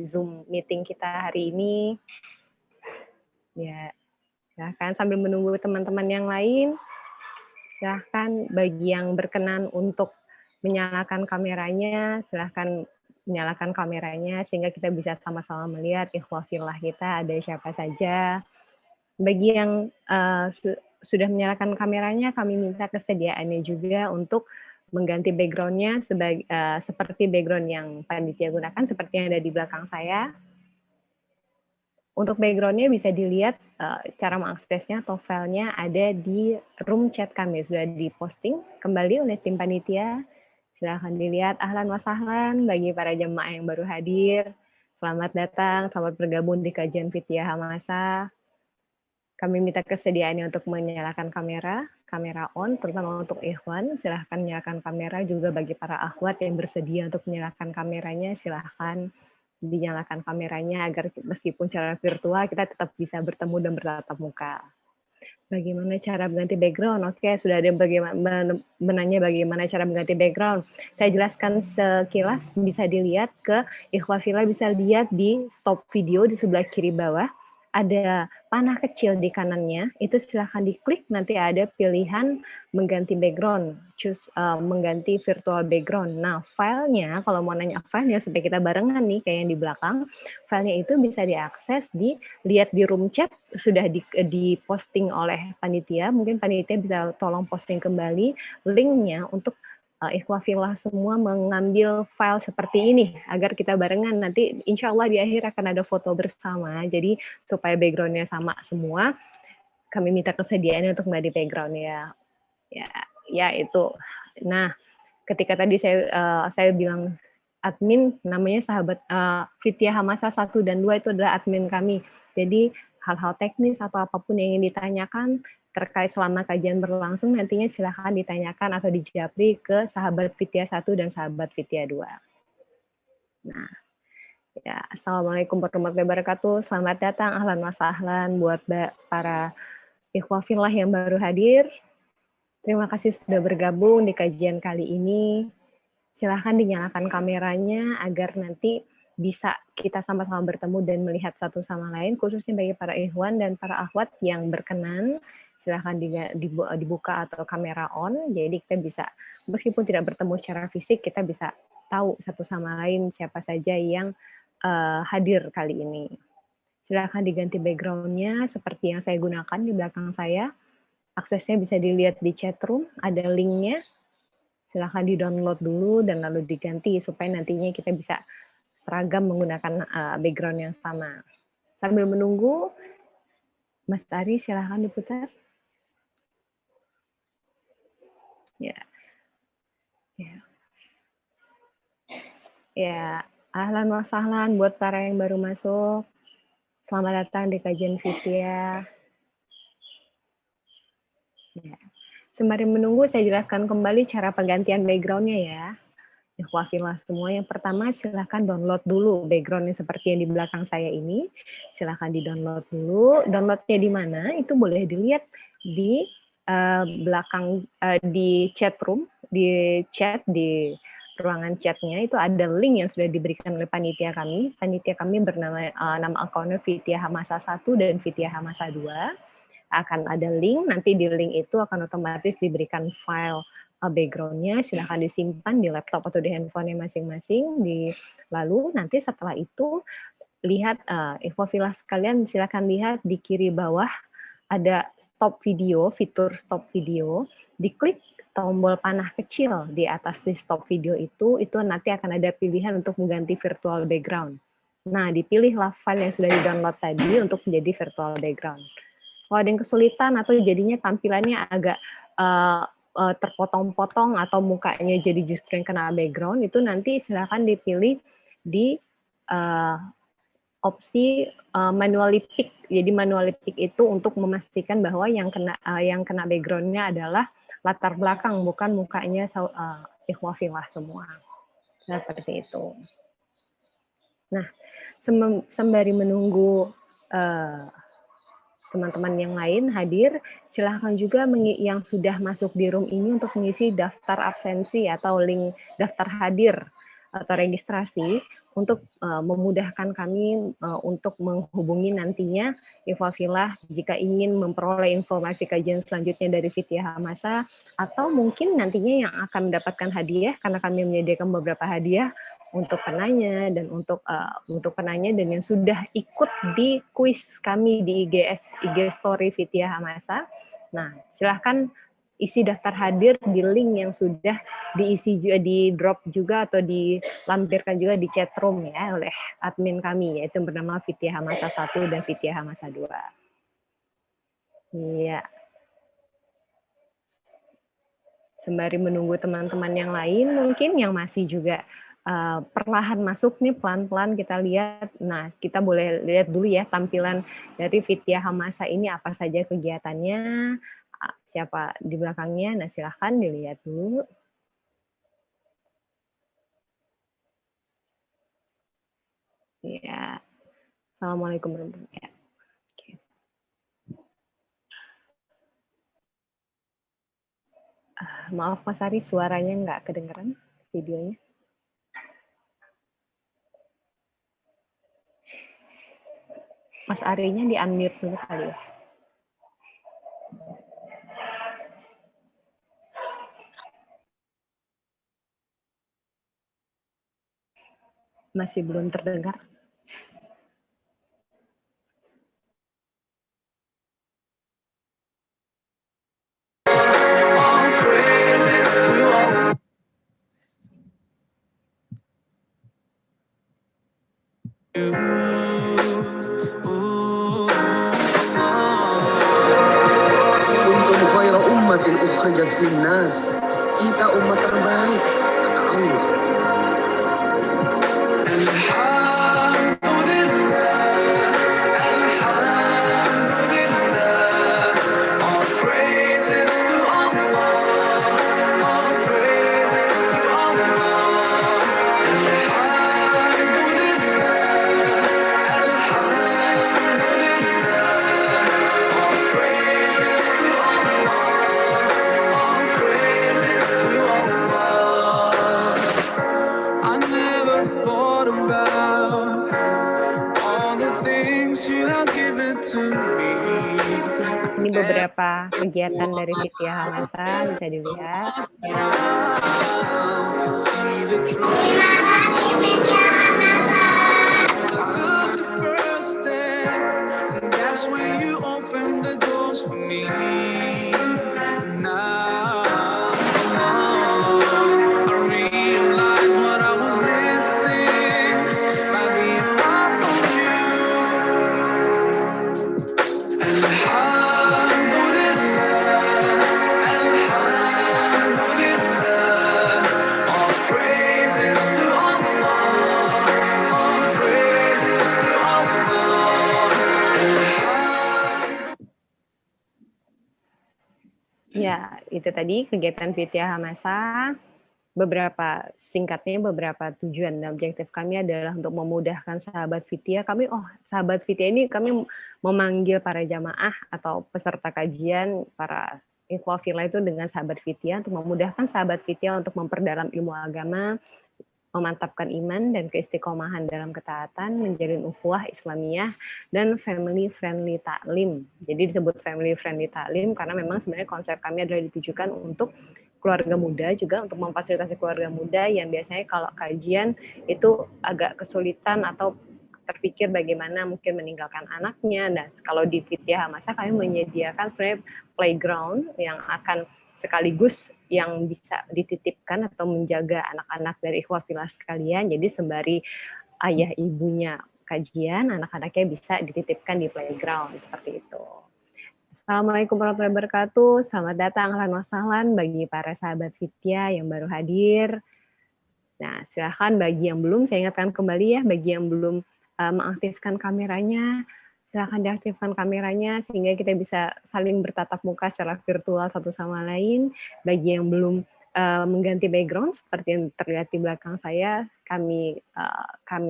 Zoom meeting kita hari ini. Ya, silahkan sambil menunggu teman-teman yang lain, silahkan bagi yang berkenan untuk menyalakan kameranya, silahkan menyalakan kameranya sehingga kita bisa sama-sama melihat ikhwah fillah kita ada siapa saja. Bagi yang sudah menyalakan kameranya, kami minta kesediaannya juga untuk mengganti background-nya seperti background yang panitia gunakan, seperti yang ada di belakang saya. Untuk background-nya bisa dilihat cara mengaksesnya atau filenya ada di room chat kami, sudah diposting kembali oleh tim panitia. Silahkan dilihat, ahlan wa sahlan bagi para jemaah yang baru hadir. Selamat datang, selamat bergabung di kajian Fityah Hamasa. Kami minta kesediaannya untuk menyalakan kamera on, terutama untuk ikhwan, silahkan nyalakan kamera, juga bagi para akhwat yang bersedia untuk menyalakan kameranya, silahkan dinyalakan kameranya agar meskipun secara virtual kita tetap bisa bertemu dan bertatap muka. Bagaimana cara mengganti background? Oke, sudah ada yang menanya bagaimana cara mengganti background. Saya jelaskan sekilas, bisa dilihat ke ikhwah fillah, bisa lihat di stop video di sebelah kiri bawah. Ada panah kecil di kanannya, itu silahkan diklik, nanti ada pilihan mengganti background, mengganti virtual background. Nah, filenya, kalau mau nanya filenya supaya kita barengan nih kayak yang di belakang, filenya itu bisa diakses, dilihat di room chat, sudah diposting oleh panitia, mungkin panitia bisa tolong posting kembali linknya untuk ikhwah fillah semua mengambil file seperti ini agar kita barengan nanti insya Allah di akhir akan ada foto bersama, jadi supaya background-nya sama semua, kami minta kesediaannya untuk nggak di background ya itu. Nah, ketika tadi saya bilang admin, namanya sahabat Fityah Hamasa 1 dan 2 itu adalah admin kami. Jadi hal-hal teknis atau apapun yang ingin ditanyakan terkait selama kajian berlangsung, nantinya silahkan ditanyakan atau dijawab ke sahabat Fityah 1 dan sahabat Fityah 2. Nah, ya, Assalamualaikum warahmatullahi wabarakatuh. Selamat datang, ahlan wa sahlan buat para ikhwah fillah yang baru hadir. Terima kasih sudah bergabung di kajian kali ini. Silahkan dinyalakan kameranya agar nanti bisa kita sama-sama bertemu dan melihat satu sama lain, khususnya bagi para ikhwan dan para akhwat yang berkenan. Silahkan dibuka atau kamera on, jadi kita bisa, meskipun tidak bertemu secara fisik, kita bisa tahu satu sama lain siapa saja yang hadir kali ini. Silahkan diganti background-nya seperti yang saya gunakan di belakang saya. Aksesnya bisa dilihat di chat room, ada link-nya. Silahkan di-download dulu dan lalu diganti supaya nantinya kita bisa seragam menggunakan background yang sama. Sambil menunggu, Mas Ari silahkan diputar. Ya. Ya, ahlan wa sahlan buat para yang baru masuk. Selamat datang di kajian Fityah. Ya. Sembari menunggu, saya jelaskan kembali cara penggantian background-nya ya. Ikhwah fillah semua, yang pertama silahkan download dulu background-nya seperti yang di belakang saya ini. Silahkan di-download dulu. Download-nya di mana? Itu boleh dilihat di belakang, di chat room, di chat, di ruangan chat-nya itu ada link yang sudah diberikan oleh panitia kami. Panitia kami bernama, nama akunnya Fityah Hamasa 1 dan Fityah Hamasa 2. Akan ada link, nanti di link itu akan otomatis diberikan file background-nya, silahkan disimpan di laptop atau di handphone-nya masing-masing. Lalu nanti setelah itu, lihat, ikhwah fillah sekalian, silahkan lihat di kiri bawah, ada stop video, fitur stop video, diklik tombol panah kecil di atas di stop video itu nanti akan ada pilihan untuk mengganti virtual background. Nah, dipilihlah file yang sudah di-download tadi untuk menjadi virtual background. Kalau ada yang kesulitan atau jadinya tampilannya agak terpotong-potong atau mukanya jadi justru yang kena background, itu nanti silakan dipilih di opsi manually pick. Jadi manually pick itu untuk memastikan bahwa yang kena background-nya adalah latar belakang, bukan mukanya ikhwah fillah semua. Seperti itu. Nah, sembari menunggu teman-teman yang lain hadir, silahkan juga yang sudah masuk di room ini untuk mengisi daftar absensi atau link daftar hadir. atau registrasi untuk memudahkan kami untuk menghubungi nantinya Ikhwafillah jika ingin memperoleh informasi kajian selanjutnya dari Fitiyah Hamasa, atau mungkin nantinya yang akan mendapatkan hadiah karena kami menyediakan beberapa hadiah untuk penanya dan untuk penanya dan yang sudah ikut di kuis kami di IG Story Fitiyah Hamasa. Nah, silahkan isi daftar hadir di link yang sudah diisi juga, di drop juga atau dilampirkan juga di chat room ya oleh admin kami, yaitu bernama Fitiyah Hamasa 1 dan Fitiyah Hamasa 2. Iya. Sembari menunggu teman-teman yang lain mungkin yang masih juga perlahan masuk nih, pelan-pelan kita lihat. Nah, kita boleh lihat dulu ya tampilan dari Fitiyah Hamasa ini apa saja kegiatannya, siapa di belakangnya. Nah, silahkan dilihat dulu. Ya, Assalamualaikum warahmatullahi wabarakatuh. Maaf Mas Ari, suaranya nggak kedengeran videonya. Mas Arinya di unmute dulu kali ya. Masih belum terdengar. Kuntum khaira ummatin ukhrijat linnas. Kita umat terbaik kata Allah. Ini beberapa kegiatan dari Fitiyah Hamasa, bisa dilihat. Ya, itu tadi kegiatan Fitiyah Hamasa. Beberapa tujuan dan objektif kami adalah untuk memudahkan sahabat Fitiyah. Sahabat Fitiyah ini kami memanggil para jamaah atau peserta kajian, para ikhwafillah itu dengan sahabat Fitiyah untuk memudahkan sahabat Fitiyah untuk memperdalam ilmu agama, memantapkan iman dan keistiqomahan dalam ketaatan, menjalin ukhuwah Islamiyah, dan family friendly taklim. Jadi disebut family friendly taklim karena memang sebenarnya konsep kami adalah ditujukan untuk keluarga muda, juga untuk memfasilitasi keluarga muda yang biasanya kalau kajian itu agak kesulitan atau terpikir bagaimana mungkin meninggalkan anaknya. Nah, kalau di Fitiyah Hamasa kami menyediakan playground yang akan sekaligus yang bisa dititipkan atau menjaga anak-anak dari ikhwafillah sekalian. Jadi sembari ayah ibunya kajian, anak-anaknya bisa dititipkan di playground seperti itu. Assalamualaikum warahmatullahi wabarakatuh. Selamat datang, ahlan wa sahlan bagi para sahabat Fitiyah yang baru hadir. Nah, silahkan bagi yang belum, saya ingatkan kembali ya, bagi yang belum mengaktifkan kameranya, silahkan diaktifkan kameranya sehingga kita bisa saling bertatap muka secara virtual satu sama lain. Bagi yang belum mengganti background seperti yang terlihat di belakang saya, kami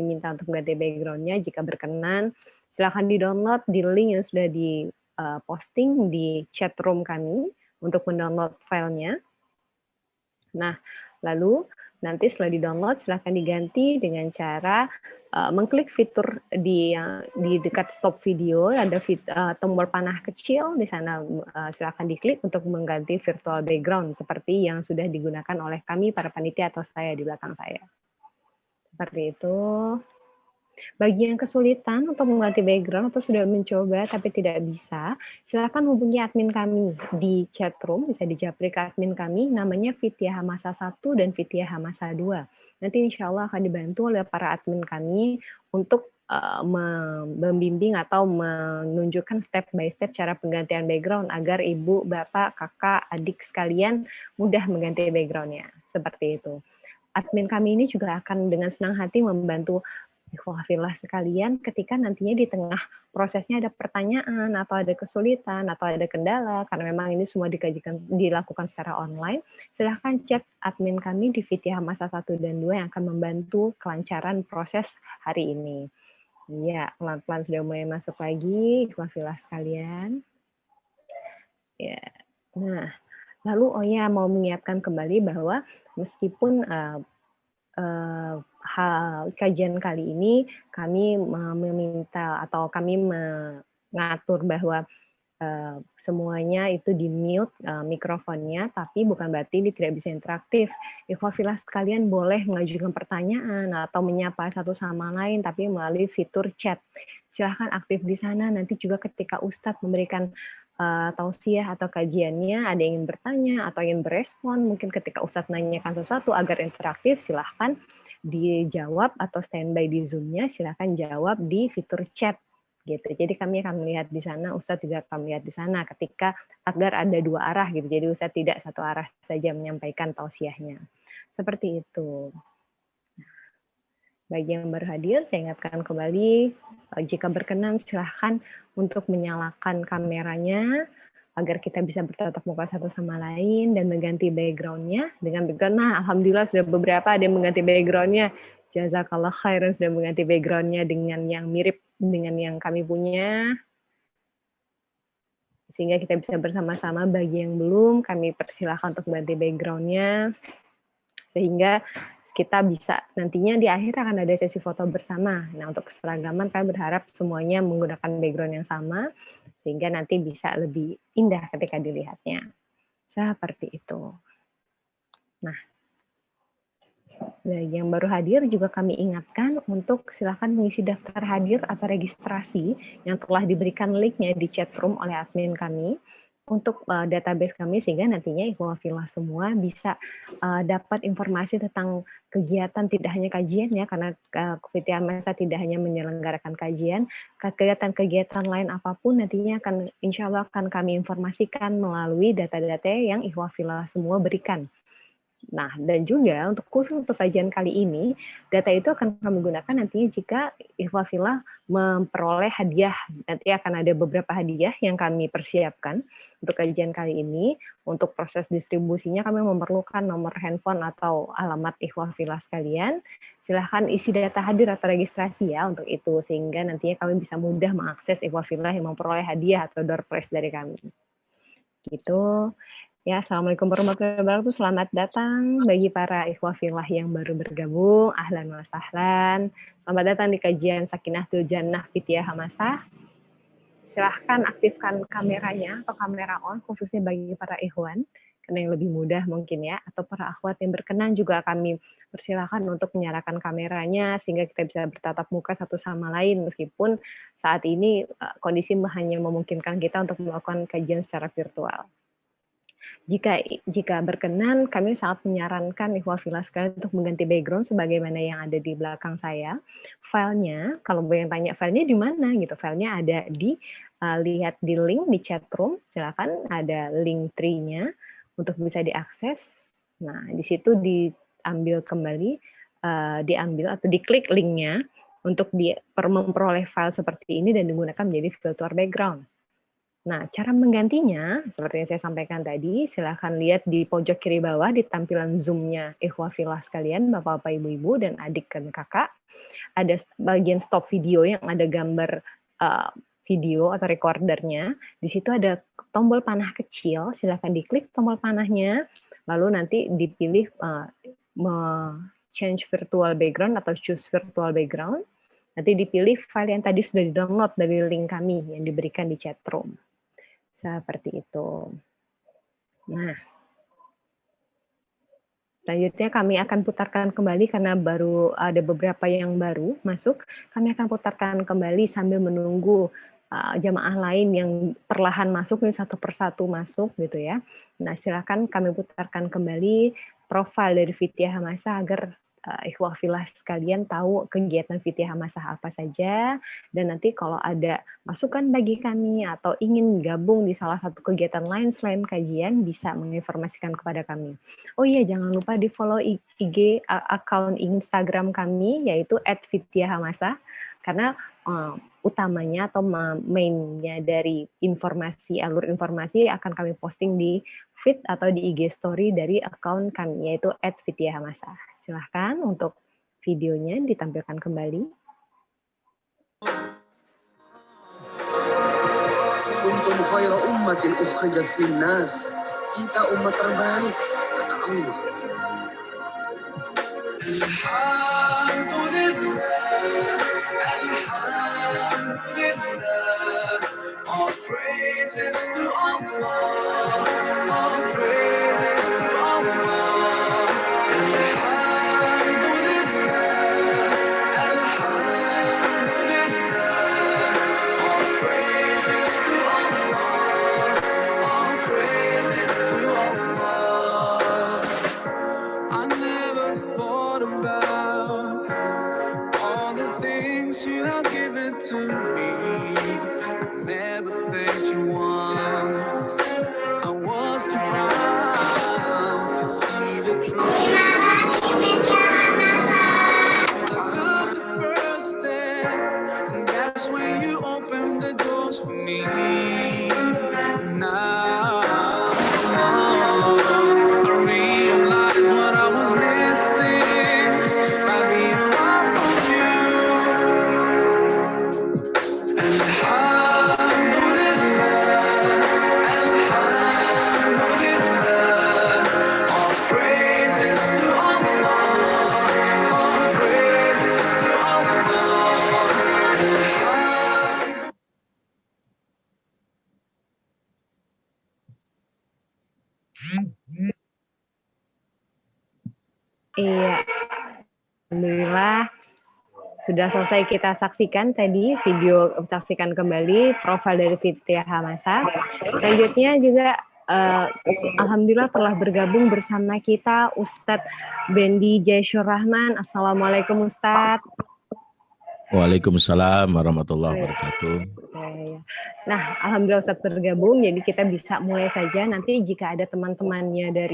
minta untuk mengganti backgroundnya jika berkenan. Silahkan di-download di link yang sudah posting di chat room kami untuk mendownload filenya. Nah, lalu Nanti setelah di-download silahkan diganti dengan cara mengklik fitur di dekat stop video, ada tombol panah kecil di sana, silahkan diklik untuk mengganti virtual background seperti yang sudah digunakan oleh kami para panitia atau saya di belakang saya. Seperti itu. Bagi yang kesulitan untuk mengganti background atau sudah mencoba tapi tidak bisa, silakan hubungi admin kami di chatroom, bisa dijapri ke admin kami, namanya Vidya Hamasa 1 dan Vidya Hamasa 2. Nanti insya Allah akan dibantu oleh para admin kami untuk membimbing atau menunjukkan step by step cara penggantian background agar ibu, bapak, kakak, adik sekalian mudah mengganti background-nya. Seperti itu. Admin kami ini juga akan dengan senang hati membantu ikhwah sekalian ketika nantinya di tengah prosesnya ada pertanyaan atau ada kesulitan atau ada kendala karena memang ini semua dilakukan secara online, silahkan cek admin kami di Vidya Hamasa 1 dan 2 yang akan membantu kelancaran proses hari ini. Iya, pelan-pelan sudah mulai masuk lagi ikhwah sekalian. Ya. Nah, lalu mau mengingatkan kembali bahwa meskipun kajian kali ini kami meminta atau kami mengatur bahwa semuanya itu di-mute mikrofonnya, tapi bukan berarti ini tidak bisa interaktif. Ikhwah sekalian boleh mengajukan pertanyaan atau menyapa satu sama lain, tapi melalui fitur chat. Silahkan aktif di sana, nanti juga ketika Ustadz memberikan tausiah atau kajiannya, ada yang ingin bertanya atau ingin berespon, mungkin ketika Ustadz nanyakan sesuatu agar interaktif, silahkan dijawab atau standby di Zoom-nya, silahkan jawab di fitur chat. Gitu. Jadi kami akan melihat di sana, Ustadz juga akan melihat di sana ketika agar ada dua arah gitu. Jadi Ustadz tidak satu arah saja menyampaikan tausiahnya. Seperti itu. Bagi yang baru hadir, saya ingatkan kembali, jika berkenan silahkan untuk menyalakan kameranya agar kita bisa bertatap muka satu sama lain dan mengganti background-nya dengan background. Nah, alhamdulillah sudah beberapa ada yang mengganti background-nya. Jazakallah khairan sudah mengganti background-nya dengan yang mirip dengan yang kami punya. Sehingga kita bisa bersama-sama, bagi yang belum, kami persilahkan untuk ganti background-nya. Sehingga kita bisa, nantinya di akhir akan ada sesi foto bersama. Nah, untuk keseragaman, kami berharap semuanya menggunakan background yang sama, sehingga nanti bisa lebih indah ketika dilihatnya. Seperti itu. Nah, bagi yang baru hadir juga kami ingatkan untuk silakan mengisi daftar hadir atau registrasi yang telah diberikan linknya di chat room oleh admin kami untuk database kami sehingga nantinya ikhwah fillah semua bisa dapat informasi tentang kegiatan tidak hanya kajian ya karena Vidya Hamasa tidak hanya menyelenggarakan kajian, kegiatan-kegiatan lain apapun nantinya akan insya Allah akan kami informasikan melalui data-data yang ikhwah fillah semua berikan. Nah, dan juga untuk khusus untuk kajian kali ini, data itu akan kami gunakan nantinya jika ikhwah fillah memperoleh hadiah. Nanti akan ada beberapa hadiah yang kami persiapkan untuk kajian kali ini. Untuk proses distribusinya kami memerlukan nomor handphone atau alamat ikhwah fillah sekalian. Silahkan isi data hadir atau registrasi ya untuk itu, sehingga nantinya kami bisa mudah mengakses ikhwah fillah yang memperoleh hadiah atau door prize dari kami. Gitu. Ya, Assalamualaikum warahmatullahi wabarakatuh. Selamat datang bagi para ikhwah fillah yang baru bergabung. Ahlan wa sahlan. Selamat datang di kajian Sakinatul Jannah Vidya Hamasa. Silahkan aktifkan kameranya atau kamera on, khususnya bagi para ikhwan, karena yang lebih mudah mungkin ya, atau para akhwat yang berkenan juga kami persilahkan untuk menyalakan kameranya, sehingga kita bisa bertatap muka satu sama lain, meskipun saat ini kondisi hanya memungkinkan kita untuk melakukan kajian secara virtual. Jika berkenan, kami sangat menyarankan ikhwah fillah sekalian untuk mengganti background sebagaimana yang ada di belakang saya. Filenya, kalau yang tanya filenya di mana gitu, filenya ada di lihat di link di chat room, silakan ada link tree-nya untuk bisa diakses. Nah, di situ diambil kembali, diambil atau diklik link-nya untuk memperoleh file seperti ini dan digunakan menjadi filter background. Nah, cara menggantinya, seperti yang saya sampaikan tadi, silahkan lihat di pojok kiri bawah di tampilan Zoom-nya ikhwah fillah sekalian, Bapak-Bapak, Ibu-Ibu, dan adik dan kakak. Ada bagian stop video yang ada gambar video atau recordernya. Di situ ada tombol panah kecil, silahkan diklik tombol panahnya, lalu nanti dipilih change virtual background atau choose virtual background, nanti dipilih file yang tadi sudah di-download dari link kami yang diberikan di chat room. Seperti itu. Nah, selanjutnya kami akan putarkan kembali karena baru ada beberapa yang baru masuk. Kami akan putarkan kembali sambil menunggu jamaah lain yang perlahan masuk, ini satu persatu masuk gitu ya. Nah, silakan kami putarkan kembali profil dari Fitiyah Hamasah agar ikhwah filah sekalian tahu kegiatan Fitiyah Hamasah apa saja, dan nanti kalau ada masukan bagi kami atau ingin gabung di salah satu kegiatan lain selain kajian bisa menginformasikan kepada kami. Oh iya, jangan lupa di follow IG account Instagram kami yaitu @fitiyahhamasah, karena utamanya atau mainnya dari informasi, alur informasi akan kami posting di feed atau di IG story dari account kami yaitu @fitiyahhamasah. Silahkan untuk videonya ditampilkan kembali. Kuntum khaira ummatin ukhrijat linnas. Kita umat terbaik, kata Allah. Alhamdulillah, all praises to Allah, all praises to Allah. To me, never thanked you once. I was too proud to see the truth. I took the first step, and that's when you opened the doors for me. Now I realize what I was missing by being far from you. Iya, alhamdulillah sudah selesai kita saksikan tadi video, saksikan kembali profil dari Fitiyah Hamasah. Selanjutnya juga alhamdulillah telah bergabung bersama kita Ustadz Bendi Jaisyur Rahman. Assalamualaikum Ustadz. Waalaikumsalam warahmatullahi wabarakatuh. Nah, alhamdulillah Ustadz bergabung, jadi kita bisa mulai saja. Nanti jika ada teman-temannya dari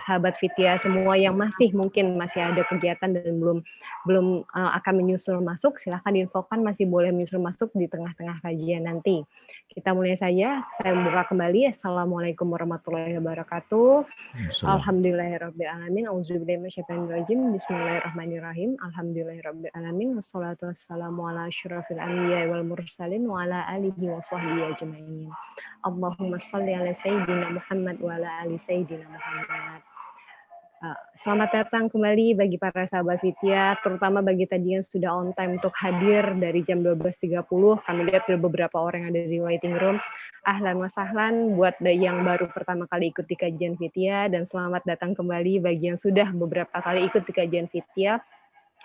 sahabat Fitiyah semua yang mungkin masih ada kegiatan dan belum akan menyusul masuk, silahkan diinfokan masih boleh menyusul masuk di tengah-tengah kajian nanti. Kita mulai saja. Saya buka kembali. Assalamualaikum warahmatullahi wabarakatuh. Alhamdulillahirrabbilalamin. Auzubillahi minasyaitonirrajim. Bismillahirrahmanirrahim. Alhamdulillahirrabbilalamin. Wassalatu wassalamu ala asyrafil anbiya'i wal mursalin wa ala alihi wa sahbihi ajma'in. Allahumma shalli ala sayyidina Muhammad wa ala ali sayyidina Muhammad. Selamat datang kembali bagi para sahabat Fitiyah, terutama bagi tadi yang sudah on time untuk hadir dari jam 12.30. Kami lihat ada beberapa orang yang ada di waiting room. Ahlan wa sahlan buat yang baru pertama kali ikut di kajian Fitiyah, dan selamat datang kembali bagi yang sudah beberapa kali ikut di kajian Fitiyah,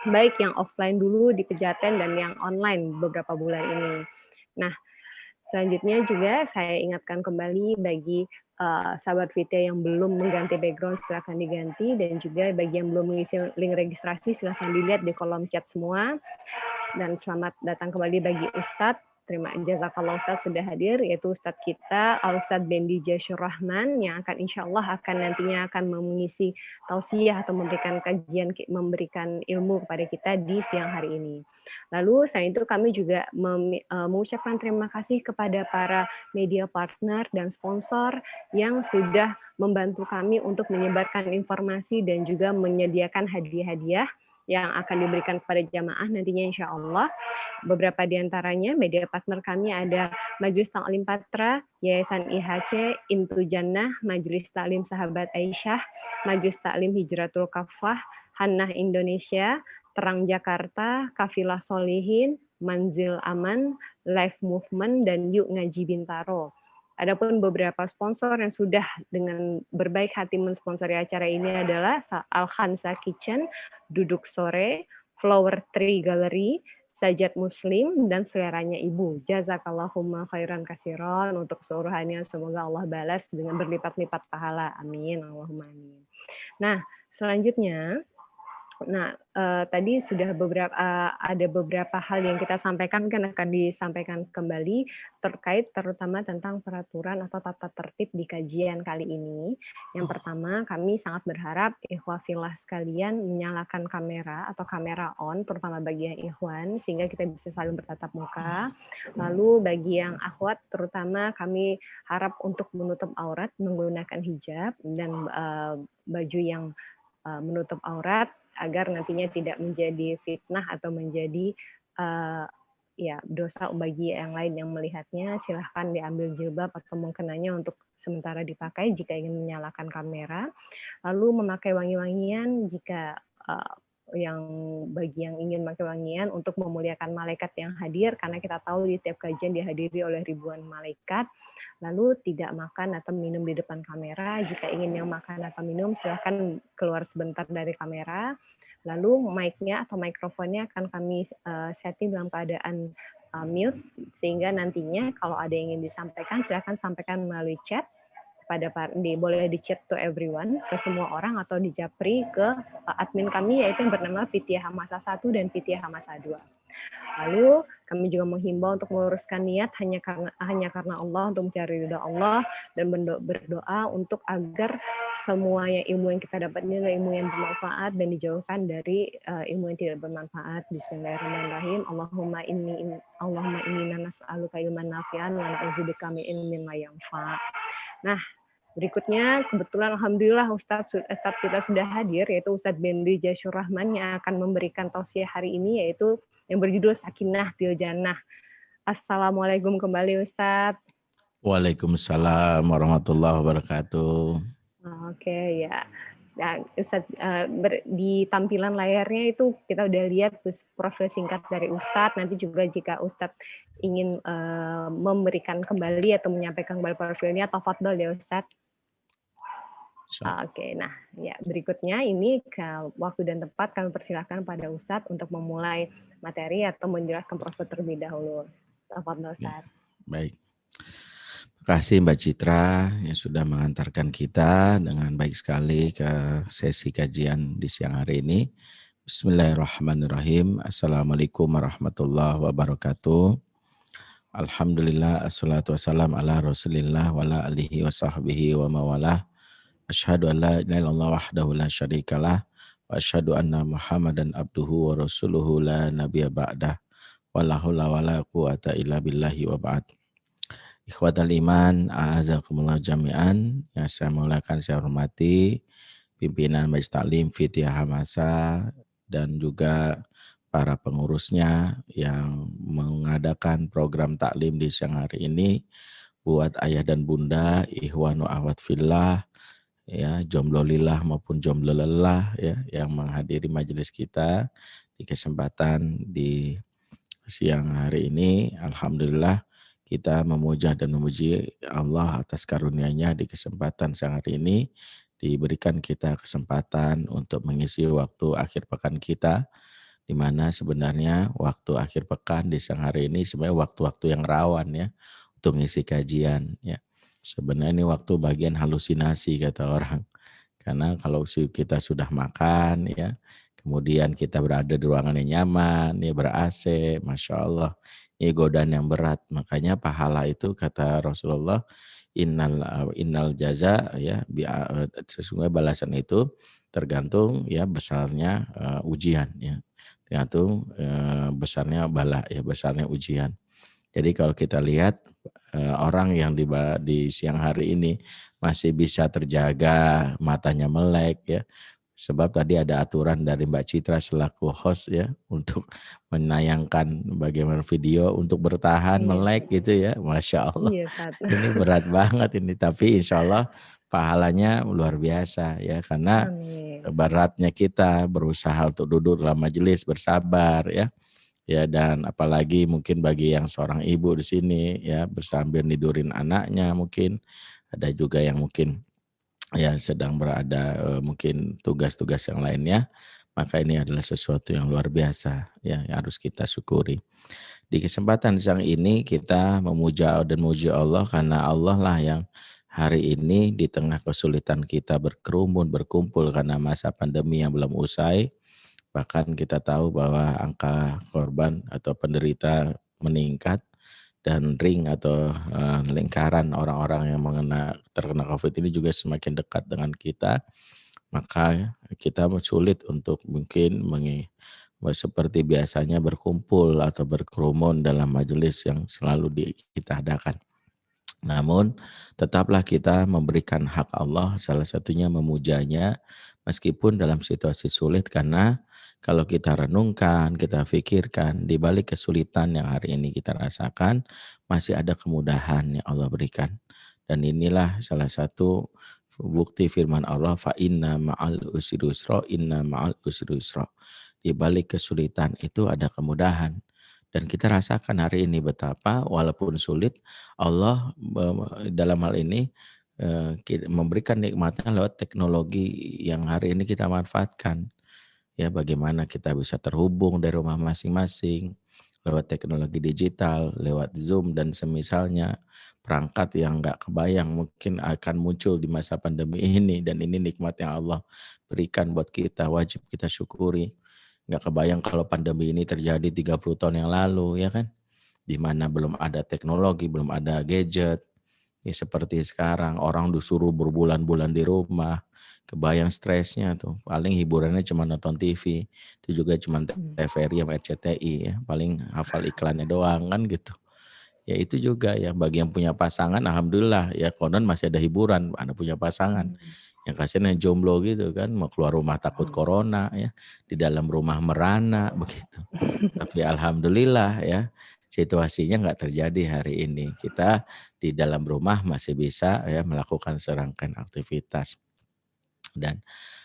baik yang offline dulu di Pejaten dan yang online beberapa bulan ini. Nah, selanjutnya juga saya ingatkan kembali bagi sahabat Fitiyah yang belum mengganti background silahkan diganti, dan juga bagi yang belum mengisi link registrasi silahkan dilihat di kolom chat semua. Dan selamat datang kembali bagi Ustadz. Terima jazakallah Ustadz sudah hadir, yaitu Ustadz kita Ustadz Bendi Jaisyur Rahman yang akan insya Allah nantinya akan mengisi tausiah atau memberikan kajian, memberikan ilmu kepada kita di siang hari ini. Lalu selain itu kami juga mengucapkan terima kasih kepada para media partner dan sponsor yang sudah membantu kami untuk menyebarkan informasi dan juga menyediakan hadiah-hadiah yang akan diberikan kepada jamaah nantinya insya Allah. Beberapa di antaranya media partner kami ada Majelis Taklim Patra, Yayasan IHC, Intu Jannah, Majelis Taklim Sahabat Aisyah, Majelis Taklim Hijratul Kafah, Hannah Indonesia, Terang Jakarta, Kafilah Solihin, Manzil Aman, Life Movement, dan Yuk Ngaji Bintaro. Adapun beberapa sponsor yang sudah dengan berbaik hati mensponsori acara ini adalah Al Khansa Kitchen, Duduk Sore, Flower Tree Gallery, Sajat Muslim, dan Seleranya Ibu. Jazakallahumma khairan kasiron untuk keseluruhannya. Semoga Allah balas dengan berlipat-lipat pahala. Amin. Allahumma amin. Nah, selanjutnya, tadi sudah ada beberapa hal yang kita sampaikan kan akan disampaikan kembali terkait terutama tentang peraturan atau tata tertib di kajian kali ini. Yang pertama, kami sangat berharap ikhwah fillah sekalian menyalakan kamera atau kamera on, terutama bagi yang ikhwan, sehingga kita bisa saling bertatap muka. Lalu bagi yang akhwat, terutama kami harap untuk menutup aurat menggunakan hijab dan baju yang menutup aurat, agar nantinya tidak menjadi fitnah atau menjadi dosa bagi yang lain yang melihatnya. Silahkan diambil jilbab atau mengkenanya untuk sementara dipakai jika ingin menyalakan kamera. Lalu memakai wangi-wangian jika bagi yang ingin memakai wangian untuk memuliakan malaikat yang hadir, karena kita tahu di tiap kajian dihadiri oleh ribuan malaikat. Lalu tidak makan atau minum di depan kamera. Jika ingin yang makan atau minum, silahkan keluar sebentar dari kamera. Lalu mic-nya atau mikrofonnya akan kami setting dalam keadaan mute, sehingga nantinya kalau ada yang ingin disampaikan, silahkan sampaikan melalui chat. Boleh di chat to everyone, ke semua orang, atau di japri ke admin kami, yaitu yang bernama Fitiah Hamasa 1 dan Fitiah Hamasa 2. Lalu kami juga menghimbau untuk meluruskan niat hanya karena Allah, untuk mencari ridha Allah, dan berdoa untuk agar semua ilmu yang kita dapat ini adalah ilmu yang bermanfaat dan dijauhkan dari ilmu yang tidak bermanfaat. Bismillahirrahmanirrahim. Allahumma inni nas'aluka ilman nafi'an wa na'udzubika min ilmin la yanfa'. Nah, berikutnya kebetulan alhamdulillah Ustadz kita sudah hadir, yaitu Ustadz Bendy Jasyur Rahman, yang akan memberikan tausiah hari ini, yaitu yang berjudul Sakinah Fil Jannah. Assalamualaikum kembali Ustadz. Waalaikumsalam warahmatullahi wabarakatuh. Oke, ya. Nah, Ustadz, di tampilan layarnya itu kita udah lihat profil singkat dari Ustadz. Nanti juga jika Ustadz ingin memberikan kembali atau menyampaikan kembali profilnya, tafadhol ya Ustadz. Oke, nah ya berikutnya ini ke waktu dan tempat kami persilahkan pada Ustadz untuk memulai materi atau menjelaskan profil terlebih dahulu. Tafadhol Ustadz. Baik. Terima kasih Mbak Citra yang sudah mengantarkan kita dengan baik sekali ke sesi kajian di siang hari ini. Bismillahirrahmanirrahim. Assalamualaikum warahmatullahi wabarakatuh. Alhamdulillah, assalatu wassalam ala rasulillah wa ala alihi wa sahbihi wa mawalah. Asyhadu an la ilaha illallah wahdahu la syarikalah wa asyhadu anna Muhammadan abduhu wa rasuluhu la nabiyya ba'dah wa la haula wa la quwata illa billahi wa ba'd. Ikhwatal iman, a'azakumullah jami'an, yang saya muliakan, saya hormati pimpinan Majelis Taklim Fitiah Hamasa dan juga para pengurusnya yang mengadakan program taklim di siang hari ini buat ayah dan bunda, ikhwan wa akhwat fillah, ya, jomblo lillah maupun jomblo lelah, ya, yang menghadiri majelis kita di kesempatan di siang hari ini. Alhamdulillah kita memuja dan memuji Allah atas karunia-Nya di kesempatan siang hari ini, diberikan kita kesempatan untuk mengisi waktu akhir pekan kita, di mana sebenarnya waktu akhir pekan di siang hari ini sebenarnya waktu-waktu yang rawan ya untuk mengisi kajian ya. Sebenarnya ini waktu bagian halusinasi kata orang. Karena kalau kita sudah makan ya, kemudian kita berada di ruangan yang nyaman, ya ber-AC, Masya Allah, ini godaan yang berat. Makanya pahala itu kata Rasulullah, innal jaza ya, sesungguhnya balasan itu tergantung ya besarnya ujian ya, tergantung besarnya bala ya, besarnya ujian. Jadi kalau kita lihat orang yang di siang hari ini masih bisa terjaga, matanya melek ya, Sebab tadi ada aturan dari Mbak Citra selaku host ya untuk menayangkan bagaimana video untuk bertahan Iya, melek gitu ya. Masya Allah. iya Ustaz. Ini berat banget ini. Tapi insya Allah pahalanya luar biasa ya. Karena Amin. beratnya kita berusaha untuk duduk dalam majelis bersabar ya. Ya dan apalagi mungkin bagi yang seorang ibu di sini ya bersambil nidurin anaknya mungkin. Ada juga yang mungkin ya sedang berada mungkin tugas-tugas yang lainnya, maka ini adalah sesuatu yang luar biasa ya yang harus kita syukuri. Di kesempatan siang ini kita memuja dan memuji Allah karena Allah lah yang hari ini di tengah kesulitan kita berkerumun, berkumpul karena masa pandemi yang belum usai, bahkan kita tahu bahwa angka korban atau penderita meningkat dan ring atau lingkaran orang-orang yang terkena COVID ini juga semakin dekat dengan kita, maka kita sulit untuk mungkin seperti biasanya berkumpul atau berkerumun dalam majelis yang selalu kita adakan. Namun tetaplah kita memberikan hak Allah, salah satunya memujanya meskipun dalam situasi sulit karena kalau kita renungkan, kita pikirkan di balik kesulitan yang hari ini kita rasakan masih ada kemudahan yang Allah berikan. Dan inilah salah satu bukti firman Allah fa inna ma'al usri yusra inna ma'al usri yusra. Di balik kesulitan itu ada kemudahan. Dan kita rasakan hari ini betapa walaupun sulit Allah dalam hal ini memberikan nikmatnya lewat teknologi yang hari ini kita manfaatkan. Ya bagaimana kita bisa terhubung dari rumah masing-masing lewat teknologi digital, lewat Zoom dan semisalnya perangkat yang nggak kebayang mungkin akan muncul di masa pandemi ini dan ini nikmat yang Allah berikan buat kita, wajib kita syukuri. Nggak kebayang kalau pandemi ini terjadi 30 tahun yang lalu ya kan, di mana belum ada teknologi, belum ada gadget. Ya seperti sekarang orang disuruh berbulan-bulan di rumah, kebayang stresnya tuh. Paling hiburannya cuma nonton TV, itu juga cuma TVRI sama RCTI ya, paling hafal iklannya doang kan gitu. Ya itu juga ya bagi yang punya pasangan alhamdulillah ya konon masih ada hiburan, Anda punya pasangan. Yang kasihan yang jomblo gitu kan, mau keluar rumah takut corona ya, di dalam rumah merana begitu. Tapi alhamdulillah ya, situasinya nggak terjadi hari ini. Kita di dalam rumah masih bisa ya melakukan serangkaian aktivitas. Dan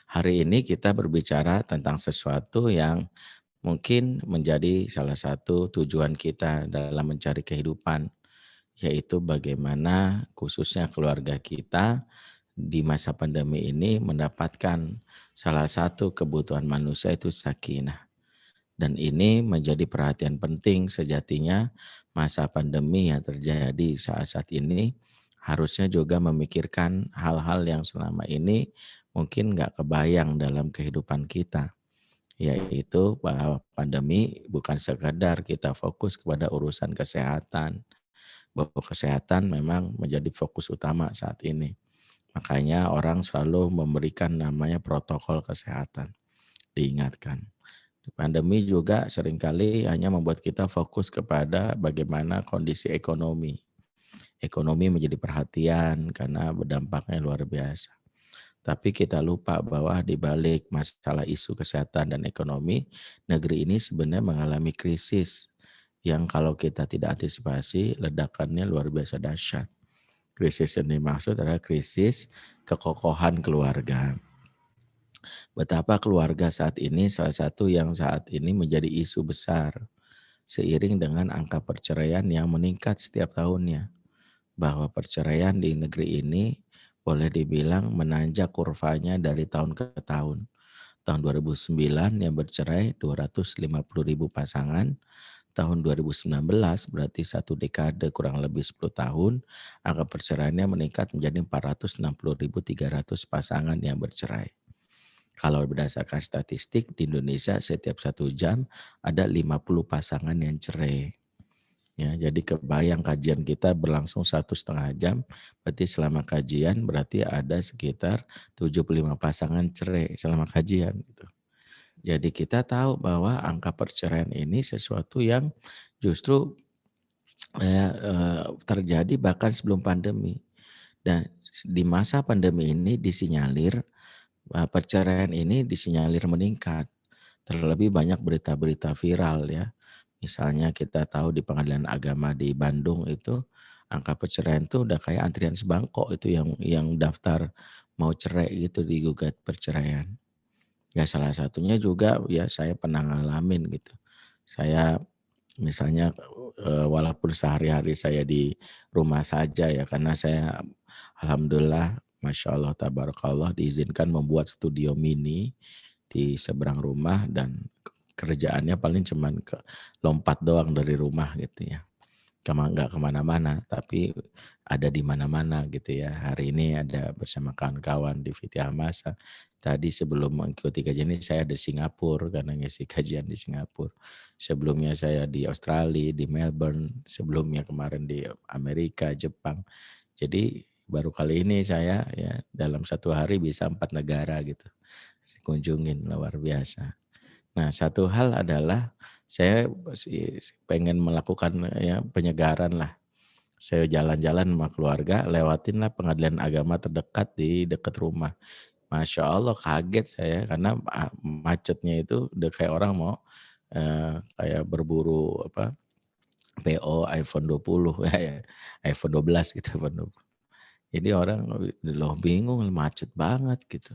hari ini kita berbicara tentang sesuatu yang mungkin menjadi salah satu tujuan kita dalam mencari kehidupan, yaitu bagaimana khususnya keluarga kita di masa pandemi ini mendapatkan salah satu kebutuhan manusia itu sakinah. Dan ini menjadi perhatian penting sejatinya masa pandemi yang terjadi saat-saat ini harusnya juga memikirkan hal-hal yang selama ini mungkin nggak kebayang dalam kehidupan kita. Yaitu bahwa pandemi bukan sekadar kita fokus kepada urusan kesehatan, bahwa kesehatan memang menjadi fokus utama saat ini. Makanya orang selalu memberikan namanya protokol kesehatan, diingatkan. Pandemi juga seringkali hanya membuat kita fokus kepada bagaimana kondisi ekonomi. Ekonomi menjadi perhatian karena berdampaknya luar biasa. Tapi kita lupa bahwa di balik masalah isu kesehatan dan ekonomi, negeri ini sebenarnya mengalami krisis yang kalau kita tidak antisipasi, ledakannya luar biasa dahsyat. Krisis yang dimaksud adalah krisis kekokohan keluarga. Betapa keluarga saat ini salah satu yang saat ini menjadi isu besar seiring dengan angka perceraian yang meningkat setiap tahunnya. Bahwa perceraian di negeri ini boleh dibilang menanjak kurvanya dari tahun ke tahun. Tahun 2009 yang bercerai 250.000 pasangan, tahun 2019 berarti satu dekade kurang lebih 10 tahun, angka perceraiannya meningkat menjadi 460.300 pasangan yang bercerai. Kalau berdasarkan statistik di Indonesia setiap 1 jam ada 50 pasangan yang cerai. Ya, jadi kebayang kajian kita berlangsung 1,5 jam, berarti selama kajian berarti ada sekitar 75 pasangan cerai selama kajian. Gitu. Jadi kita tahu bahwa angka perceraian ini sesuatu yang justru terjadi bahkan sebelum pandemi. Dan di masa pandemi ini disinyalir perceraian ini disinyalir meningkat. Terlebih banyak berita-berita viral ya. Misalnya kita tahu di Pengadilan Agama di Bandung itu angka perceraian itu udah kayak antrian sebangkok itu yang daftar mau cerai gitu digugat perceraian. Ya salah satunya juga ya saya pernah ngalamin gitu. Saya misalnya walaupun sehari-hari saya di rumah saja ya karena saya alhamdulillah Masya Allah tabarakallah diizinkan membuat studio mini di seberang rumah dan kerjaannya paling cuman lompat doang dari rumah gitu ya. Nggak kemana-mana, tapi ada di mana-mana gitu ya. Hari ini ada bersama kawan-kawan di Fiti Hamasa. Tadi sebelum mengikuti kajian ini saya ada di Singapura karena ngisi kajian di Singapura. Sebelumnya saya di Australia, di Melbourne. Sebelumnya kemarin di Amerika, Jepang. Jadi baru kali ini saya ya dalam satu hari bisa 4 negara gitu. Kunjungin luar biasa. Nah, satu hal adalah saya pengen melakukan ya penyegaran lah. Saya jalan-jalan sama keluarga, lewatinlah pengadilan agama terdekat di dekat rumah. Masya Allah kaget saya karena macetnya itu udah kayak orang mau kayak berburu apa PO iPhone 20 ya, iPhone 12 gitu. Jadi orang loh bingung macet banget gitu.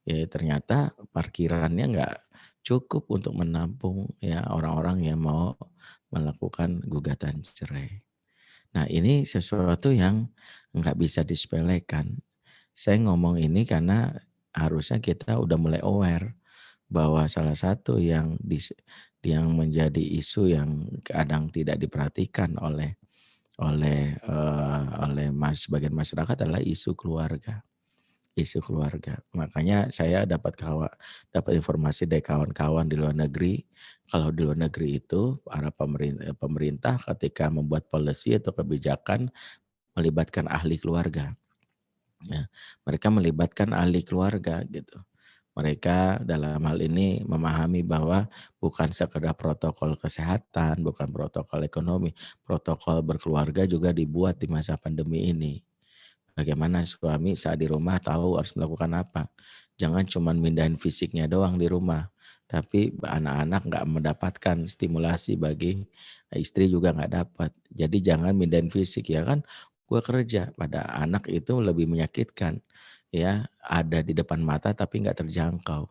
Ya ternyata parkirannya nggak cukup untuk menampung ya orang-orang yang mau melakukan gugatan cerai. Nah ini sesuatu yang nggak bisa disepelekan. Saya ngomong ini karena harusnya kita udah mulai aware bahwa salah satu yang menjadi isu yang kadang tidak diperhatikan oleh sebagian masyarakat adalah isu keluarga. Makanya saya dapat informasi dari kawan-kawan di luar negeri, kalau di luar negeri itu para pemerintah ketika membuat policy atau kebijakan melibatkan ahli keluarga. Ya, mereka melibatkan ahli keluarga gitu. Mereka dalam hal ini memahami bahwa bukan sekedar protokol kesehatan, bukan protokol ekonomi, protokol berkeluarga juga dibuat di masa pandemi ini. Bagaimana suami saat di rumah tahu harus melakukan apa. Jangan cuma mindahin fisiknya doang di rumah. Tapi anak-anak nggak mendapatkan stimulasi bagi istri juga nggak dapat. Jadi jangan mindahin fisik ya kan. Gue kerja pada anak itu lebih menyakitkan. Ya ada di depan mata tapi nggak terjangkau.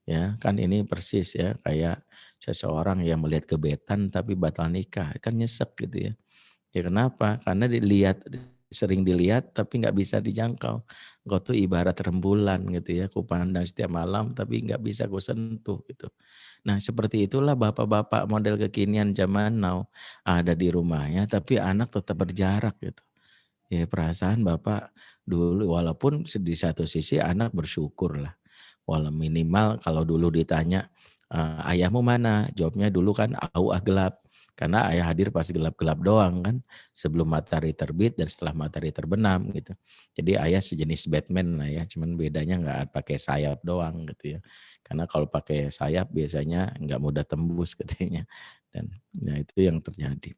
Ya kan ini persis ya kayak seseorang yang melihat gebetan tapi batal nikah kan nyesek gitu ya. Ya kenapa? Karena sering dilihat tapi nggak bisa dijangkau. Engkau tuh ibarat rembulan gitu ya, kupandang setiap malam tapi nggak bisa kusentuh gitu. Nah seperti itulah bapak-bapak model kekinian zaman now ada di rumahnya tapi anak tetap berjarak gitu. Ya perasaan bapak dulu walaupun di satu sisi anak bersyukur lah. Walau minimal kalau dulu ditanya ayahmu mana? Jawabnya dulu kan au gelap. Karena ayah hadir pas gelap-gelap doang kan. Sebelum matahari terbit dan setelah matahari terbenam gitu. Jadi ayah sejenis Batman lah ya. Cuman bedanya nggak pakai sayap doang gitu ya. Karena kalau pakai sayap biasanya nggak mudah tembus katanya. Dan ya itu yang terjadi.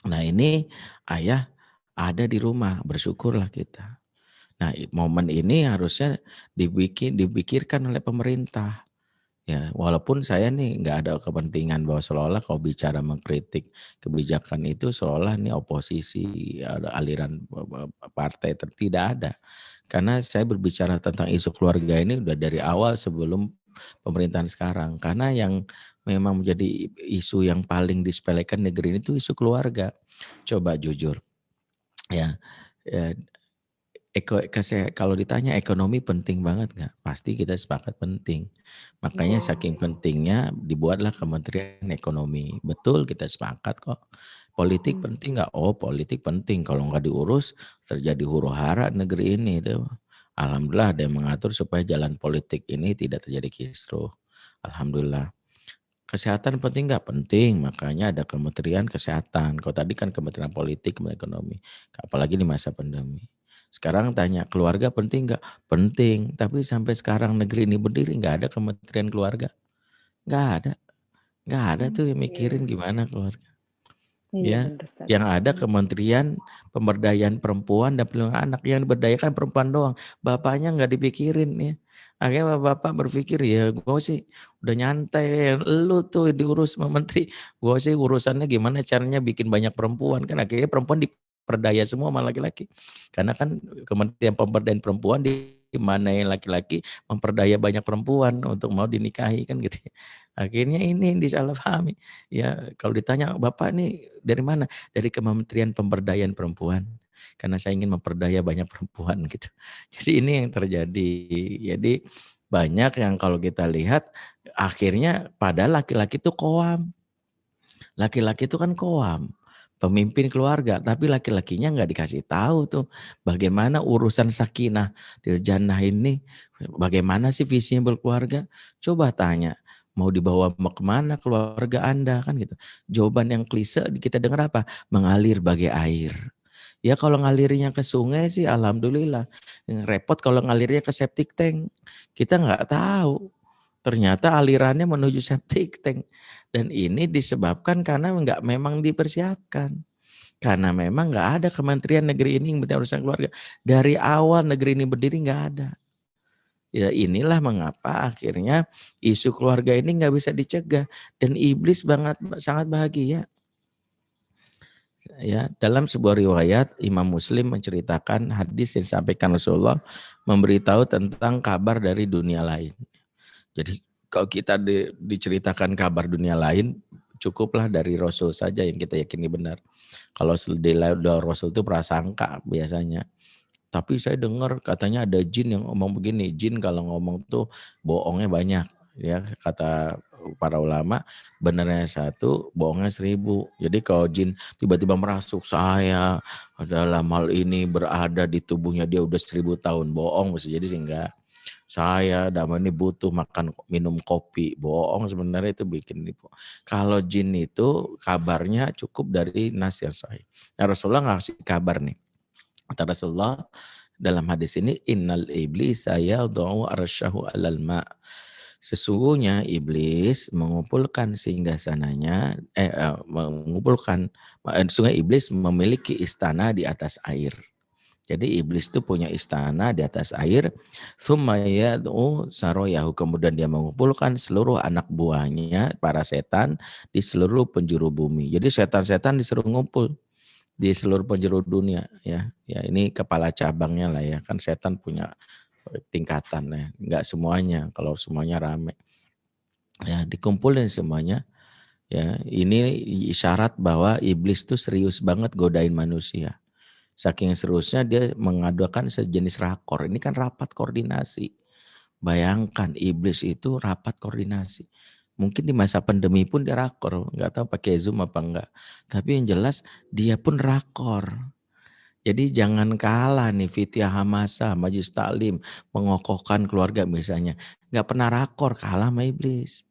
Nah ini ayah ada di rumah, bersyukurlah kita. Nah momen ini harusnya dipikirkan oleh pemerintah. Ya, walaupun saya nih nggak ada kepentingan bahwa seolah-olah kalau bicara mengkritik kebijakan itu seolah ini oposisi, ada aliran partai tidak ada. Karena saya berbicara tentang isu keluarga ini udah dari awal sebelum pemerintahan sekarang. Karena yang memang menjadi isu yang paling disepelekan negeri ini itu isu keluarga. Coba jujur, ya, ya kalau ditanya ekonomi penting banget nggak? Pasti kita sepakat penting. Makanya saking pentingnya dibuatlah Kementerian Ekonomi. Betul kita sepakat kok. Politik penting nggak? Oh politik penting. Kalau nggak diurus terjadi huru-hara negeri ini itu. Alhamdulillah ada yang mengatur supaya jalan politik ini tidak terjadi kisruh. Alhamdulillah. Kesehatan penting nggak? Penting. Makanya ada Kementerian Kesehatan. Kalau tadi kan Kementerian Politik, Kementerian Ekonomi. Apalagi di masa pandemi. Sekarang tanya, keluarga penting nggak? Penting. Tapi sampai sekarang negeri ini berdiri nggak ada Kementerian Keluarga. Nggak ada. Nggak ada tuh yang mikirin gimana keluarga. Iya, Ya, benar Ustaz. yang ada Kementerian Pemberdayaan Perempuan dan Perlindungan Anak. Yang diberdayakan perempuan doang. Bapaknya nggak dipikirin ya. Akhirnya bapak berpikir ya gue sih udah nyantai, lu tuh diurus sama menteri, gue sih urusannya gimana caranya bikin banyak perempuan, kan akhirnya perempuan diperdaya semua sama laki-laki. Karena kan Kementerian Pemberdayaan Perempuan di mana yang laki-laki memperdaya banyak perempuan untuk mau dinikahi kan gitu. Akhirnya ini yang disalahpahami. Ya kalau ditanya bapak nih dari mana? Dari Kementerian Pemberdayaan Perempuan. Karena saya ingin memperdaya banyak perempuan gitu. Jadi ini yang terjadi. Jadi banyak yang kalau kita lihat akhirnya pada laki-laki itu koam. Laki-laki itu kan koam, pemimpin keluarga, tapi laki-lakinya nggak dikasih tahu tuh bagaimana urusan sakinah fil jannah ini, bagaimana sih visinya berkeluarga. Coba tanya, mau dibawa kemana keluarga Anda kan gitu. Jawaban yang klise kita dengar apa? Mengalir bagai air. Ya kalau ngalirnya ke sungai sih alhamdulillah. Yang repot kalau ngalirnya ke septic tank. Kita nggak tahu. Ternyata alirannya menuju septic tank. Dan ini disebabkan karena memang dipersiapkan. Karena memang nggak ada kementerian negeri ini yang urusan keluarga. Dari awal negeri ini berdiri nggak ada. Ya inilah mengapa akhirnya isu keluarga ini nggak bisa dicegah. Dan iblis sangat bahagia. Ya, dalam sebuah riwayat Imam Muslim menceritakan hadis yang disampaikan Rasulullah memberitahu tentang kabar dari dunia lain. Jadi kalau kita diceritakan kabar dunia lain, cukuplah dari Rasul saja yang kita yakini benar. Kalau dari Rasul itu prasangka biasanya. Tapi saya dengar katanya ada jin yang ngomong begini, jin kalau ngomong tuh bohongnya banyak. Ya kata para ulama, benarnya 1, bohongnya 1000. Jadi kalau jin tiba-tiba merasuk saya dalam hal ini berada di tubuhnya dia udah 1000 tahun, bohong bisa jadi sih enggak. Saya dalam ini butuh minum kopi, bohong sebenarnya itu bikin tipu. Kalau jin itu kabarnya cukup dari nas yang sahih. Nah, Rasulullah ngasih kabar nih. Kata Rasulullah dalam hadis ini, innal iblis yad'u arsyahu alal ma'. Sesungguhnya iblis mengumpulkan singgasananya, sesungguhnya iblis memiliki istana di atas air. Jadi iblis itu punya istana di atas air. Tsumma yad'u saroyahu, kemudian dia mengumpulkan seluruh anak buahnya, para setan di seluruh penjuru bumi. Jadi setan-setan disuruh ngumpul di seluruh penjuru dunia ya. Ya ini kepala cabangnya lah ya. Kan setan punya tingkatan ya. Enggak semuanya, kalau semuanya rame. Ya, dikumpulin semuanya. Ya, ini isyarat bahwa iblis tuh serius banget godain manusia. Saking seriusnya dia mengadakan sejenis rakor. Ini kan rapat koordinasi. Bayangkan iblis itu rapat koordinasi. Mungkin di masa pandemi pun dia rakor. Nggak tahu pakai Zoom apa enggak. Tapi yang jelas dia pun rakor. Jadi jangan kalah nih Fitiah Hamasa, Majlis Taklim, mengokohkan keluarga misalnya. Nggak pernah rakor, kalah sama iblis.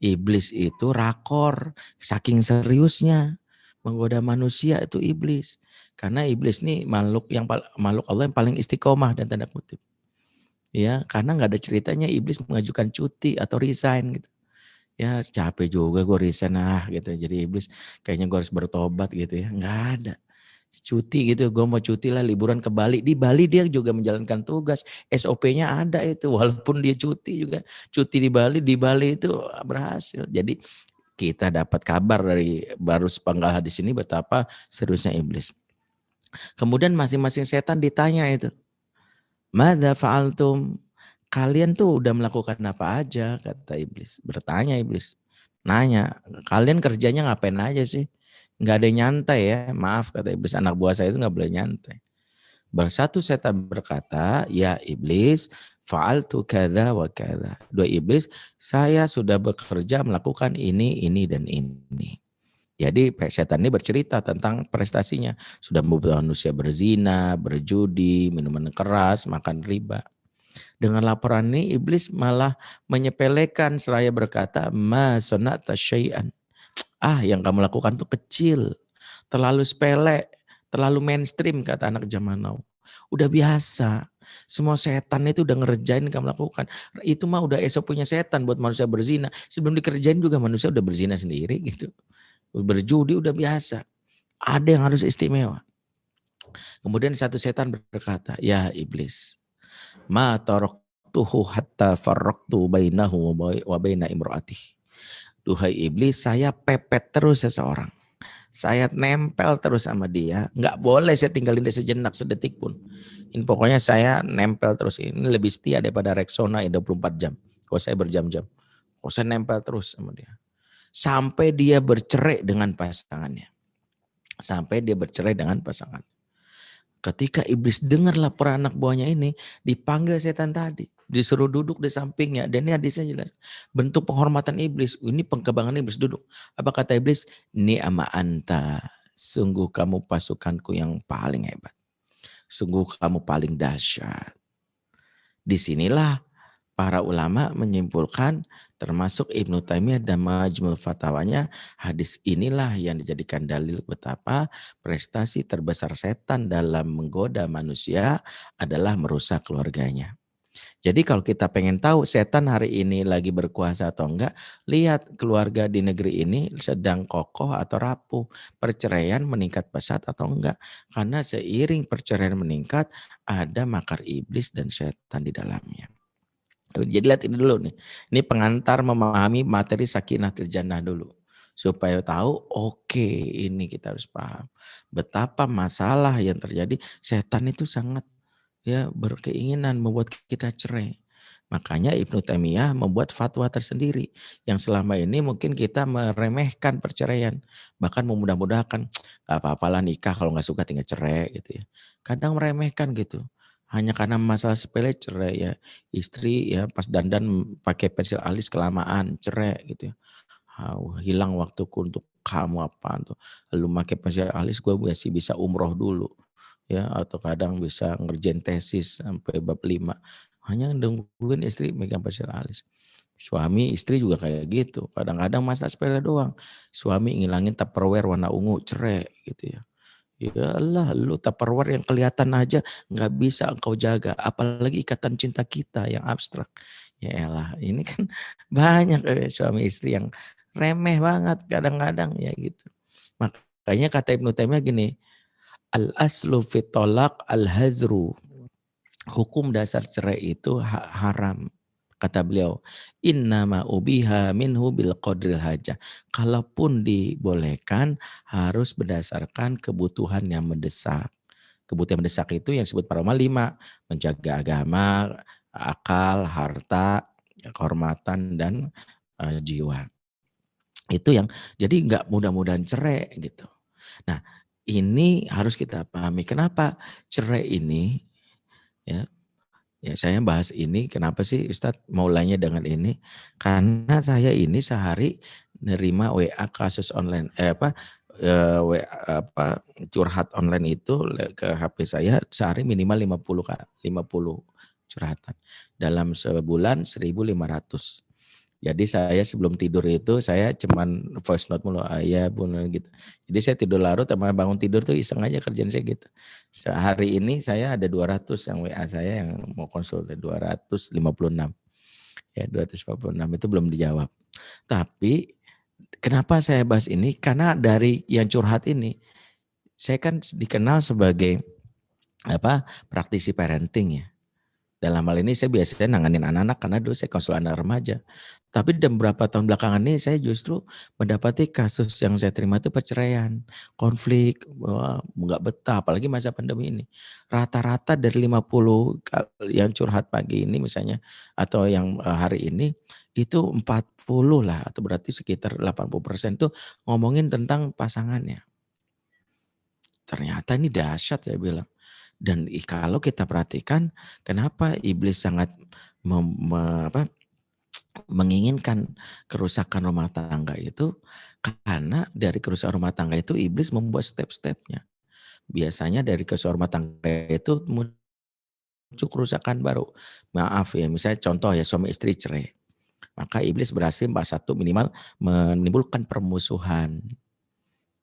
Iblis itu rakor, saking seriusnya. Menggoda manusia itu iblis. Karena iblis nih makhluk Allah yang paling istiqomah dan tanda kutip. Ya, karena nggak ada ceritanya iblis mengajukan cuti atau resign gitu. Ya capek juga gue resign gitu. Jadi iblis kayaknya gue harus bertobat gitu ya. Nggak ada. Cuti gitu, gue mau cuti lah liburan ke Bali. Di Bali dia juga menjalankan tugas. SOP-nya ada itu, walaupun dia cuti juga. Cuti di Bali itu berhasil. Jadi kita dapat kabar dari baru sepenggal hadis ini betapa seriusnya iblis. Kemudian masing-masing setan ditanya itu. Madza fa'altum? Kalian tuh udah melakukan apa aja? Kata iblis. Bertanya iblis. Nanya, kalian kerjanya ngapain aja sih? Nggak ada yang nyantai ya. Maaf kata iblis, anak buah saya itu nggak boleh nyantai. Satu setan berkata, ya iblis, fa'altu kadza wa kadza. Dua iblis, saya sudah bekerja melakukan ini, dan ini. Jadi setan ini bercerita tentang prestasinya. Sudah membuat manusia berzina, berjudi, minuman keras, makan riba. Dengan laporan ini iblis malah menyepelekan seraya berkata, ma sonata syai'an. Yang kamu lakukan tuh kecil, terlalu sepele, terlalu mainstream kata anak zaman now. Udah biasa. Semua setan itu udah ngerjain kamu lakukan. Itu mah udah SOP punya setan buat manusia berzina. Sebelum dikerjain juga manusia udah berzina sendiri gitu. Berjudi udah biasa. Ada yang harus istimewa. Kemudian satu setan berkata, ya iblis, ma taraktuhu hatta farraqtu bainahu wa baina imraatihi. Duhai iblis, saya pepet terus seseorang. Saya nempel terus sama dia. Nggak boleh saya tinggalin dia sejenak, sedetik pun. Ini pokoknya saya nempel terus. Ini lebih setia daripada Rexona yang 24 jam. Kalau saya berjam-jam. Kalau saya nempel terus sama dia. Sampai dia bercerai dengan pasangannya. Sampai dia bercerai dengan pasangan. Ketika iblis dengar laporan anak buahnya ini, dipanggil setan tadi. Disuruh duduk di sampingnya. Dan ini hadisnya jelas. Bentuk penghormatan iblis. Ini pengkebangan iblis, duduk. Apa kata iblis? Ni'ama anta. Sungguh kamu pasukanku yang paling hebat. Sungguh kamu paling dahsyat. Disinilah para ulama menyimpulkan, termasuk Ibnu Taimiyah dan Majmu' Fatawanya, hadis inilah yang dijadikan dalil betapa prestasi terbesar setan dalam menggoda manusia adalah merusak keluarganya. Jadi kalau kita pengen tahu setan hari ini lagi berkuasa atau enggak, lihat keluarga di negeri ini sedang kokoh atau rapuh, perceraian meningkat pesat atau enggak. Karena seiring perceraian meningkat, ada makar iblis dan setan di dalamnya. Jadi lihat ini dulu nih. Ini pengantar memahami materi Sakinatul Jannah dulu. Supaya tahu oke, ini kita harus paham. Betapa masalah yang terjadi, setan itu sangat ya berkeinginan membuat kita cerai. Makanya Ibnu Taimiyah membuat fatwa tersendiri yang selama ini mungkin kita meremehkan perceraian. Bahkan memudah-mudahkan, gak apa-apalah nikah kalau gak suka tinggal cerai gitu ya. Kadang meremehkan gitu. Hanya karena masalah sepele cerai ya. Istri ya pas dandan pakai pensil alis kelamaan cerai gitu ya. Hilang waktuku untuk kamu apa tuh. Lalu pakai pensil alis gue masih bisa umroh dulu. Ya, atau kadang bisa ngerjain tesis sampai bab 5. Hanya nungguin istri megang pensil alis. Suami istri juga kayak gitu. Kadang-kadang masa sepele doang. Suami ngilangin Tupperware warna ungu, cerai gitu ya. Ya Allah, lu Tupperware yang kelihatan aja nggak bisa engkau jaga. Apalagi ikatan cinta kita yang abstrak. Ya elah, ini kan banyak suami istri yang remeh banget kadang-kadang ya gitu. Makanya kata Ibnu Taimiyah gini, al-aslu fit tolak al-hazru. Hukum dasar cerai itu haram. Kata beliau, innama ubiha minhu bil qadril hajah. Kalaupun dibolehkan harus berdasarkan kebutuhan yang mendesak. Kebutuhan mendesak itu yang disebut para ulama 5, menjaga agama, akal, harta, kehormatan dan jiwa. Itu yang jadi nggak mudah-mudahan cerai gitu. Nah, ini harus kita pahami kenapa cerai ini ya. Ya saya bahas ini kenapa sih Ustadz mulainya dengan ini? Karena saya ini sehari nerima WA kasus online WA curhat online itu ke HP saya sehari minimal 50 curhatan. Dalam sebulan 1.500. Jadi saya sebelum tidur itu saya cuman voice note mulu ayah bun gitu. Jadi saya tidur larut sama bangun tidur tuh iseng aja kerjaan saya gitu. Sehari ini saya ada 200 yang WA saya yang mau konsul 256. Ya 256 itu belum dijawab. Tapi kenapa saya bahas ini? Karena dari yang curhat ini saya kan dikenal sebagai praktisi parenting ya. Dalam hal ini saya biasanya nanganin anak-anak karena dulu saya konsul anak remaja. Tapi dalam beberapa tahun belakangan ini saya justru mendapati kasus yang saya terima itu perceraian, konflik, nggak betah, apalagi masa pandemi ini. Rata-rata dari 50 yang curhat pagi ini misalnya, atau yang hari ini, itu 40 lah, atau berarti sekitar 80% tuh ngomongin tentang pasangannya. Ternyata ini dahsyat saya bilang. Dan kalau kita perhatikan, kenapa iblis sangat menginginkan kerusakan rumah tangga itu? Karena dari kerusakan rumah tangga itu iblis membuat step-stepnya. Biasanya dari kerusakan rumah tangga itu muncul kerusakan baru. Maaf ya, misalnya contoh ya suami istri cerai. Maka iblis berhasil minimal menimbulkan permusuhan.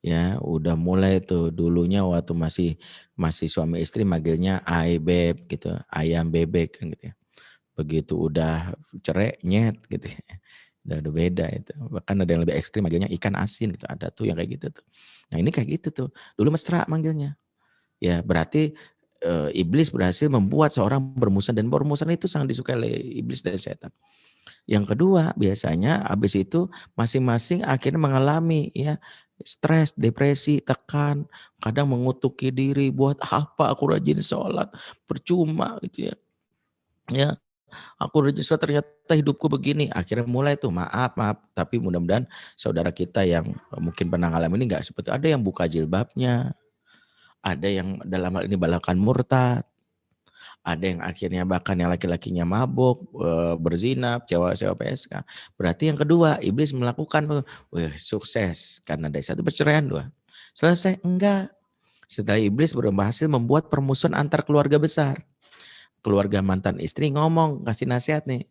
Ya udah mulai tuh dulunya waktu masih suami istri manggilnya ay beb gitu, ayam bebek kan gitu ya. Begitu udah cerai nyet gitu ya. Udah beda itu. Bahkan ada yang lebih ekstrim manggilnya ikan asin gitu, ada tuh yang kayak gitu tuh. Nah ini kayak gitu tuh. Dulu mesra manggilnya. Ya berarti iblis berhasil membuat seorang bermusuhan, dan bermusuhan itu sangat disukai oleh iblis dan setan. Yang kedua, biasanya habis itu masing-masing akhirnya mengalami ya stres, depresi, tekan, kadang mengutuki diri, buat apa aku rajin sholat, percuma gitu ya. Ya, aku rajin sholat ternyata hidupku begini. Akhirnya mulai tuh maaf, tapi mudah-mudahan saudara kita yang mungkin pernah ngalamin ini nggak seperti, ada yang buka jilbabnya, ada yang dalam hal ini balakan murtad, ada yang akhirnya bahkan yang laki-lakinya mabuk, berzina, sewa PSK. Berarti yang kedua, iblis melakukan, wih sukses. Karena dari satu perceraian, dua. Selesai? Enggak. Setelah iblis berhasil membuat permusuhan antar keluarga besar. Keluarga mantan istri ngomong, kasih nasihat nih.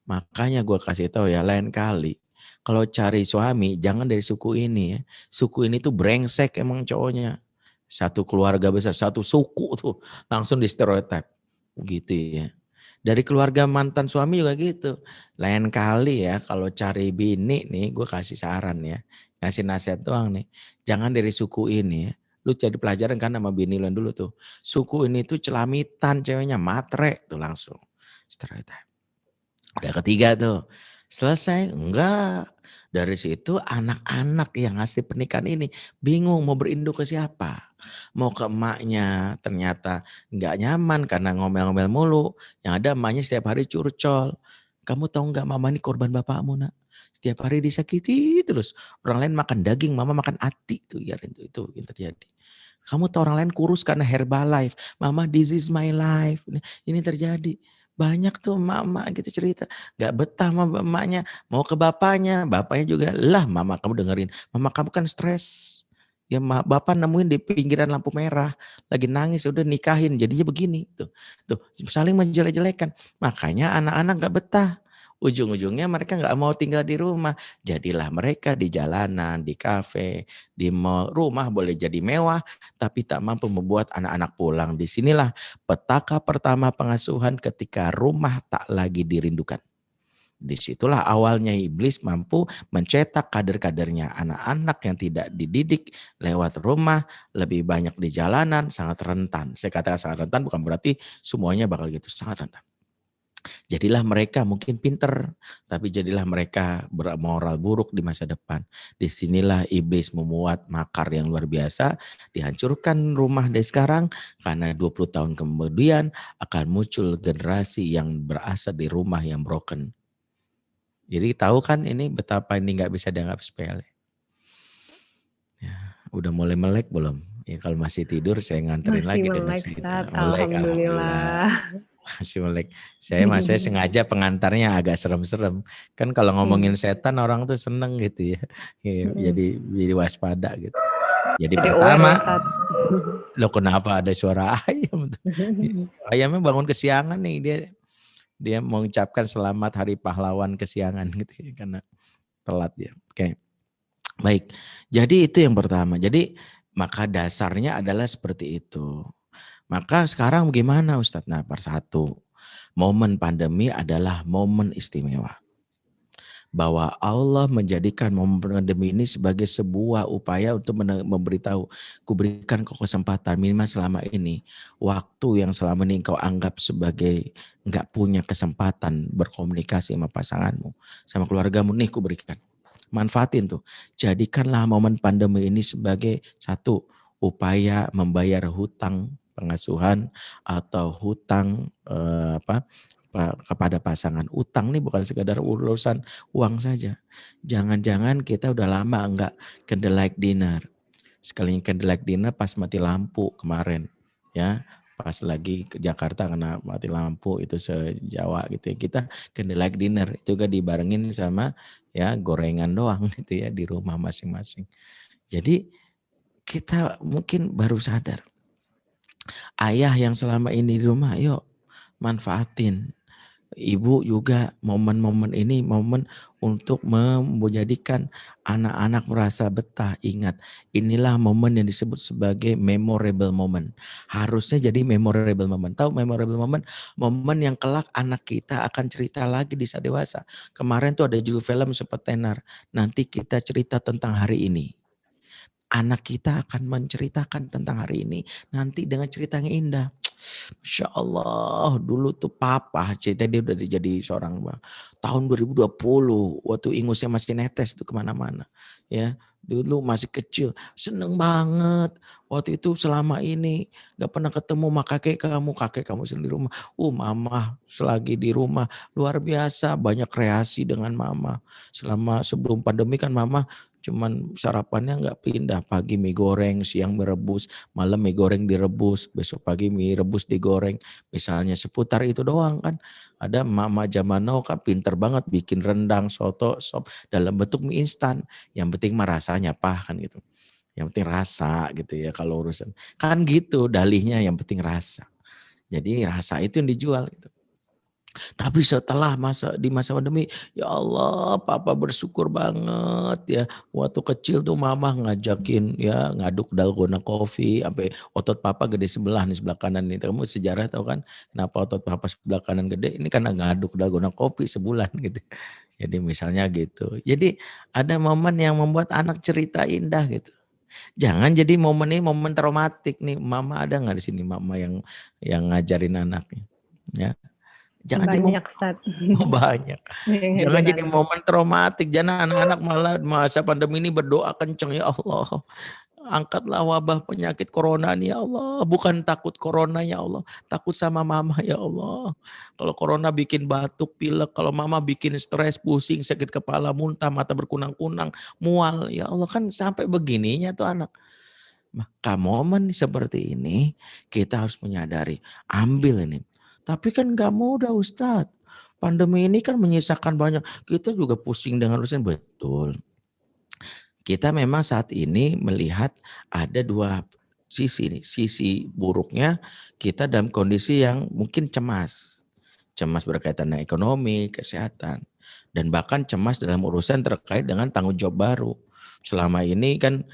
Makanya gue kasih tahu ya, lain kali kalau cari suami jangan dari suku ini ya. Suku ini tuh brengsek emang cowoknya. Satu keluarga besar, satu suku tuh langsung di stereotip. Gitu ya. Dari keluarga mantan suami juga gitu. Lain kali ya kalau cari bini nih, gue kasih saran ya. Ngasih nasihat doang nih. Jangan dari suku ini ya. Lu jadi pelajaran kan sama bini lu dulu tuh. Suku ini tuh celamitan ceweknya, matre tuh langsung. Stereotip. Udah ketiga tuh. Selesai? Enggak. Dari situ anak-anak yang hasil pernikahan ini bingung mau berinduk ke siapa. Mau ke emaknya ternyata enggak nyaman karena ngomel-ngomel mulu. Yang ada emaknya setiap hari curcol. Kamu tahu enggak mama ini korban bapakmu nak. Setiap hari disakiti terus. Orang lain makan daging, mama makan ati. Itu yang terjadi. Kamu tahu orang lain kurus karena Herbalife. Mama this is my life. Ini terjadi. Banyak tuh emak-emak gitu cerita. Gak betah sama emaknya. Mau ke bapaknya juga, lah mama kamu dengerin. Mama kamu kan stres. Ya bapak nemuin di pinggiran lampu merah. Lagi nangis, udah nikahin. Jadinya begini. Tuh saling menjelek-jelekan. Makanya anak-anak gak betah. Ujung-ujungnya mereka gak mau tinggal di rumah. Jadilah mereka di jalanan, di kafe, di mall. Rumah boleh jadi mewah, tapi tak mampu membuat anak-anak pulang. Disinilah petaka pertama pengasuhan ketika rumah tak lagi dirindukan. Disitulah awalnya iblis mampu mencetak kader-kadernya. Anak-anak yang tidak dididik lewat rumah, lebih banyak di jalanan, sangat rentan. Saya katakan sangat rentan bukan berarti semuanya bakal gitu, sangat rentan. Jadilah mereka mungkin pinter, tapi jadilah mereka bermoral buruk di masa depan. Disinilah iblis memuat makar yang luar biasa, dihancurkan rumah dari sekarang, karena 20 tahun kemudian akan muncul generasi yang berasal di rumah yang broken. Jadi tahu kan ini betapa ini nggak bisa dianggap sepele. Ya, udah mulai melek belum? Ya kalau masih tidur saya nganterin Masih lagi dengan melek, cerita. Ustaz. Melek, alhamdulillah. Alhamdulillah. Masih melek. Saya sengaja pengantarnya agak serem-serem. Kan kalau ngomongin setan orang tuh seneng gitu ya. Jadi waspada gitu. Jadi aware ya, pertama, Ustaz. lo kenapa ada suara ayam? Ayamnya bangun kesiangan nih, dia mengucapkan selamat hari pahlawan kesiangan gitu ya, karena telat dia. Oke. Baik. Jadi itu yang pertama. Jadi maka dasarnya adalah seperti itu. Maka sekarang bagaimana Ustadz? Nah, satu, momen pandemi adalah momen istimewa. Bahwa Allah menjadikan momen pandemi ini sebagai sebuah upaya untuk memberitahu, kuberikan kau kesempatan minimal selama ini. Waktu yang selama ini engkau anggap sebagai enggak punya kesempatan berkomunikasi sama pasanganmu, sama keluargamu, nih kuberikan. Manfaatin tuh. Jadikanlah momen pandemi ini sebagai satu upaya membayar hutang pengasuhan atau hutang kepada pasangan. Utang nih bukan sekadar urusan uang saja. Jangan-jangan kita udah lama enggak candlelight dinner. Sekalinya candlelight dinner pas mati lampu kemarin, ya. Pas lagi ke Jakarta kena mati lampu itu se-Jawa gitu ya. Kita candlelight dinner itu juga dibarengin sama ya gorengan doang gitu ya di rumah masing-masing. Jadi kita mungkin baru sadar. Ayah yang selama ini di rumah, yuk manfaatin. Ibu juga momen-momen ini momen untuk menjadikan anak-anak merasa betah. Ingat, inilah momen yang disebut sebagai memorable moment. Harusnya jadi memorable moment. Tahu memorable moment? Momen yang kelak anak kita akan cerita lagi di saat dewasa. Kemarin tuh ada judul film sempat tenar. Nanti kita cerita tentang hari ini. Anak kita akan menceritakan tentang hari ini nanti dengan cerita yang indah. Masya Allah, dulu tuh papa cerita dia udah jadi seorang tahun 2020 waktu ingusnya masih netes tuh kemana-mana. Ya, dulu masih kecil, seneng banget. Waktu itu selama ini gak pernah ketemu sama kakek kamu sendiri di rumah. Mama selagi di rumah luar biasa banyak kreasi dengan mama. Sebelum pandemi kan mama cuman sarapannya nggak pindah, pagi mie goreng, siang mie rebus, malam mie goreng direbus, besok pagi mie rebus digoreng. Misalnya seputar itu doang kan. Ada mama zaman now kan pinter banget bikin rendang, soto, sop dalam bentuk mie instan. Yang penting mah rasanya kan gitu. Yang penting rasa gitu ya kalau urusan. Kan gitu dalihnya yang penting rasa. Jadi rasa itu yang dijual gitu. Tapi setelah di masa pandemi, ya Allah, papa bersyukur banget ya. Waktu kecil tuh mama ngajakin ya ngaduk dalgona coffee sampai otot papa gede sebelah nih sebelah kanan nih. Kamu sejarah tahu kan kenapa otot papa sebelah kanan gede? Ini karena ngaduk dalgona coffee sebulan gitu. Jadi misalnya gitu. Jadi ada momen yang membuat anak cerita indah gitu. Jangan jadi momen ini momen traumatik nih. Mama ada nggak di sini mama yang ngajarin anaknya? Ya. Jangan jadi Banyak, Ustaz. banyak. Jangan jadi momen traumatik. Jangan anak-anak malah masa pandemi ini berdoa kenceng, ya Allah. Angkatlah wabah penyakit corona nih ya Allah. Bukan takut corona ya Allah. Takut sama mama ya Allah. Kalau corona bikin batuk, pilek. Kalau mama bikin stres, pusing, sakit kepala, muntah, mata berkunang-kunang, mual. Ya Allah kan sampai begininya tuh anak. Maka momen seperti ini kita harus menyadari. Ambil ini. Tapi kan gak mudah Ustadz. Pandemi ini kan menyisakan banyak. Kita juga pusing dengan urusan betul. Kita memang saat ini melihat ada dua sisi nih. Sisi buruknya kita dalam kondisi yang mungkin cemas. Cemas berkaitan dengan ekonomi, kesehatan. Dan bahkan cemas dalam urusan terkait dengan tanggung jawab baru. Selama ini kan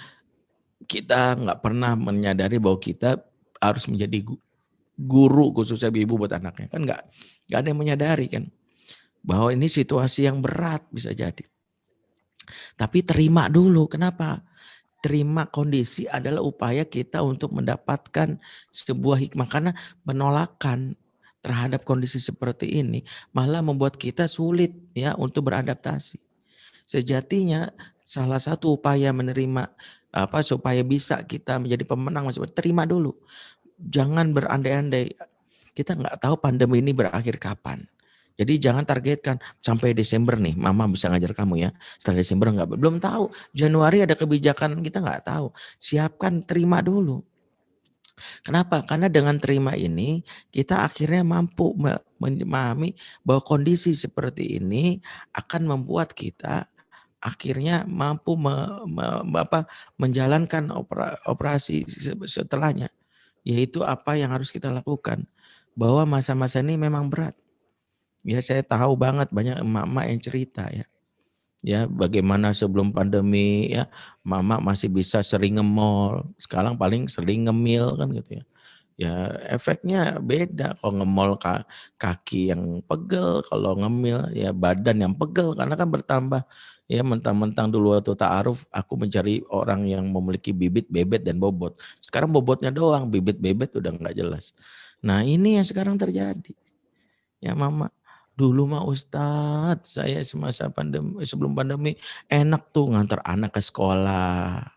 kita nggak pernah menyadari bahwa kita harus menjadi guru khususnya ibu buat anaknya. Kan nggak ada yang menyadari kan bahwa ini situasi yang berat bisa jadi. Tapi terima dulu. Kenapa? Terima kondisi adalah upaya kita untuk mendapatkan sebuah hikmah. Karena penolakan terhadap kondisi seperti ini malah membuat kita sulit ya untuk beradaptasi. Sejatinya salah satu upaya menerima supaya bisa kita menjadi pemenang, terima dulu. Jangan berandai-andai. Kita nggak tahu pandemi ini berakhir kapan. Jadi jangan targetkan sampai Desember nih, mama bisa ngajar kamu ya. Setelah Desember belum tahu. Januari ada kebijakan kita nggak tahu. Siapkan, terima dulu. Kenapa? Karena dengan terima ini kita akhirnya mampu memahami bahwa kondisi seperti ini akan membuat kita akhirnya mampu menjalankan operasi setelahnya. Yaitu apa yang harus kita lakukan. Bahwa masa-masa ini memang berat. Ya saya tahu banget banyak emak-emak yang cerita ya. Ya bagaimana sebelum pandemi ya mama masih bisa sering nge-mall. Sekarang paling sering ngemil kan gitu ya. Ya efeknya beda. Kalau nge-mall kaki yang pegel. Kalau ngemil ya badan yang pegel. Karena kan bertambah. Ya mentang-mentang dulu waktu ta'aruf aku mencari orang yang memiliki bibit, bebet dan bobot. Sekarang bobotnya doang, bibit-bebet udah nggak jelas. Nah ini yang sekarang terjadi. Ya mama, dulu mah Ustadz saya semasa pandemi, sebelum pandemi enak tuh ngantar anak ke sekolah.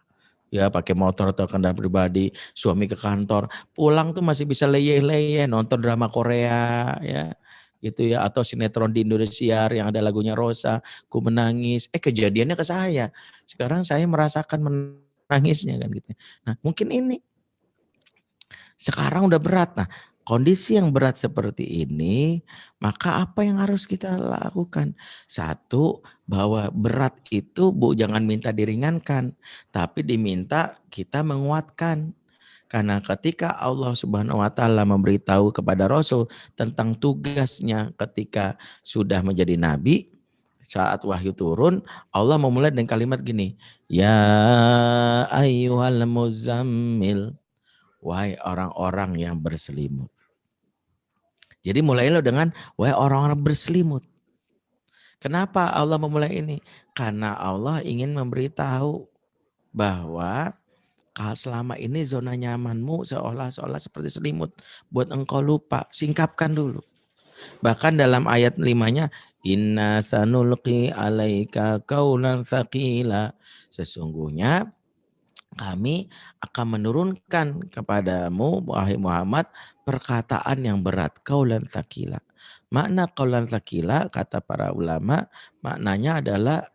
Ya pakai motor atau kendaraan pribadi, suami ke kantor, pulang tuh masih bisa leye-leye nonton drama Korea ya. Gitu ya, atau sinetron di Indosiar yang ada lagunya Rosa, Ku Menangis. Kejadiannya ke saya. Sekarang saya merasakan menangisnya kan gitu. Nah, mungkin ini sekarang udah berat. Nah, kondisi yang berat seperti ini, maka apa yang harus kita lakukan? Satu, bahwa berat itu jangan minta diringankan, tapi diminta kita menguatkan. Karena ketika Allah Subhanahu wa taala memberitahu kepada Rasul tentang tugasnya ketika sudah menjadi nabi, saat wahyu turun, Allah memulai dengan kalimat gini, ya ayyuhal muzammil, wahai orang-orang yang berselimut. Jadi mulailah dengan wahai orang-orang berselimut. Kenapa Allah memulai ini? Karena Allah ingin memberitahu bahwa selama ini zona nyamanmu seolah-olah seperti selimut buat engkau lupa. Singkapkan dulu. Bahkan dalam ayat 5-nya, inna sanulqi alaika qaulan tsaqila. Sesungguhnya kami akan menurunkan kepadamu wahai Muhammad perkataan yang berat, qaulan tsaqila. Makna qaulan tsaqila kata para ulama, maknanya adalah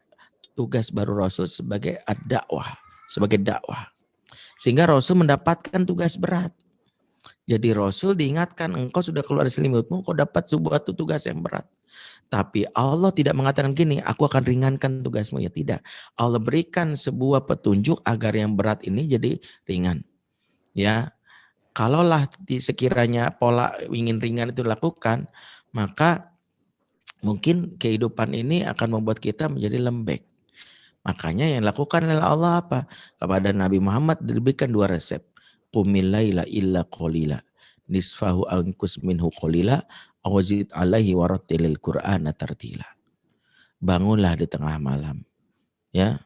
tugas baru Rasul sebagai ad-dakwah, sebagai dakwah. Sehingga Rasul mendapatkan tugas berat. Jadi Rasul diingatkan, engkau sudah keluar dari selimutmu, engkau dapat sebuah tugas yang berat. Tapi Allah tidak mengatakan gini, aku akan ringankan tugasmu. Ya tidak. Allah berikan sebuah petunjuk agar yang berat ini jadi ringan. Ya, kalaulah sekiranya pola ingin ringan itu dilakukan, maka mungkin kehidupan ini akan membuat kita menjadi lembek. Makanya yang dilakukan oleh Allah apa? Kepada Nabi Muhammad diberikan 2 resep. Qumil laila illa qalila. Nisfahu anqus minhu qalila awzid alaihi warattilil Qur'ana tartila. Bangunlah di tengah malam. Ya.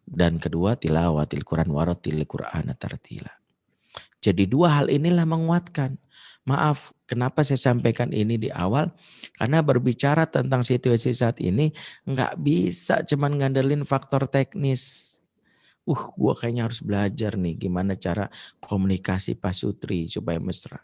Dan kedua tilawatil Qur'an warattilil Qur'ana tartila. Jadi 2 hal inilah menguatkan. Maaf, kenapa saya sampaikan ini di awal? Karena berbicara tentang situasi saat ini nggak bisa cuman ngandelin faktor teknis. Gua kayaknya harus belajar nih gimana cara komunikasi pasutri supaya mesra.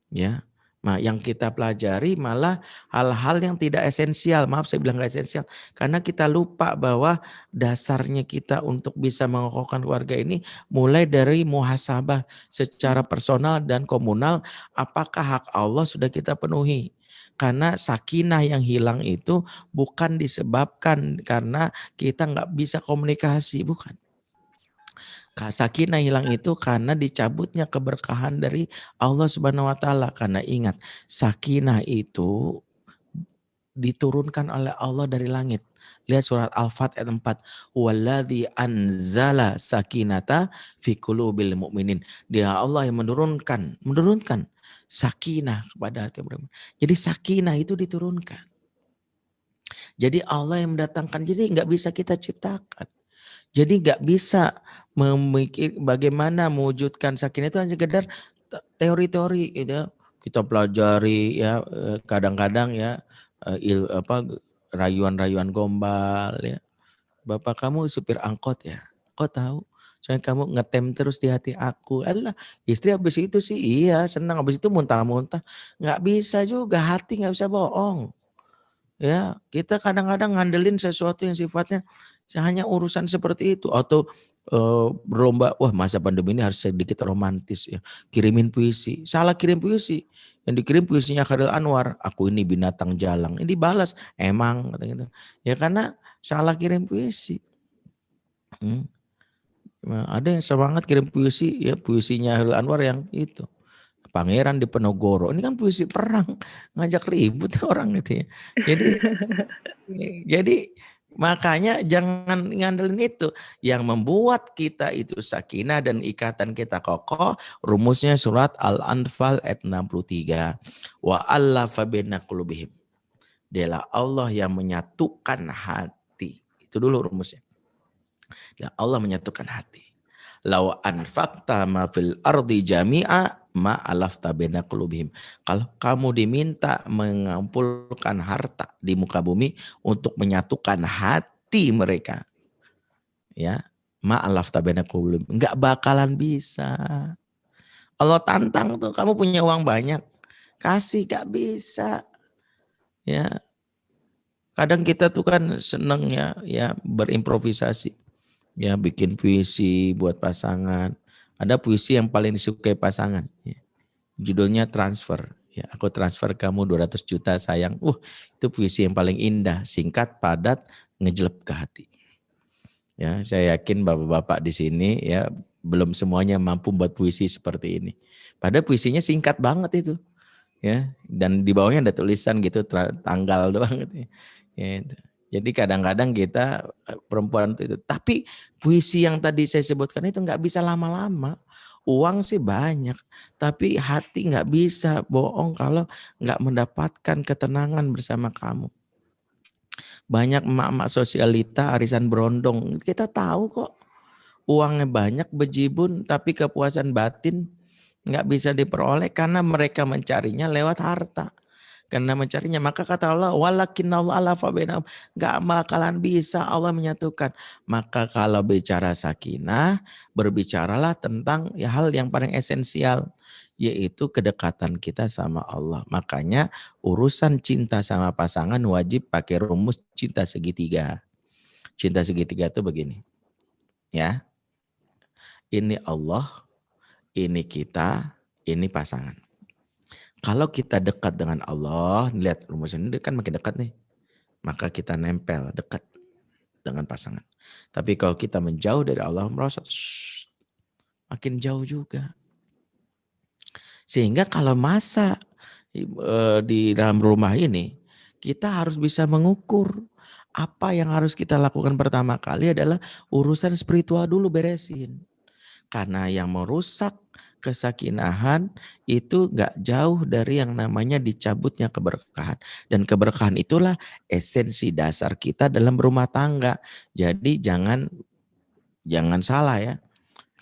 Ya. Nah, yang kita pelajari malah hal-hal yang tidak esensial. Maaf saya bilang gak esensial. Karena kita lupa bahwa dasarnya kita untuk bisa mengokohkan keluarga ini mulai dari muhasabah secara personal dan komunal. Apakah hak Allah sudah kita penuhi? Karena sakinah yang hilang itu bukan disebabkan karena kita gak bisa komunikasi. Bukan. Sakinah hilang itu karena dicabutnya keberkahan dari Allah Subhanahu wa taala. Karena ingat, sakinah itu diturunkan oleh Allah dari langit. Lihat surat Al-Fat ayat 4. Walladzi anzala sakinata fi qulubil mu'minin. Dia Allah yang menurunkan sakinah kepada hati beriman. Jadi sakinah itu diturunkan. Jadi Allah yang mendatangkan. Jadi nggak bisa kita ciptakan. Jadi nggak bisa memikir bagaimana mewujudkan sakinah itu hanya sekedar teori-teori gitu. Kita pelajari ya kadang-kadang ya rayuan-rayuan gombal ya. Bapak kamu supir angkot ya. Kok tahu? Soalnya kamu ngetem terus di hati aku. Adalah istri habis itu sih iya senang, habis itu muntah-muntah. Nggak bisa juga, hati nggak bisa bohong. Ya, kita kadang-kadang ngandelin sesuatu yang sifatnya hanya urusan seperti itu atau berlomba, wah masa pandemi ini harus sedikit romantis ya. Kirimin puisi, salah kirim puisi. Yang dikirim puisinya Khairil Anwar, aku ini binatang jalang. Ini dibalas, emang kata gitu. Ya karena salah kirim puisi. Ada yang semangat kirim puisi, ya puisinya Khairil Anwar yang itu. Pangeran di Penogoro. Ini kan puisi perang, ngajak ribut orang itu ya. Jadi makanya jangan ngandelin itu. Yang membuat kita itu sakinah dan ikatan kita kokoh, rumusnya surat Al-Anfal ayat 63. Wa allafa baina qulubihim. Dialah Allah yang menyatukan hati. Itu dulu rumusnya. Dan Allah menyatukan hati. Law anfaqta ma fil ardi jami'a ma alafta baina qulubihim. Kalau kamu diminta mengumpulkan harta di muka bumi untuk menyatukan hati mereka, ya, ma alafta baina qulubihim, enggak bakalan bisa. Allah tantang tuh, kamu punya uang banyak, kasih, enggak bisa. Ya. Kadang kita tuh kan seneng ya berimprovisasi. Ya, bikin puisi buat pasangan. Ada puisi yang paling disukai pasangan. Ya. Judulnya transfer. Ya, aku transfer kamu 200 juta sayang. Itu puisi yang paling indah. Singkat, padat, ngejelep ke hati. Ya, saya yakin bapak-bapak di sini ya belum semuanya mampu buat puisi seperti ini. Padahal puisinya singkat banget itu. Ya, dan di bawahnya ada tulisan gitu tanggal doang gitu. Ya, itu. Jadi kadang-kadang kita perempuan itu. Tapi puisi yang tadi saya sebutkan itu nggak bisa lama-lama. Uang sih banyak. Tapi hati nggak bisa bohong kalau nggak mendapatkan ketenangan bersama kamu. Banyak emak-emak sosialita arisan berondong. Kita tahu kok. Uangnya banyak bejibun tapi kepuasan batin nggak bisa diperoleh karena mereka mencarinya lewat harta. Karena mencarinya, maka kata Allah, walakinallahu alafa bainahum, nggak bakalan bisa Allah menyatukan. Maka kalau bicara sakinah, berbicaralah tentang hal yang paling esensial, yaitu kedekatan kita sama Allah. Makanya urusan cinta sama pasangan wajib pakai rumus cinta segitiga. Cinta segitiga itu begini, ya. Ini Allah, ini kita, ini pasangan. Kalau kita dekat dengan Allah, lihat rumus ini kan makin dekat nih. Maka kita nempel dekat dengan pasangan. Tapi kalau kita menjauh dari Allah, merosot, makin jauh juga. Sehingga kalau masa di dalam rumah ini, kita harus bisa mengukur apa yang harus kita lakukan pertama kali adalah urusan spiritual dulu beresin. Karena yang merusak kesakinahan itu gak jauh dari yang namanya dicabutnya keberkahan. Dan keberkahan itulah esensi dasar kita dalam berumah tangga. Jadi jangan salah ya.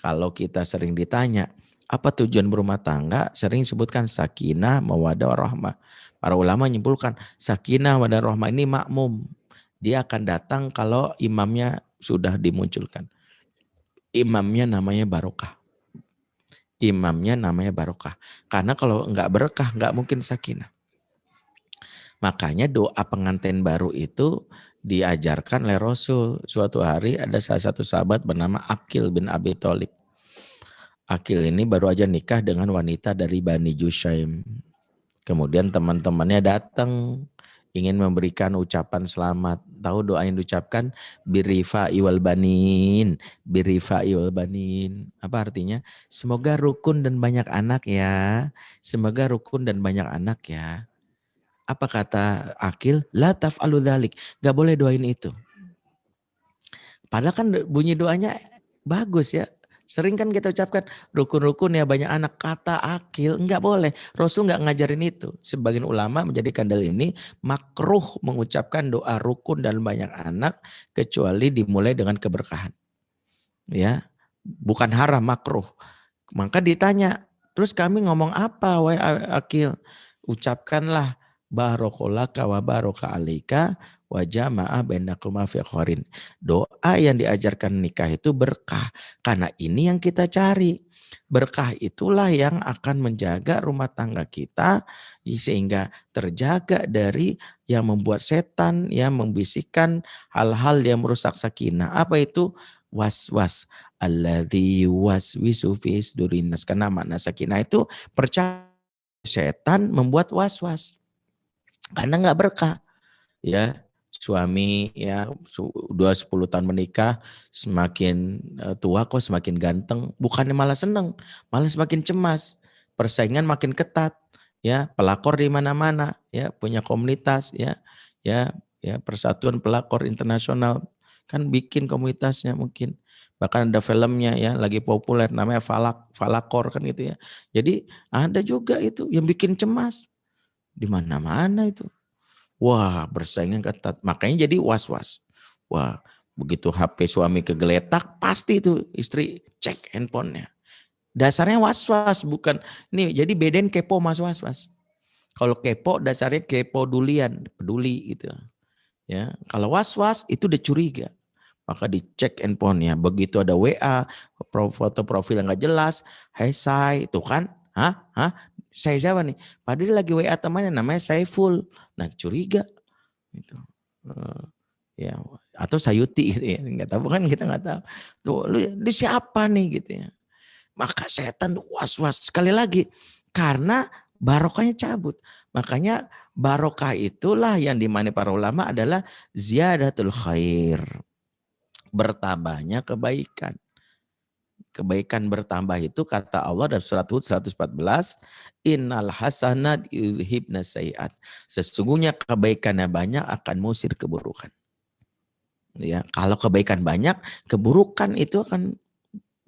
Kalau kita sering ditanya, apa tujuan berumah tangga? Sering sebutkan sakinah, mawaddah, warahmah. Para ulama menyimpulkan sakinah, mawaddah, warahmah ini makmum. Dia akan datang kalau imamnya sudah dimunculkan. Imamnya namanya barokah. Imamnya namanya barokah. Karena kalau enggak berkah, enggak mungkin sakinah. Makanya doa pengantin baru itu diajarkan oleh Rasul. Suatu hari ada salah satu sahabat bernama Aqil bin Abi Thalib. Aqil ini baru aja nikah dengan wanita dari Bani Jushaim. Kemudian teman-temannya datang ingin memberikan ucapan selamat. Tahu doa yang diucapkan? Birifa'i wal banin. Birifa'i wal banin. Apa artinya? Semoga rukun dan banyak anak ya. Semoga rukun dan banyak anak ya. Apa kata Aqil? La taf'alu dzalik. Gak boleh doain itu. Padahal kan bunyi doanya bagus ya. Sering kan kita ucapkan rukun-rukun ya banyak anak, kata Aqil enggak boleh. Rasul enggak ngajarin itu. Sebagian ulama menjadikan dalil ini makruh mengucapkan doa rukun dan banyak anak kecuali dimulai dengan keberkahan. Ya, bukan haram, makruh. Maka ditanya, terus kami ngomong apa wahai Aqil? Ucapkanlah barokolaka wa baroka alika wa jama'a bainakuma fi khairin. Doa yang diajarkan nikah itu berkah. Karena ini yang kita cari. Berkah itulah yang akan menjaga rumah tangga kita sehingga terjaga dari yang membuat setan yang membisikkan hal-hal yang merusak sakinah. Apa itu? Was-was. Alladzi waswisu fi sudurin nas. Karena makna sakinah itu percaya setan membuat was-was. Karena enggak berkah. Ya, suami ya udah 10 tahun menikah semakin tua kok semakin ganteng, bukannya malah seneng, malah semakin cemas, persaingan makin ketat ya, pelakor di mana-mana ya, punya komunitas ya Persatuan Pelakor Internasional kan bikin komunitasnya, mungkin bahkan ada filmnya ya lagi populer namanya Falakor kan gitu ya. Jadi ada juga itu yang bikin cemas di mana-mana itu. Wah, bersaingan ketat. Makanya jadi was-was. Wah, begitu HP suami kegeletak, pasti itu istri cek handphonenya. Dasarnya was-was, bukan. Ini jadi bedain kepo mas was-was. Kalau kepo dasarnya kepo dulian, peduli gitu. Ya, kalau was-was itu udah curiga. Maka dicek handphonenya. Begitu ada WA, foto profil yang gak jelas, hey say, itu kan. Hah? Saya siapa nih? Padahal lagi WA temannya namanya Saiful. Nah curiga. Gitu. Ya, atau Sayuti gitu ya. Nggak tahu kan, kita nggak tahu. Tuh, lu siapa nih gitu ya. Maka setan was-was. Sekali lagi. Karena barokahnya cabut. Makanya barokah itulah yang dimana para ulama adalah ziyadatul khair. Bertambahnya kebaikan. Kebaikan bertambah itu kata Allah dalam surat Hud 114, innal hasanat yudhibna sayiat. Sesungguhnya kebaikannya banyak akan mengusir keburukan. Ya, kalau kebaikan banyak, keburukan itu akan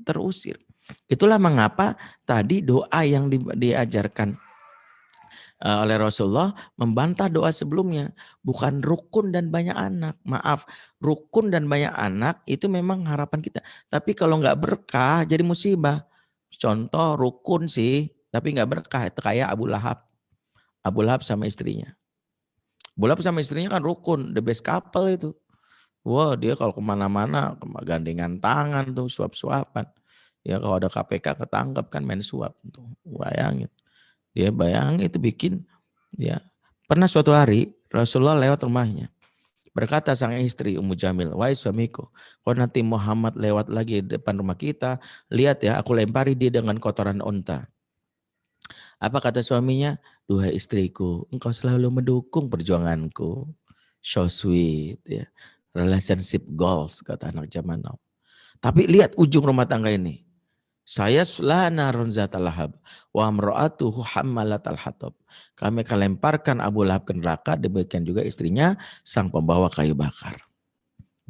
terusir. Itulah mengapa tadi doa yang diajarkan oleh Rasulullah membantah doa sebelumnya. Bukan rukun dan banyak anak. Maaf, rukun dan banyak anak itu memang harapan kita. Tapi kalau nggak berkah jadi musibah. Contoh rukun sih, tapi nggak berkah. Itu kayak Abu Lahab. Abu Lahab sama istrinya. Abu Lahab sama istrinya kan rukun, the best couple itu. Wah dia kalau kemana-mana gandengan tangan tuh, suap-suapan. Ya kalau ada KPK ketangkap kan main suap tuh. Bayangin. Dia bayangin itu bikin ya. Pernah suatu hari Rasulullah lewat rumahnya. Berkata sang istri Ummu Jamil, wahai suamiku, kalau nanti Muhammad lewat lagi di depan rumah kita, lihat ya aku lempari dia dengan kotoran unta. Apa kata suaminya? Duhai istriku, engkau selalu mendukung perjuanganku. So sweet ya. Relationship goals kata anak zaman now. Tapi lihat ujung rumah tangga ini. Saya sulana ronzat al-lahab wa amra'atuhu hammalat al-hatab. Kami akan lemparkan Abu Lahab ke neraka, demikian juga istrinya sang pembawa kayu bakar.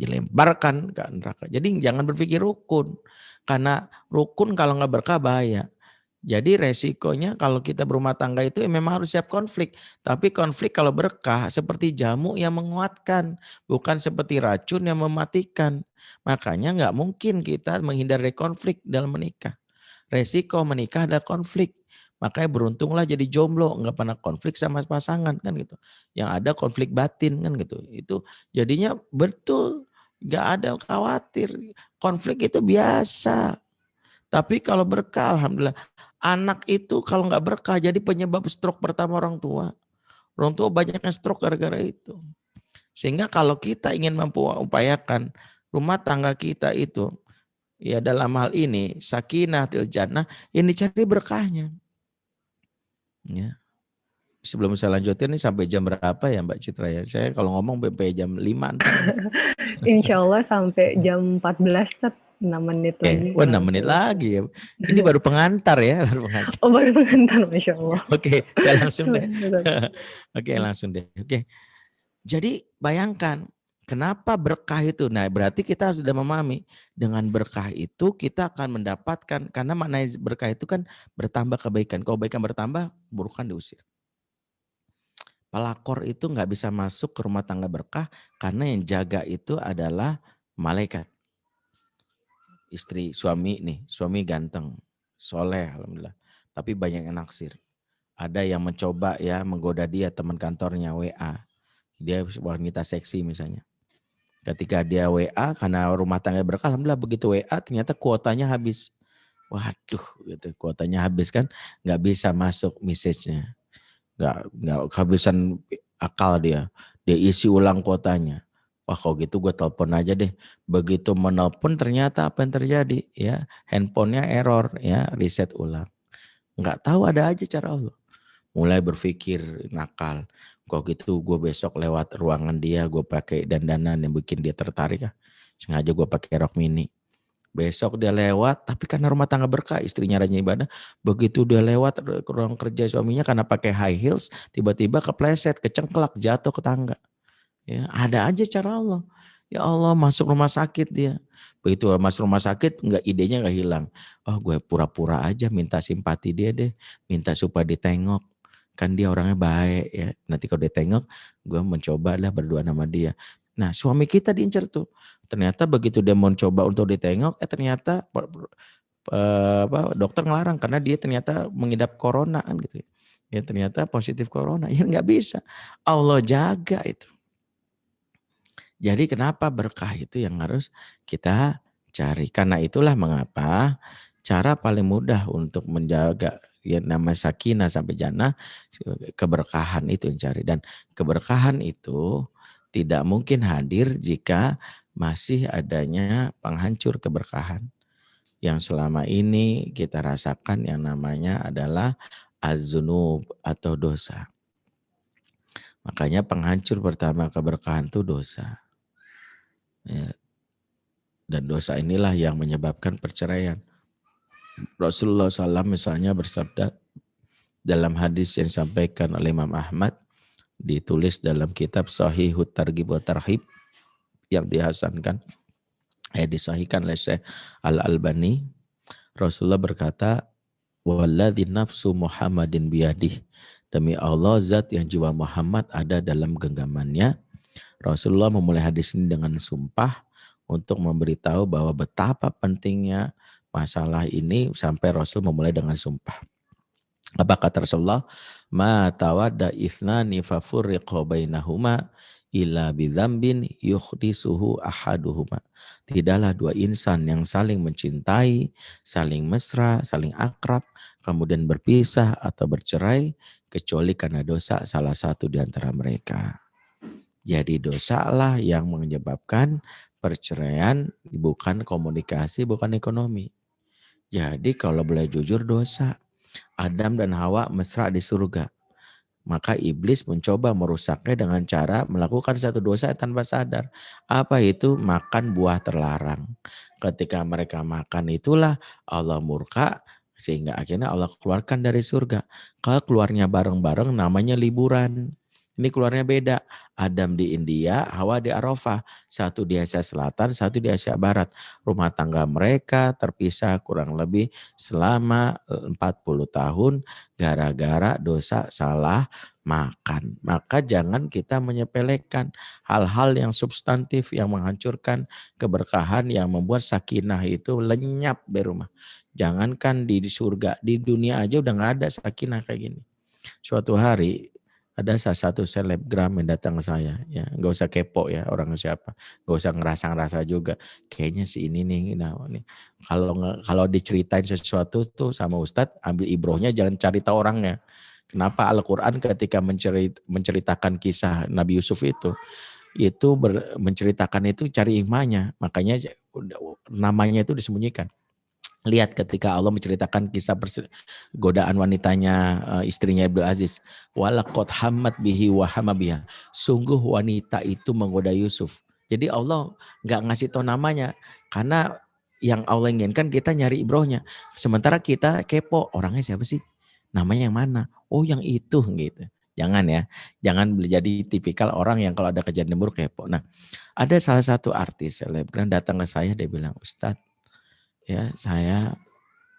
Dilemparkan ke neraka. Jadi jangan berpikir rukun. Karena rukun kalau nggak berkah bahaya. Jadi resikonya kalau kita berumah tangga itu memang harus siap konflik. Tapi konflik kalau berkah seperti jamu yang menguatkan. Bukan seperti racun yang mematikan. Makanya nggak mungkin kita menghindari konflik dalam menikah. Resiko menikah ada konflik. Makanya beruntunglah jadi jomblo. Nggak pernah konflik sama pasangan kan gitu. Yang ada konflik batin kan gitu. Itu jadinya betul. Nggak ada khawatir. Konflik itu biasa. Tapi kalau berkah alhamdulillah. Anak itu kalau nggak berkah jadi penyebab stroke pertama orang tua. Orang tua banyak yang stroke gara-gara itu. Sehingga kalau kita ingin upayakan rumah tangga kita itu, ya dalam hal ini sakinah til jannah, ini cari berkahnya. Ya. Sebelum saya lanjutin ini sampai jam berapa ya Mbak Citra ya? Saya kalau ngomong sampai jam 5. Insya Allah sampai jam 14, 6 menit lagi. Wah 6 menit lagi ya. Ini baru pengantar ya. Baru pengantar. Oh baru pengantar, Masya Allah. Oke, saya langsung deh. Oke, langsung deh. Oke. Jadi bayangkan kenapa berkah itu. Nah berarti kita sudah memahami. Dengan berkah itu kita akan mendapatkan. Karena makna berkah itu kan bertambah kebaikan. Kalau kebaikan bertambah, keburukan diusir. Pelakor itu nggak bisa masuk ke rumah tangga berkah. Karena yang jaga itu adalah malaikat. Istri suami nih, suami ganteng, soleh alhamdulillah. Tapi banyak yang naksir. Ada yang mencoba ya menggoda dia teman kantornya WA. Dia wanita seksi misalnya. Ketika dia WA karena rumah tangga berkah alhamdulillah begitu WA ternyata kuotanya habis. Waduh gitu kuotanya habis kan nggak bisa masuk message-nya. Nggak kehabisan akal dia. Dia isi ulang kuotanya. Wah kalau gitu gue telepon aja deh. Begitu menelpon ternyata apa yang terjadi ya. Handphonenya error ya reset ulang. Nggak tahu ada aja cara Allah. Mulai berpikir nakal. Kalau gitu gue besok lewat ruangan dia gue pakai dandanan yang bikin dia tertarik. Sengaja gue pakai rok mini. Besok dia lewat tapi karena rumah tangga berkah istrinya rajin ibadah. Begitu dia lewat ke ruang kerja suaminya karena pakai high heels. Tiba-tiba kepleset, kecengklak, jatuh ke tangga. Ya, ada aja cara Allah. Ya Allah masuk rumah sakit dia. Begitu masuk rumah sakit idenya nggak hilang. Oh gue pura-pura aja minta simpati dia deh. Minta supaya ditengok. Kan dia orangnya baik ya. Nanti kalau ditengok gue mencoba lah berdua sama dia. Nah suami kita diincar tuh. Ternyata begitu dia mencoba untuk ditengok. Ternyata dokter ngelarang. Karena dia ternyata mengidap corona kan gitu. Ya ternyata positif corona. Ya nggak bisa. Allah jaga itu. Jadi kenapa berkah itu yang harus kita cari. Karena itulah mengapa cara paling mudah untuk menjaga ya nama sakinah sampai jannah keberkahan itu yang cari. Dan keberkahan itu tidak mungkin hadir jika masih adanya penghancur keberkahan. Yang selama ini kita rasakan yang namanya adalah az-zunub atau dosa. Makanya penghancur pertama keberkahan itu dosa. Ya. Dan dosa inilah yang menyebabkan perceraian. Rasulullah SAW misalnya bersabda dalam hadis yang disampaikan oleh Imam Ahmad, ditulis dalam kitab Sahihut Targhib wa Tarhib yang dihasankan, disahihkan oleh Syekh Al-Albani. Rasulullah berkata, walladzi nafsu Muhammadin biyadih, Demi Allah, zat yang jiwa Muhammad ada dalam genggamannya. Rasulullah memulai hadis ini dengan sumpah untuk memberitahu bahwa betapa pentingnya masalah ini sampai Rasul memulai dengan sumpah. Apa kata Rasulullah? Ma tawadda ithnani fafurriqa bainahuma illa bidzambin yukhdisuhu ahaduhuma. Tidaklah dua insan yang saling mencintai, saling mesra, saling akrab, kemudian berpisah atau bercerai kecuali karena dosa salah satu di antara mereka. Jadi dosalah yang menyebabkan perceraian, bukan komunikasi, bukan ekonomi. Jadi kalau boleh jujur dosa. Adam dan Hawa mesra di surga. Maka iblis mencoba merusaknya dengan cara melakukan satu dosa tanpa sadar. Apa itu? Makan buah terlarang. Ketika mereka makan itulah Allah murka sehingga akhirnya Allah keluarkan dari surga. Kalau keluarnya bareng-bareng namanya liburan. Ini keluarnya beda. Adam di India, Hawa di Arafah. Satu di Asia Selatan, satu di Asia Barat. Rumah tangga mereka terpisah kurang lebih selama 40 tahun gara-gara dosa salah makan. Maka jangan kita menyepelekan hal-hal yang substantif yang menghancurkan keberkahan yang membuat sakinah itu lenyap di rumah. Jangankan di surga, di dunia aja udah gak ada sakinah kayak gini. Suatu hari ada salah satu selebgram yang datang ke saya, ya nggak usah kepo ya orangnya siapa, nggak usah ngerasa juga, kayaknya si ini nih, nah ini kalau diceritain sesuatu tuh sama Ustadz, ambil ibrohnya, jangan cari tahu orangnya. Kenapa Al-Quran ketika menceritakan kisah Nabi Yusuf itu menceritakan itu cari hikmahnya, makanya namanya itu disembunyikan. Lihat ketika Allah menceritakan kisah godaan wanitanya, istrinya Abdul Aziz. Walaqad hammat bihi wa hamabiha. Sungguh wanita itu menggoda Yusuf. Jadi Allah nggak ngasih tahu namanya. Karena yang Allah inginkan kita nyari ibrohnya. Sementara kita kepo, orangnya siapa sih? Namanya yang mana? Oh yang itu gitu. Jangan ya. Jangan jadi tipikal orang yang kalau ada kejadian buruk kepo. Nah ada salah satu artis selebgram datang ke saya, dia bilang, Ustadz, ya, saya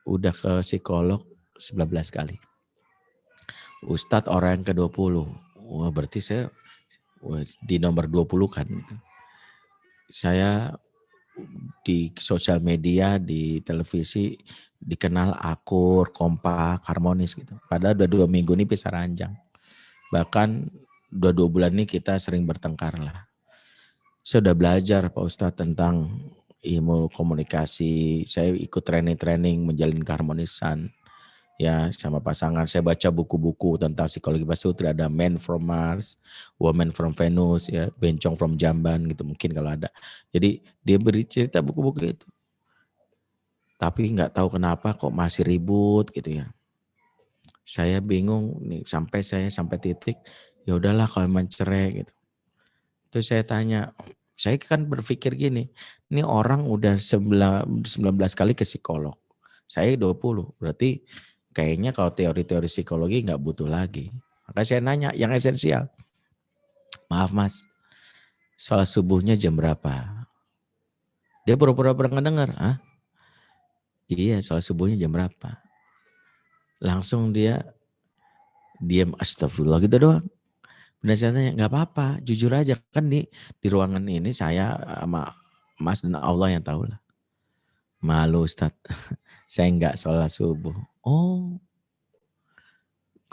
udah ke psikolog 19 kali. Ustadz orang yang ke-20. Wah, berarti saya di nomor 20 kan. Gitu. Saya di sosial media, di televisi dikenal akur, kompak, harmonis gitu. Padahal udah 2 minggu ini pisah ranjang. Bahkan 2 bulan ini kita sering bertengkar lah. Saya udah belajar Pak Ustadz tentang ilmu komunikasi, saya ikut training menjalin keharmonisan ya sama pasangan. Saya baca buku-buku tentang psikologi pasutri, ada Men from Mars, Woman from Venus, ya Bencong from Jamban gitu mungkin kalau ada. Jadi dia beri cerita buku-buku itu. Tapi nggak tahu kenapa kok masih ribut gitu ya. Saya bingung nih sampai titik ya udahlah kalau mencerai gitu. Terus saya tanya, saya kan berpikir gini, ini orang udah 19 kali ke psikolog. Saya 20, berarti kayaknya kalau teori-teori psikologi nggak butuh lagi. Maka saya nanya yang esensial. Maaf mas, sholat subuhnya jam berapa? Dia pura-pura ngedengar. Hah? Iya, sholat subuhnya jam berapa? Langsung dia diam, astagfirullah gitu doang. Benar saya tanya, nggak apa-apa, jujur aja kan di ruangan ini saya sama Mas dan Allah yang tahu lah. Malu Ustadz, saya nggak sholat subuh. Oh,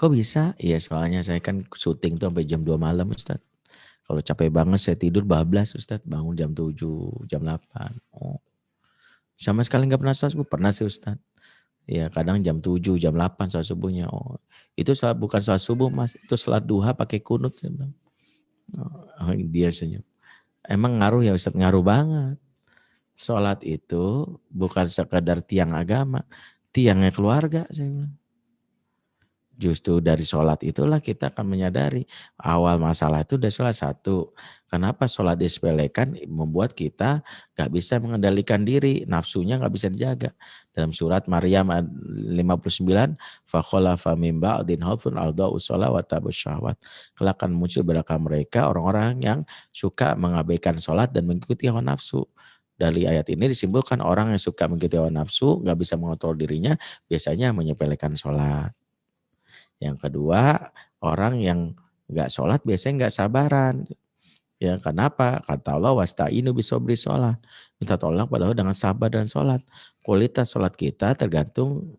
kok bisa? Iya soalnya saya kan syuting tuh sampai jam 2 malam Ustadz. Kalau capek banget saya tidur bablas Ustadz, bangun jam 7, jam 8. Oh, sama sekali nggak pernah sholat subuh, pernah sih Ustadz. Ya kadang jam 7, jam 8 sholat subuhnya. Oh, itu bukan sholat subuh mas, itu sholat duha pakai kunut. Saya bilang. Oh, dia senyum. Emang ngaruh ya Ustadz? Ngaruh banget. Sholat itu bukan sekadar tiang agama, tiangnya keluarga. Saya bilang. Justru dari sholat itulah kita akan menyadari awal masalah itu dari sholat. Satu, kenapa sholat disepelekan membuat kita gak bisa mengendalikan diri, nafsunya gak bisa dijaga. Dalam surat Maryam 59, fakhalafa min ba'din khalfun adaa'us shalah wa tabaush syahwat. Kelak akan muncul belakang mereka orang-orang yang suka mengabaikan sholat dan mengikuti hawa nafsu. Dari ayat ini disimpulkan orang yang suka mengikuti hawa nafsu, gak bisa mengontrol dirinya, biasanya menyepelekan sholat. Yang kedua, orang yang nggak sholat biasanya nggak sabaran. Ya, kenapa? Kata Allah, wasta'inu bisobri sholat. Minta tolong pada Allah dengan sabar dan sholat. Kualitas sholat kita tergantung,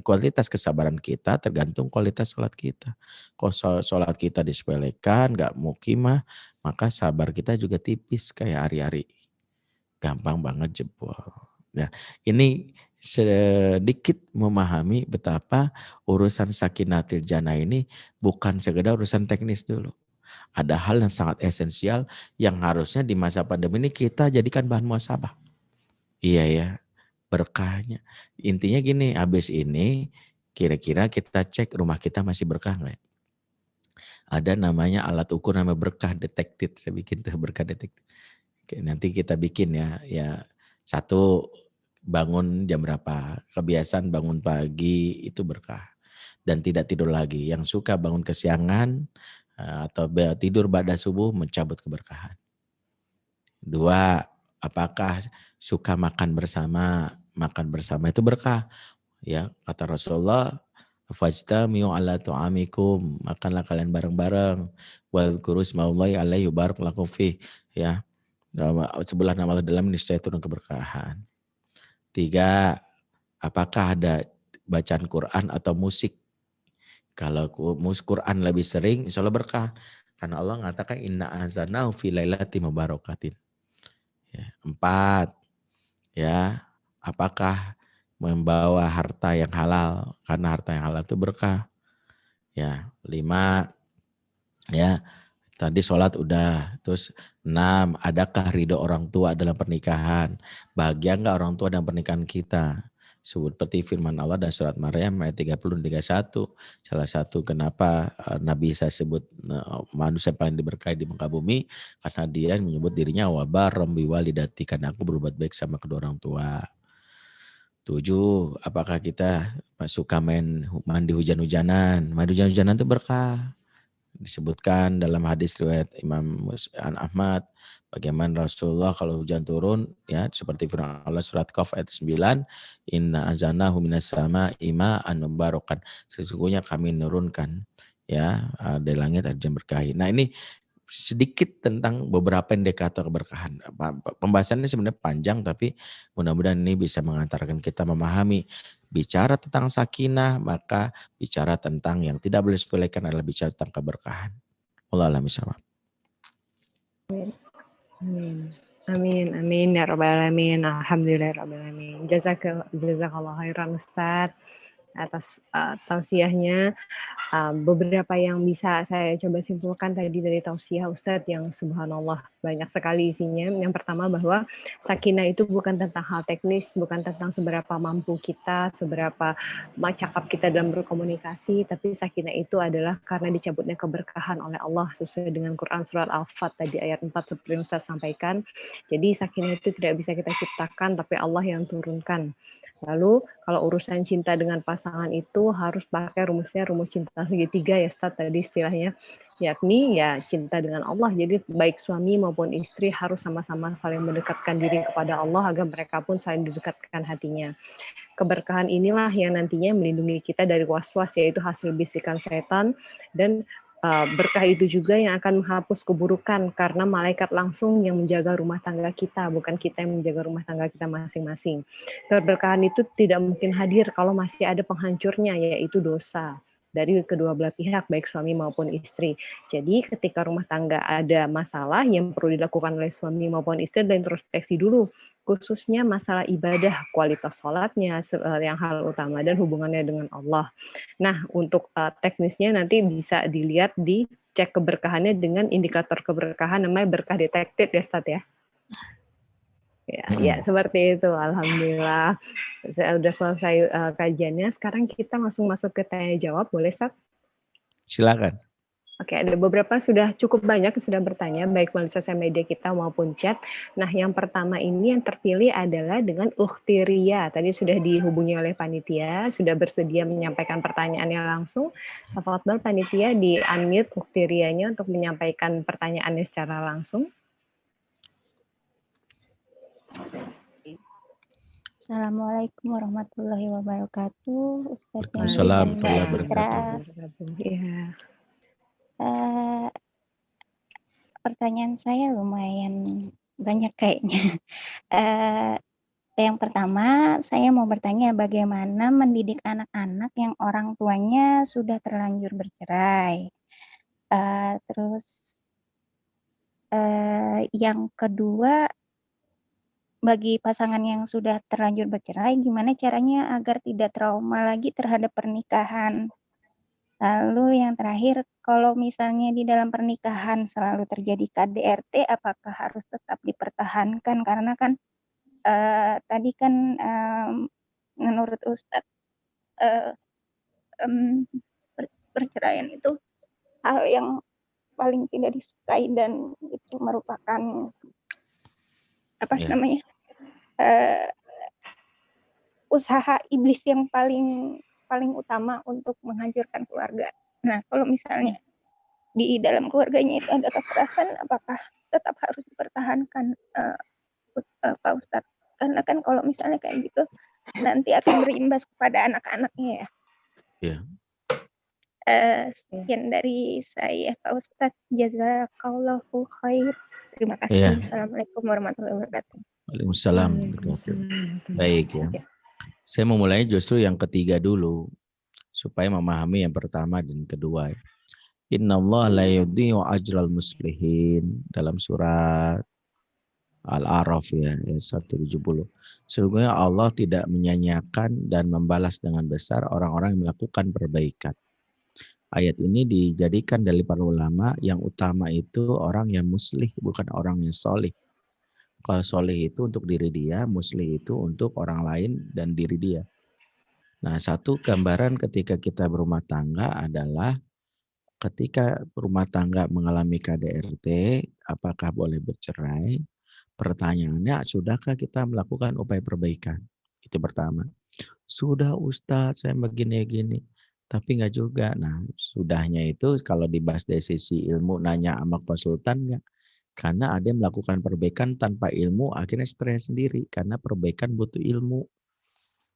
kualitas kesabaran kita tergantung kualitas sholat kita. Kalau sholat kita disepelekan, nggak mukimah, maka sabar kita juga tipis kayak ari-ari. Gampang banget jebol. Nah, ini sedikit memahami betapa urusan sakinatil jannah ini bukan sekedar urusan teknis dulu. Ada hal yang sangat esensial yang harusnya di masa pandemi ini kita jadikan bahan muhasabah. Iya ya, berkahnya. Intinya gini, habis ini kira-kira kita cek rumah kita masih berkah nggak ya? Ada namanya alat ukur namanya berkah detected. Saya bikin tuh berkah detected. Oke, nanti kita bikin ya. Ya, satu, bangun jam berapa? Kebiasaan bangun pagi itu berkah. Dan tidak tidur lagi. Yang suka bangun kesiangan atau tidur pada subuh mencabut keberkahan. 2, apakah suka makan bersama? Makan bersama itu berkah. Ya, kata Rasulullah, fajtami'u ala tu'amikum, makanlah kalian bareng-bareng. Wadhkuru ismallahi alaihi barak lakum fih. Ya, sebelah nama Allah dalam niscaya turun keberkahan. 3, apakah ada bacaan Quran atau musik? Kalau Quran lebih sering, insya Allah berkah. Karena Allah mengatakan inna anzalnahu fi lailatin mubarakatin. Ya, 4, ya, apakah membawa harta yang halal? Karena harta yang halal itu berkah. Ya, 5, ya, tadi sholat udah. Terus 6, adakah ridho orang tua dalam pernikahan? Bahagia enggak orang tua dalam pernikahan kita? Seperti firman Allah dan surat Maryam ayat 30 dan 31. Salah satu kenapa Nabi Isa sebut manusia paling diberkahi di muka bumi, karena dia menyebut dirinya wabarram biwalidati, karena aku berbuat baik sama kedua orang tua. 7, apakah kita suka mandi hujan-hujanan? Mandi hujan-hujanan itu berkah. Disebutkan dalam hadis riwayat Imam Ahmad, bagaimana Rasulullah kalau hujan turun, ya seperti firman Allah surat Qaf ayat 9, inna azanahu minas sama ima'an mubarakan, sesungguhnya kami menurunkan ya dari langit hujan berkahi. Nah, ini sedikit tentang beberapa indikator keberkahan. Pembahasannya sebenarnya panjang, tapi mudah-mudahan ini bisa mengantarkan kita memahami. Bicara tentang sakinah, maka bicara tentang yang tidak boleh sepelekan adalah bicara tentang keberkahan. Wallahu a'lam bishawab. Amin. Amin, amin ya rabbal alamin. Alhamdulillah rabbil alamin. Jazakallah khairan Ustaz atas tausiahnya. Beberapa yang bisa saya coba simpulkan tadi dari tausiah Ustadz yang subhanallah banyak sekali isinya. Yang pertama bahwa sakinah itu bukan tentang hal teknis, bukan tentang seberapa mampu kita, seberapa cakap kita dalam berkomunikasi, tapi sakinah itu adalah karena dicabutnya keberkahan oleh Allah sesuai dengan Quran surat Al-Fat tadi ayat 4 seperti yang Ustadz sampaikan. Jadi sakinah itu tidak bisa kita ciptakan, tapi Allah yang turunkan. Lalu kalau urusan cinta dengan pasangan itu harus pakai rumus cinta segitiga ya Ustaz tadi istilahnya, yakni ya cinta dengan Allah. Jadi baik suami maupun istri harus sama-sama saling mendekatkan diri kepada Allah agar mereka pun saling didekatkan hatinya. Keberkahan inilah yang nantinya melindungi kita dari was-was, yaitu hasil bisikan setan, dan berkah itu juga yang akan menghapus keburukan karena malaikat langsung yang menjaga rumah tangga kita, bukan kita yang menjaga rumah tangga kita masing-masing. Keberkahan itu tidak mungkin hadir kalau masih ada penghancurnya, yaitu dosa dari kedua belah pihak, baik suami maupun istri. Jadi ketika rumah tangga ada masalah yang perlu dilakukan oleh suami maupun istri, dan introspeksi dulu, khususnya masalah ibadah, kualitas sholatnya yang hal utama, dan hubungannya dengan Allah. Nah, untuk teknisnya nanti bisa dilihat di cek keberkahannya dengan indikator keberkahan namanya berkah detected ya, Ustaz ya. Ya, seperti itu. Alhamdulillah. Saya sudah selesai kajiannya. Sekarang kita langsung masuk ke tanya jawab, boleh, Ustaz? Silakan. Oke, ada beberapa sudah cukup banyak yang sudah bertanya, baik melalui sosial media kita maupun chat. Nah, yang pertama ini yang terpilih adalah dengan Ukhti Ria. Tadi sudah dihubungi oleh panitia, sudah bersedia menyampaikan pertanyaannya langsung. Tafadhol panitia di-unmute Ukhti Rianya untuk menyampaikan pertanyaannya secara langsung. Assalamualaikum warahmatullahi wabarakatuh. Ustadznya Nurul Waalaikumsalam dan Mbak warahmatullahi Citra. wabarakatuh. Iya. Pertanyaan saya lumayan banyak kayaknya. Yang pertama, saya mau bertanya bagaimana mendidik anak-anak yang orang tuanya sudah terlanjur bercerai. Terus yang kedua, bagi pasangan yang sudah terlanjur bercerai, gimana caranya agar tidak trauma lagi terhadap pernikahan? Lalu yang terakhir, kalau misalnya di dalam pernikahan selalu terjadi KDRT, apakah harus tetap dipertahankan? Karena kan tadi kan menurut Ustadz perceraian itu hal yang paling tidak disukai dan itu merupakan usaha iblis yang paling utama untuk menghancurkan keluarga. Nah, kalau misalnya di dalam keluarganya itu ada kekerasan, apakah tetap harus dipertahankan, Pak Ustadz? Karena kan kalau misalnya kayak gitu, nanti akan berimbas kepada anak-anaknya ya. Iya. Sekian dari saya, Pak Ustadz. Jazakallahu khair. Terima kasih. Assalamualaikum warahmatullahi wabarakatuh. Waalaikumsalam. Baik ya. Saya memulai justru yang ketiga dulu supaya memahami yang pertama dan kedua. Innallaha la yudhi'u ajral muslihin dalam surat Al-A'raf ya 170. Sesungguhnya Allah tidak menyanyiakan dan membalas dengan besar orang-orang yang melakukan perbaikan. Ayat ini dijadikan dari para ulama yang utama itu orang yang muslih, bukan orang yang solih. Kalau solih itu untuk diri dia, muslih itu untuk orang lain dan diri dia. Nah, satu gambaran ketika kita berumah tangga adalah ketika rumah tangga mengalami KDRT, apakah boleh bercerai? Pertanyaannya, sudahkah kita melakukan upaya perbaikan? Itu pertama. Sudah Ustadz, saya begini-gini. Tapi enggak juga. Nah, sudahnya itu kalau dibahas dari sisi ilmu, nanya sama konsultan enggak? Karena ada yang melakukan perbaikan tanpa ilmu, akhirnya stres sendiri. Karena perbaikan butuh ilmu.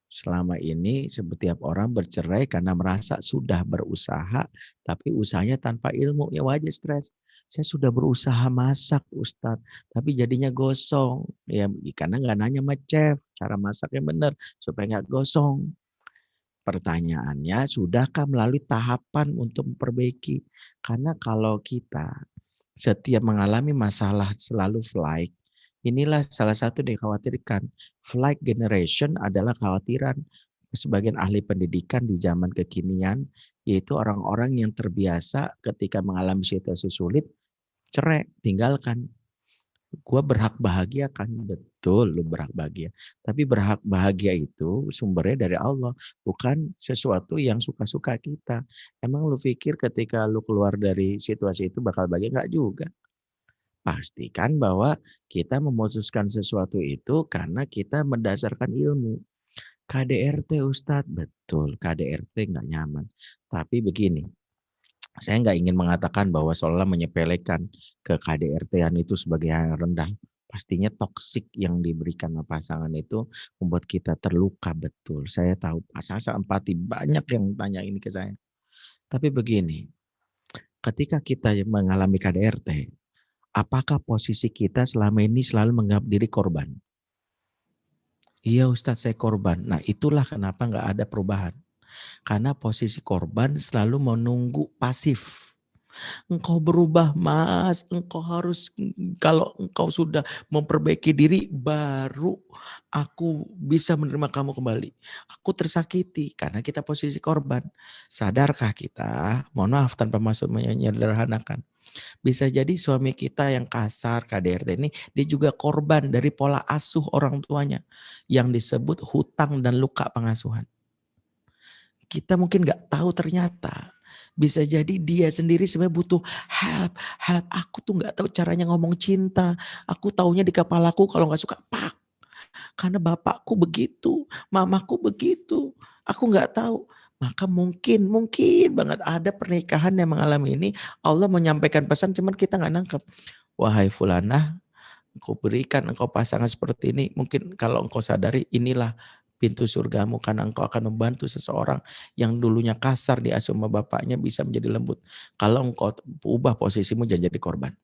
Selama ini setiap orang bercerai karena merasa sudah berusaha, tapi usahanya tanpa ilmu, ya wajar stres. Saya sudah berusaha masak Ustadz, tapi jadinya gosong. Ya karena nggak nanya sama chef, cara masaknya benar, supaya nggak gosong. Pertanyaannya, sudahkah melalui tahapan untuk memperbaiki? Karena kalau kita setiap mengalami masalah selalu flight, inilah salah satu yang dikhawatirkan. Flight generation adalah khawatiran sebagian ahli pendidikan di zaman kekinian, yaitu orang-orang yang terbiasa ketika mengalami situasi sulit, cerai, tinggalkan. Gua berhak bahagia kan? Betul, lu berhak bahagia. Tapi berhak bahagia itu sumbernya dari Allah, bukan sesuatu yang suka-suka kita. Emang lu pikir ketika lu keluar dari situasi itu bakal bahagia? Enggak juga. Pastikan bahwa kita memutuskan sesuatu itu karena kita mendasarkan ilmu. KDRT Ustadz, betul, KDRT nggak nyaman. Tapi begini, saya nggak ingin mengatakan bahwa seolah menyepelekan ke KDRT-an itu sebagai hal yang rendah. Pastinya toksik yang diberikan pasangan itu membuat kita terluka, betul. Saya tahu, saya empati banyak yang tanya ini ke saya. Tapi begini, ketika kita mengalami KDRT, apakah posisi kita selama ini selalu menganggap diri korban? Iya Ustadz, saya korban. Nah itulah kenapa nggak ada perubahan. Karena posisi korban selalu menunggu pasif. Engkau berubah mas, engkau harus, kalau engkau sudah memperbaiki diri, baru aku bisa menerima kamu kembali. Aku tersakiti karena kita posisi korban. Sadarkah kita, mohon maaf tanpa maksud menyederhanakan, bisa jadi suami kita yang kasar, KDRT ini, dia juga korban dari pola asuh orang tuanya yang disebut hutang dan luka pengasuhan. Kita mungkin nggak tahu ternyata bisa jadi dia sendiri sebenarnya butuh help. Aku tuh nggak tahu caranya ngomong cinta. Aku taunya di kepalaku kalau nggak suka pak. Karena bapakku begitu, mamaku begitu. Aku nggak tahu. Maka mungkin banget ada pernikahan yang mengalami ini. Allah menyampaikan pesan cuman kita nggak nangkep. Wahai fulanah, engkau berikan engkau pasangan seperti ini, mungkin kalau engkau sadari inilah pintu surgamu, karena engkau akan membantu seseorang yang dulunya kasar diasuh sama bapaknya bisa menjadi lembut. Kalau engkau ubah posisimu jangan jadi korban.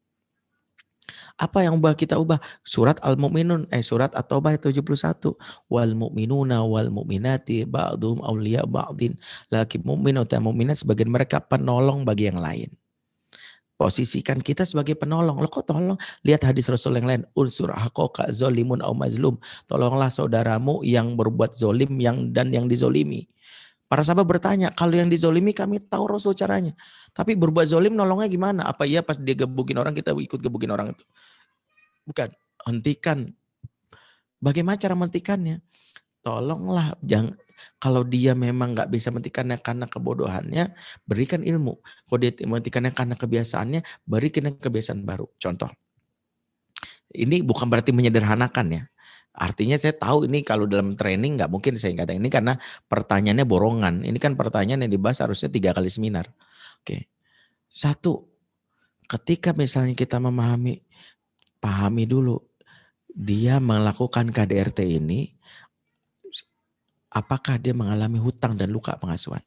Apa yang kita ubah? Surat Al-Mu'minun, surat At-Taubah 71. Wal mu'minuna wal mu'minati ba'dhum awliya ba'dhin. Laki mu'min atau mu'minat sebagian mereka penolong bagi yang lain. Posisikan kita sebagai penolong. Loh kok tolong? Lihat hadis Rasul yang lain. Unsur haqqaka zolimun au mazlum. Tolonglah saudaramu yang berbuat zolim dan yang dizolimi. Para sahabat bertanya, kalau yang dizolimi kami tahu Rasul caranya. Tapi berbuat zolim nolongnya gimana? Apa iya pas dia gebukin orang kita ikut gebukin orang itu? Bukan. Hentikan. Bagaimana cara menghentikannya? Tolonglah, jangan, kalau dia memang nggak bisa menghentikannya karena kebodohannya, berikan ilmu. Kalau dia menghentikannya karena kebiasaannya, berikan kebiasaan baru. Contoh, ini bukan berarti menyederhanakan ya. Artinya saya tahu ini kalau dalam training nggak mungkin saya katakan ini karena pertanyaannya borongan. Ini kan pertanyaan yang dibahas harusnya 3 kali seminar. Oke. 1, ketika misalnya kita pahami dulu dia melakukan KDRT ini, apakah dia mengalami hutang dan luka pengasuhan.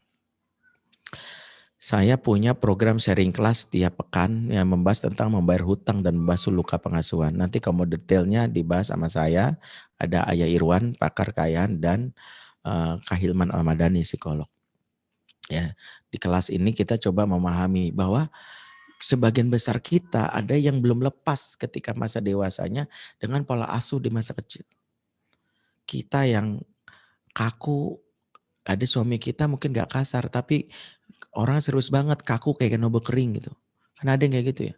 Saya punya program sharing kelas tiap pekan yang membahas tentang membayar hutang dan membasuh luka pengasuhan. Nanti kalau mau detailnya dibahas sama saya, ada Ayah Irwan, pakar kekayaan, dan Kak Hilman Almadani, psikolog. Ya, di kelas ini kita coba memahami bahwa sebagian besar kita ada yang belum lepas ketika masa dewasanya dengan pola asuh di masa kecil. Kita yang kaku, ada suami kita mungkin gak kasar, tapi orang serius banget, kaku kayak nobe kering gitu. Kan ada yang kayak gitu ya.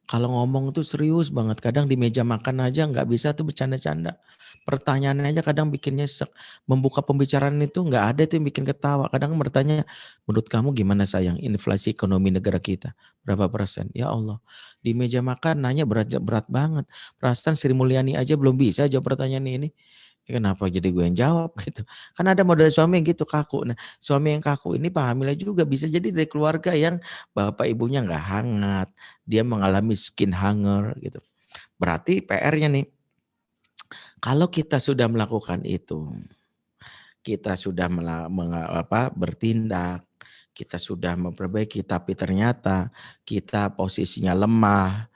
Kalau ngomong tuh serius banget, kadang di meja makan aja gak bisa tuh bercanda-canda. Pertanyaannya aja kadang bikin nyesek. Membuka pembicaraan itu gak ada tuh yang bikin ketawa. Kadang bertanya, menurut kamu gimana sayang inflasi ekonomi negara kita? Berapa persen? Ya Allah, di meja makan nanya berat banget. Perasaan Sri Mulyani aja belum bisa jawab pertanyaan ini. Kenapa jadi gue yang jawab gitu. Kan ada model suami yang gitu kaku. Nah suami yang kaku ini pahamilah juga bisa jadi dari keluarga yang bapak ibunya gak hangat. Dia mengalami skin hunger gitu. Berarti PR-nya nih. Kalau kita sudah melakukan itu. Kita sudah bertindak. Kita sudah memperbaiki tapi ternyata kita posisinya lemah.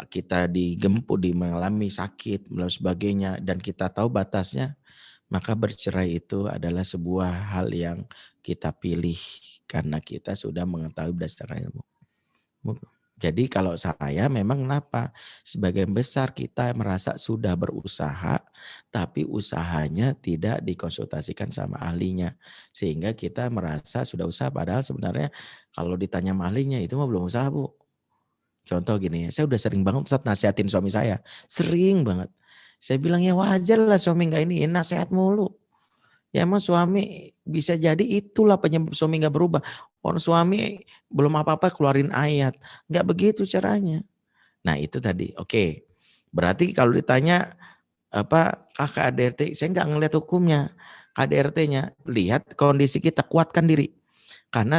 Kita digempur, mengalami sakit, dan sebagainya, dan kita tahu batasnya, maka bercerai itu adalah sebuah hal yang kita pilih karena kita sudah mengetahui berdasarkan ilmu. Jadi kalau saya memang kenapa? Sebagian besar kita merasa sudah berusaha, tapi usahanya tidak dikonsultasikan sama ahlinya. Sehingga kita merasa sudah usaha, padahal sebenarnya kalau ditanya sama ahlinya itu mah belum usaha Bu. Contoh gini, saya udah sering banget Ustaz nasihatin suami saya. Sering banget. Saya bilang ya wajar lah suami gak ini, nasihat mulu. Ya emang suami bisa jadi itulah penyebab suami gak berubah. Orang suami belum apa-apa keluarin ayat. Gak begitu caranya. Nah itu tadi, oke. Berarti kalau ditanya kakak KDRT, saya gak ngeliat hukumnya. KDRT-nya, lihat kondisi kita, kuatkan diri. Karena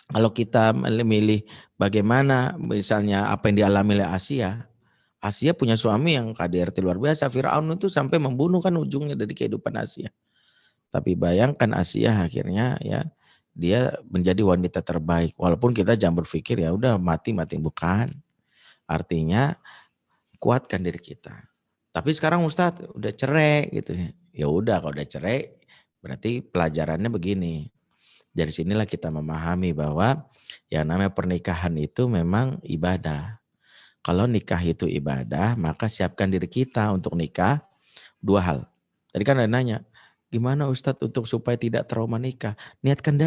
kalau kita memilih bagaimana misalnya apa yang dialami oleh Asia punya suami yang KDRT luar biasa. Firaun itu sampai membunuh kan ujungnya dari kehidupan Asia. Tapi bayangkan Asia akhirnya ya dia menjadi wanita terbaik. Walaupun kita jangan berpikir ya udah mati bukan. Artinya kuatkan diri kita. Tapi sekarang Ustadz udah cerai gitu ya. Ya udah kalau udah cerai berarti pelajarannya begini. Dari sinilah kita memahami bahwa yang namanya pernikahan itu memang ibadah. Kalau nikah itu ibadah, maka siapkan diri kita untuk nikah 2 hal. Tadi kan ada nanya, gimana Ustadz untuk supaya tidak trauma nikah? Niatkan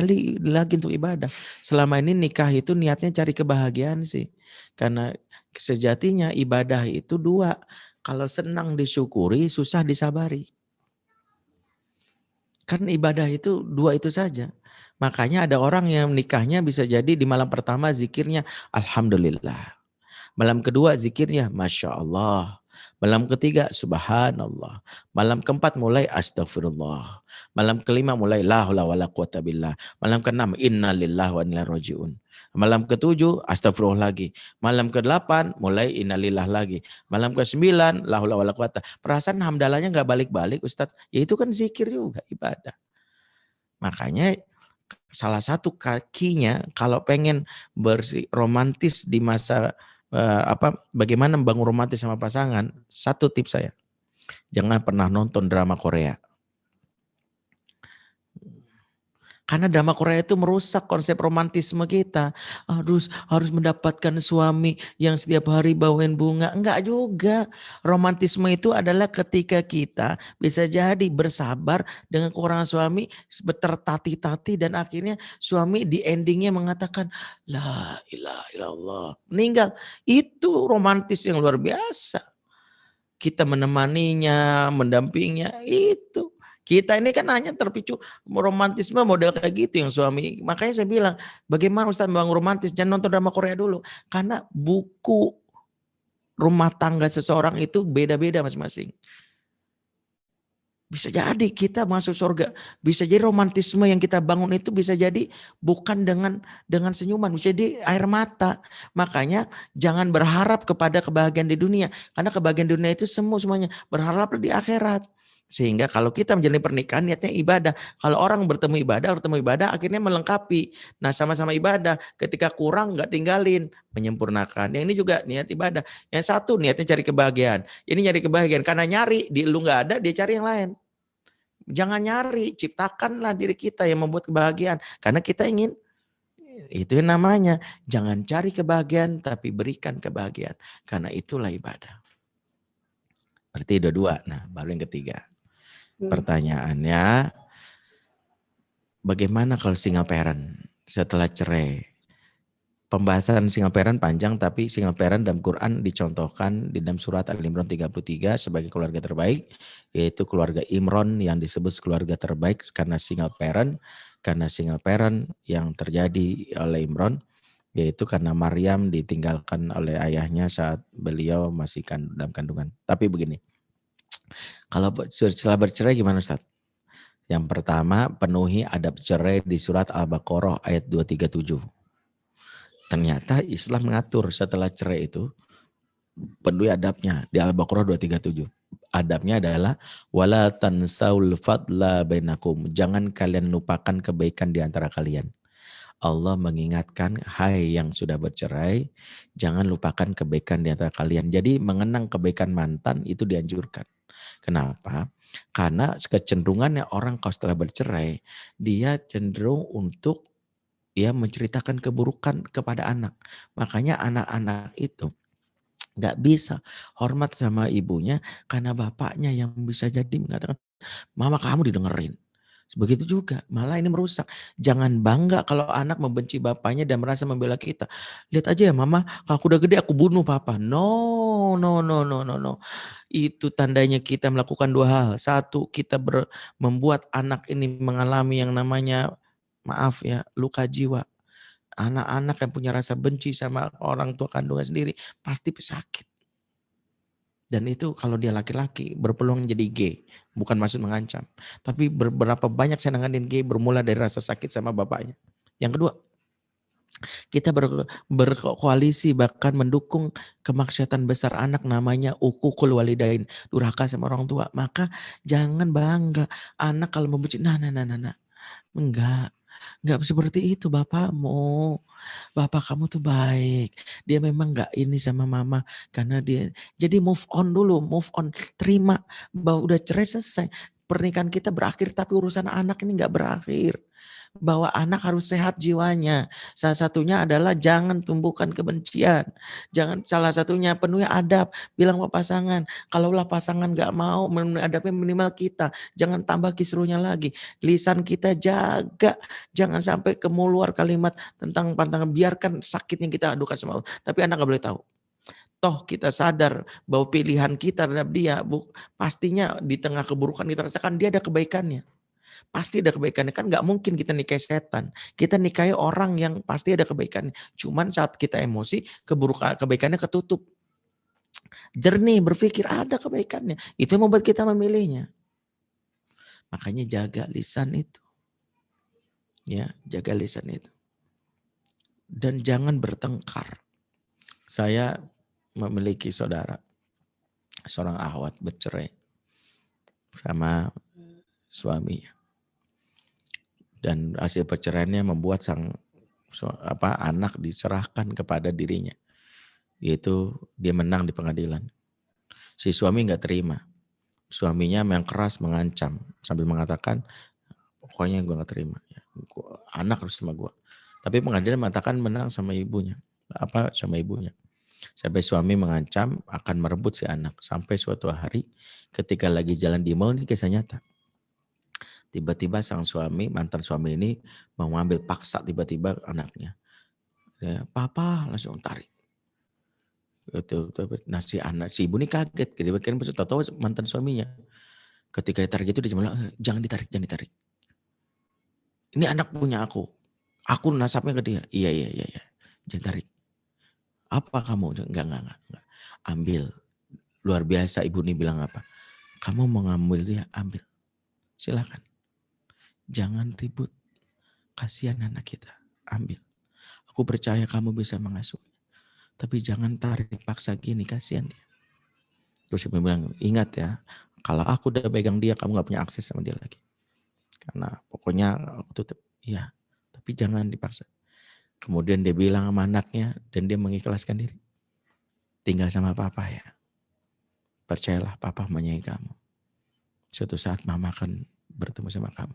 lagi untuk ibadah. Selama ini nikah itu niatnya cari kebahagiaan sih. Karena sejatinya ibadah itu 2. Kalau senang disyukuri, susah disabari. Kan ibadah itu 2 itu saja. Makanya ada orang yang nikahnya bisa jadi di malam pertama zikirnya Alhamdulillah. Malam kedua zikirnya Masya Allah. Malam ketiga subhanallah. Malam keempat mulai astagfirullah. Malam kelima mulai la haula wala quwata billah. Malam keenam inna lillahi wa inna ilaihi rajiun. Malam ketujuh astagfirullah lagi. Malam ke-8 mulai innalillah lagi. Malam ke-9 la haula wala quwata. Perasaan hamdalahnya enggak balik-balik Ustadz. Ya itu kan zikir juga, ibadah. Makanya salah satu kakinya kalau pengen romantis di masa bagaimana membangun romantis sama pasangan, satu tips saya, jangan pernah nonton drama Korea. Karena drama Korea itu merusak konsep romantisme kita. Harus mendapatkan suami yang setiap hari bawain bunga. Enggak juga. Romantisme itu adalah ketika kita bisa jadi bersabar dengan kekurangan suami, bertertati-tati, dan akhirnya suami di endingnya mengatakan la ilaha illallah, meninggal. Itu romantis yang luar biasa. Kita menemaninya, mendampinginya, itu. Kita ini kan hanya terpicu romantisme model kayak gitu yang suami. Makanya saya bilang, bagaimana Ustaz membangun romantis? Jangan nonton drama Korea dulu. Karena buku rumah tangga seseorang itu beda-beda masing-masing. Bisa jadi kita masuk surga. Bisa jadi romantisme yang kita bangun itu bisa jadi bukan dengan senyuman. Bisa jadi air mata. Makanya jangan berharap kepada kebahagiaan di dunia. Karena kebahagiaan dunia itu semuanya. Berharaplah di akhirat. Sehingga kalau kita menjalani pernikahan niatnya ibadah. Kalau orang bertemu ibadah akhirnya melengkapi. Nah sama-sama ibadah. Ketika kurang nggak tinggalin. Menyempurnakan. Yang ini juga niat ibadah. Yang satu niatnya cari kebahagiaan. Ini nyari kebahagiaan. Karena nyari di lu nggak ada dia cari yang lain. Jangan nyari. Ciptakanlah diri kita yang membuat kebahagiaan. Karena kita ingin. Itu yang namanya. Jangan cari kebahagiaan tapi berikan kebahagiaan. Karena itulah ibadah. Berarti ada dua. Nah baru yang ketiga. Pertanyaannya, bagaimana kalau single parent setelah cerai? Pembahasan single parent panjang, tapi single parent dalam Quran dicontohkan di dalam surat Al-Imran 33 sebagai keluarga terbaik, yaitu keluarga Imran yang disebut keluarga terbaik karena single parent yang terjadi oleh Imran, yaitu karena Maryam ditinggalkan oleh ayahnya saat beliau masih dalam kandungan. Tapi begini. Kalau setelah bercerai gimana Ustaz? Yang pertama, penuhi adab cerai di surat Al-Baqarah ayat 237. Ternyata Islam mengatur setelah cerai itu penuhi adabnya di Al-Baqarah 237. Adabnya adalah wala tansaul fadla bainakum. Jangan kalian lupakan kebaikan di antara kalian. Allah mengingatkan, hai yang sudah bercerai, jangan lupakan kebaikan di antara kalian. Jadi mengenang kebaikan mantan itu dianjurkan. Kenapa? Karena kecenderungannya orang kalau setelah bercerai, dia cenderung untuk menceritakan keburukan kepada anak. Makanya anak-anak itu nggak bisa hormat sama ibunya karena bapaknya yang bisa jadi mengatakan, mama kamu didengerin. Begitu juga, malah ini merusak. Jangan bangga kalau anak membenci bapaknya dan merasa membela kita. Lihat aja ya mama, kalau aku udah gede aku bunuh papa. No. Itu tandanya kita melakukan dua hal. Satu, kita membuat anak ini mengalami yang namanya, maaf ya, luka jiwa. Anak-anak yang punya rasa benci sama orang tua kandungan sendiri, pasti sakit. Dan itu kalau dia laki-laki berpeluang jadi gay. Bukan maksud mengancam. Tapi berapa banyak saya nanganin gay bermula dari rasa sakit sama bapaknya. Yang kedua, kita berkoalisi bahkan mendukung kemaksiatan besar anak namanya uququl walidain. Durhaka sama orang tua. Maka jangan bangga. Anak kalau membenci, nah. Enggak seperti itu bapakmu. Bapak kamu tuh baik. Dia memang enggak ini sama mama. Karena dia. Jadi move on dulu. Move on. Terima. Bahwa udah cerai selesai. Pernikahan kita berakhir. Tapi urusan anak ini enggak berakhir. Bahwa anak harus sehat jiwanya. Salah satunya adalah jangan tumbuhkan kebencian. Jangan, salah satunya penuhi adab. Bilang sama pasangan. Kalaulah pasangan enggak mau memenuhi adabnya, minimal kita. Jangan tambah kisruhnya lagi. Lisan kita jaga. Jangan sampai keluar kalimat tentang pantangan. Biarkan sakitnya kita adukan sama Allah. Tapi anak enggak boleh tahu. Toh kita sadar bahwa pilihan kita terhadap dia. Pastinya di tengah keburukan kita rasakan dia ada kebaikannya. Pasti ada kebaikannya. Kan gak mungkin kita nikahi setan. Kita nikahi orang yang pasti ada kebaikannya. Cuman saat kita emosi, kebaikannya ketutup. Jernih, berpikir ada kebaikannya. Itu yang membuat kita memilihnya. Makanya jaga lisan itu. Ya, jaga lisan itu. Dan jangan bertengkar. Saya memiliki saudara, seorang akhwat bercerai sama suaminya. Dan hasil perceraiannya membuat anak diserahkan kepada dirinya. Yaitu dia menang di pengadilan. Si suami nggak terima. Suaminya yang keras mengancam sambil mengatakan, pokoknya gue nggak terima. Anak harus sama gue. Tapi pengadilan mengatakan menang sama ibunya. Sama ibunya. Sampai suami mengancam akan merebut si anak. Sampai suatu hari ketika lagi jalan di mall, ini kisah nyata. Tiba-tiba sang suami, mantan suami ini mau mengambil paksa tiba-tiba anaknya. Ya, papa langsung tarik. Nah si ibu ini kaget. Ketika tahu mantan suaminya. Ketika ditarik itu dia bilang, jangan ditarik. Ini anak punya aku. Aku nasabnya ke dia. Iya. Jangan tarik. Apa kamu? Enggak. Ambil. Luar biasa ibu ini bilang apa? Kamu mau ngambil dia, ambil. Silakan. Jangan ribut. Kasihan anak kita. Ambil. Aku percaya kamu bisa mengasuhnya. Tapi jangan tarik paksa gini, kasihan dia. Terus ibu bilang, ingat ya, kalau aku udah pegang dia, kamu gak punya akses sama dia lagi. Karena pokoknya aku tutup. Iya, tapi jangan dipaksa. Kemudian dia bilang sama anaknya, dan dia mengikhlaskan diri. Tinggal sama papa ya. Percayalah, papa menyayangi kamu. Suatu saat mama akan bertemu sama kamu.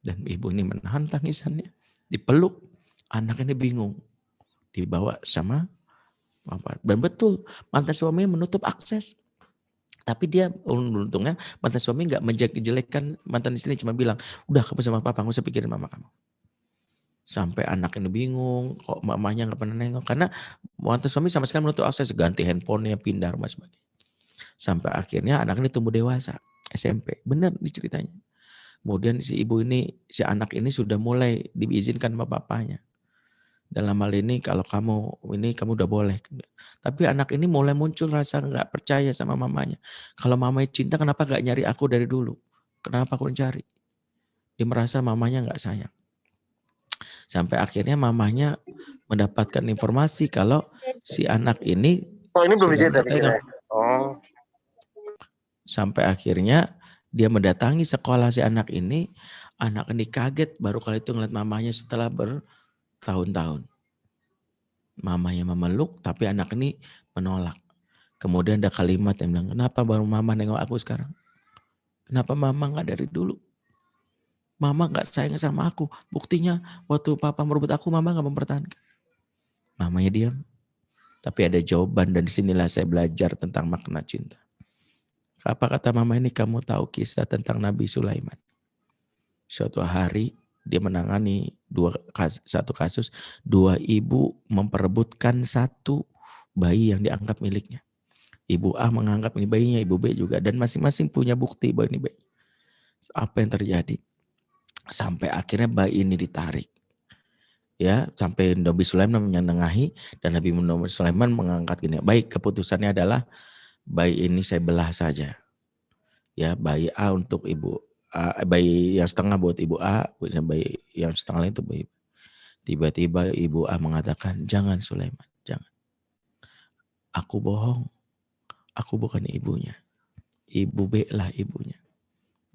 Dan ibu ini menahan tangisannya. Dipeluk, anak ini bingung. Dibawa sama papa. Dan betul, mantan suami menutup akses. Tapi dia untungnya mantan suami gak menjelekkan mantan istri, cuma bilang, udah kamu sama papa, gak usah pikirin mama kamu. Sampai anak ini bingung, kok mamanya gak pernah nengok. Karena mantan suami sama sekali menutup akses, ganti handphonenya, pindah rumah sebagainya. Sampai akhirnya anak ini tumbuh dewasa, SMP. Benar ini ceritanya. Kemudian si anak ini sudah mulai diizinkan sama papanya. Dalam hal ini kalau kamu udah boleh. Tapi anak ini mulai muncul rasa gak percaya sama mamanya. Kalau mamanya cinta kenapa gak nyari aku dari dulu? Kenapa aku mencari? Dia merasa mamanya gak sayang. Sampai akhirnya mamanya mendapatkan informasi kalau si anak ini ini belum dijadikan. Sampai akhirnya dia mendatangi sekolah si anak ini kaget baru kali itu ngeliat mamanya setelah bertahun-tahun. Mamanya memeluk tapi anak ini menolak. Kemudian ada kalimat yang bilang, kenapa baru mama nengok aku sekarang? Kenapa mama gak dari dulu? Mama gak sayang sama aku. Buktinya waktu papa merebut aku, mama gak mempertahankan. Mamanya diam. Tapi ada jawaban dan disinilah saya belajar tentang makna cinta. Apa kata mama ini? Kamu tahu kisah tentang Nabi Sulaiman. Suatu hari dia menangani satu kasus. Dua ibu memperebutkan satu bayi yang dianggap miliknya. Ibu A menganggap ini bayinya, ibu B juga. Dan masing-masing punya bukti bahwa ini bayi. Apa yang terjadi? Sampai akhirnya bayi ini ditarik. Ya, sampai Nabi Sulaiman menyenengahi dan Nabi Sulaiman mengangkat gini. Baik, keputusannya adalah bayi ini saya belah saja. Ya, bayi A untuk ibu A, bayi yang setengah buat ibu A, bayi yang setengah lain itu bayi. Tiba-tiba ibu A mengatakan, "Jangan Sulaiman, jangan. Aku bohong. Aku bukan ibunya. Ibu B lah ibunya.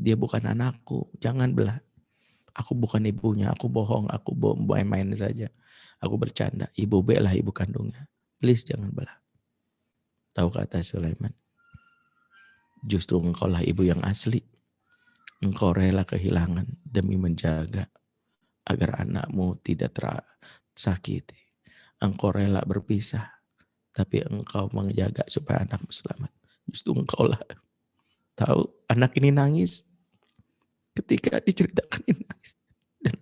Dia bukan anakku, jangan belah. Aku bukan ibunya, aku bohong, aku main-main saja. Aku bercanda, ibu B lah ibu kandungnya. Please jangan belah." Tahu kata Sulaiman? Justru engkau lah ibu yang asli. Engkau rela kehilangan demi menjaga agar anakmu tidak tersakiti. Engkau rela berpisah, tapi engkau menjaga supaya anakmu selamat. Justru engkau lah. Tahu anak ini nangis. Ketika diceritakan ini nangis. Dan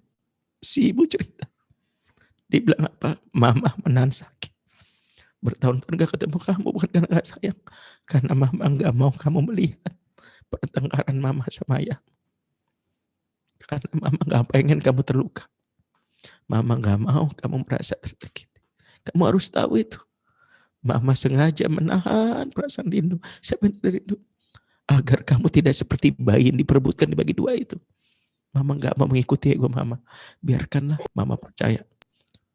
si ibu cerita. Dia bilang apa? Mama menahan sakit. Bertahun-tahun gak ketemu kamu bukan karena gak sayang. Karena mama gak mau kamu melihat pertengkaran mama sama ayah. Karena mama gak pengen kamu terluka. Mama gak mau kamu merasa tersakiti. Kamu harus tahu itu. Mama sengaja menahan perasaan rindu. Siapa yang tidak rindu? Agar kamu tidak seperti bayi yang diperebutkan dibagi dua itu. Mama nggak mau mengikuti ego mama. Biarkanlah mama percaya.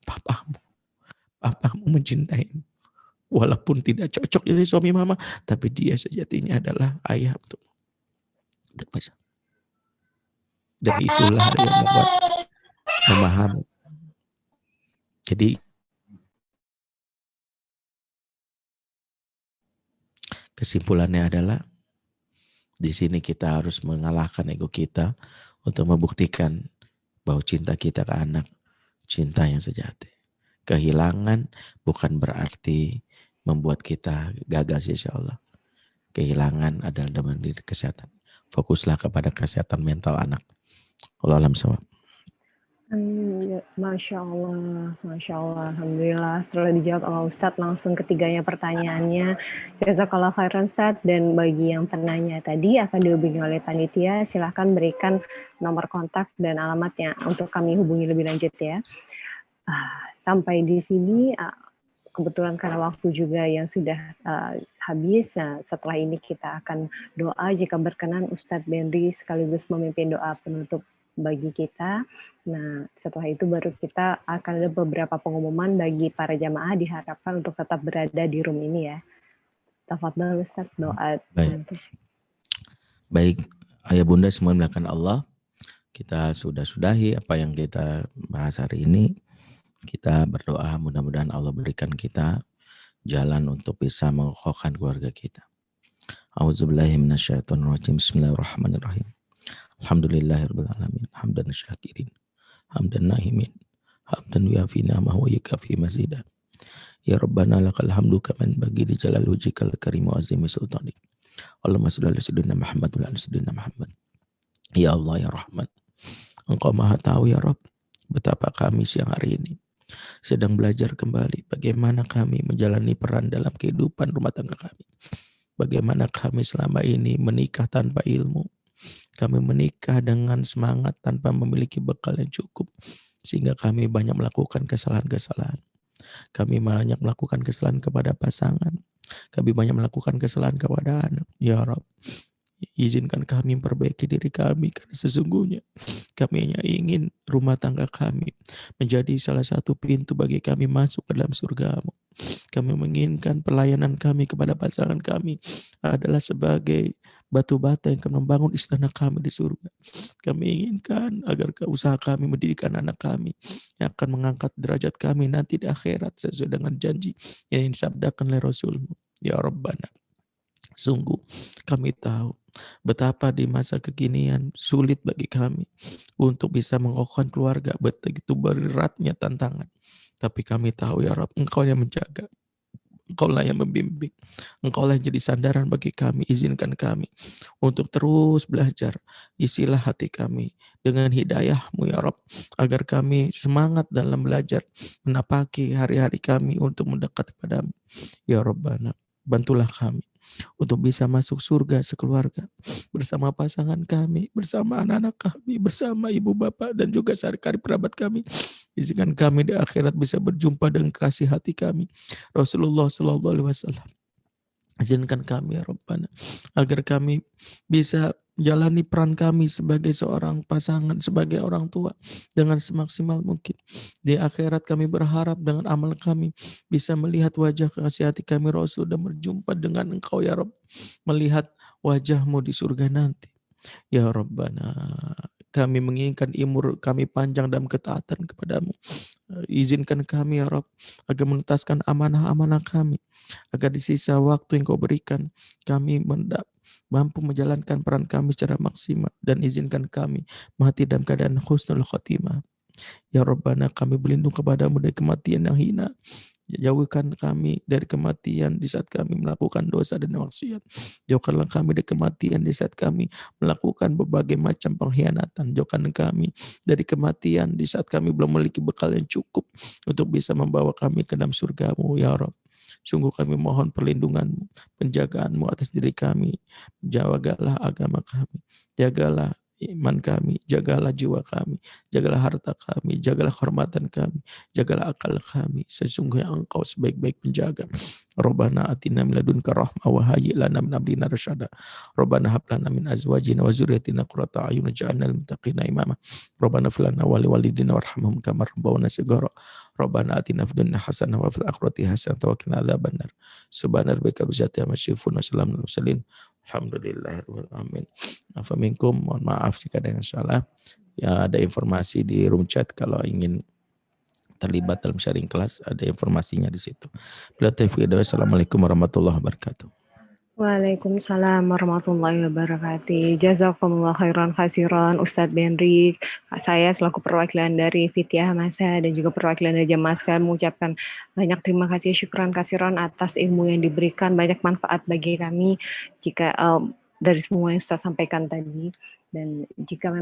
Papamu mencintaimu. Walaupun tidak cocok jadi suami mama, tapi dia sejatinya adalah ayah untuk terpisah. Dan itulah yang membuat memahami. Jadi kesimpulannya adalah di sini kita harus mengalahkan ego kita untuk membuktikan bahwa cinta kita ke anak cinta yang sejati. Kehilangan bukan berarti membuat kita gagal insya Allah. Kehilangan adalah dalam diri kesehatan. Fokuslah kepada kesehatan mental anak. Allah alam sawab. Masya Allah, Alhamdulillah. Setelah dijawab oleh Ustadz, langsung ketiganya pertanyaannya. Jazakallah khairan Ustadz. Dan bagi yang penanya tadi akan dihubungi oleh panitia, silahkan berikan nomor kontak dan alamatnya untuk kami hubungi lebih lanjut ya. Sampai di sini, kebetulan karena waktu juga yang sudah habis, setelah ini kita akan doa jika berkenan Ustadz Benri sekaligus memimpin doa penutup bagi kita. Nah, setelah itu baru kita akan ada beberapa pengumuman bagi para jamaah diharapkan untuk tetap berada di room ini ya. Tafadhol Ustaz, doa. Baik, ayah bunda semua melakukan Allah. Kita sudahi apa yang kita bahas hari ini. Kita berdoa mudah-mudahan Allah berikan kita jalan untuk bisa mengokohkan keluarga kita. A'udzubillahi minasyaitonirrajim. Bismillahirrahmanirrahim. Alhamdulillahirabbil alamin. Hamdan syakirin. Hamdan nahimin. Hamdan yuafi ni'amahu wa yukafi mazidah. Ya Rabbana lakal hamdu kaman bagi di jalal wajhikal karim wa azimi sultanik. Allahumma shalli ala sayyidina Muhammad wa ala sayyidina Muhammad. Ya Allah ya Rahman. Engkau Maha tahu ya Rabb betapa kami siang hari ini sedang belajar kembali bagaimana kami menjalani peran dalam kehidupan rumah tangga kami. Bagaimana kami selama ini menikah tanpa ilmu. Kami menikah dengan semangat tanpa memiliki bekal yang cukup. Sehingga kami banyak melakukan kesalahan-kesalahan. Kami banyak melakukan kesalahan kepada pasangan. Kami banyak melakukan kesalahan kepada anak. Ya Rabb, izinkan kami memperbaiki diri kami, karena sesungguhnya kami hanya ingin rumah tangga kami menjadi salah satu pintu bagi kami masuk ke dalam surga-Mu. Kami menginginkan pelayanan kami kepada pasangan kami adalah sebagai batu bata yang akan membangun istana kami di surga. Kami inginkan agar usaha kami mendidik anak kami yang akan mengangkat derajat kami nanti di akhirat sesuai dengan janji yang disabdakan oleh Rasul-Mu. Ya Rabbana, sungguh kami tahu betapa di masa kekinian sulit bagi kami untuk bisa mengokohkan keluarga, begitu beratnya tantangan. Tapi kami tahu ya Rabb, Engkau yang menjaga, Engkaulah yang membimbing, Engkaulah yang jadi sandaran bagi kami. Izinkan kami untuk terus belajar. Isilah hati kami dengan hidayah-Mu ya Rabb, agar kami semangat dalam belajar, menapaki hari-hari kami untuk mendekat kepada-Mu. Ya Rabbana, bantulah kami untuk bisa masuk surga sekeluarga bersama pasangan kami, bersama anak-anak kami, bersama ibu bapak dan juga saudara kerabat kami. Izinkan kami di akhirat bisa berjumpa dengan kasih hati kami Rasulullah SAW. Izinkan kami ya Rabbana agar kami bisa jalani peran kami sebagai seorang pasangan, sebagai orang tua dengan semaksimal mungkin. Di akhirat kami berharap dengan amal kami bisa melihat wajah kekasih hati kami Rasul dan berjumpa dengan Engkau ya Rabb, melihat wajah-Mu di surga nanti. Ya Rabbana, kami menginginkan umur kami panjang dalam ketaatan kepada-Mu. Izinkan kami ya Rabb agar menuntaskan amanah-amanah kami, agar di sisa waktu yang Kau berikan kami mampu menjalankan peran kami secara maksimal, dan izinkan kami mati dalam keadaan husnul khotimah. Ya Rabbana, kami berlindung kepada-Mu dari kematian yang hina. Jauhkan kami dari kematian di saat kami melakukan dosa dan maksiat. Jauhkanlah kami dari kematian di saat kami melakukan berbagai macam pengkhianatan. Jauhkan kami dari kematian di saat kami belum memiliki bekal yang cukup untuk bisa membawa kami ke dalam surga-Mu ya Rabb. Sungguh kami mohon perlindungan-Mu, penjagaan-Mu atas diri kami. Jagalah agama kami. Jagalah iman kami, jagalah jiwa kami, jagalah harta kami, jagalah kehormatan kami, jagalah akal kami. Sesungguhnya Engkau sebaik-baik penjaga. Rabbana atina min ladunka rahmah wa hayyi lana min amrina rasyada. Rabbana hab lana min azwajina wa dzurriyyatina qurrata a'yun waj'alna lil muttaqina imama. Rabbana fil lana wa liwalidina warhamhum kama rabbawna shighara. Rabbana atina fid dunya hasanah wa fil akhirati hasanah wa qina adzabannar. Subhana rabbika rabbil izzati amma yasifun wa salamun alal mursalin. Alhamdulillahirabbil alamin. Afaminkum, mohon maaf jika ada yang salah. Ya, ada informasi di room chat kalau ingin terlibat dalam sharing kelas, ada informasinya di situ. Assalamualaikum warahmatullahi wabarakatuh. Waalaikumsalam warahmatullahi wabarakatuh. Jazakumullah khairan khasiran Ustadz Benrik. Saya selaku perwakilan dari Fitiah Hamasa dan juga perwakilan dari Jamaah sekalian mengucapkan banyak terima kasih syukran khasiran atas ilmu yang diberikan, banyak manfaat bagi kami jika dari semua yang Ustadz sampaikan tadi. Dan jika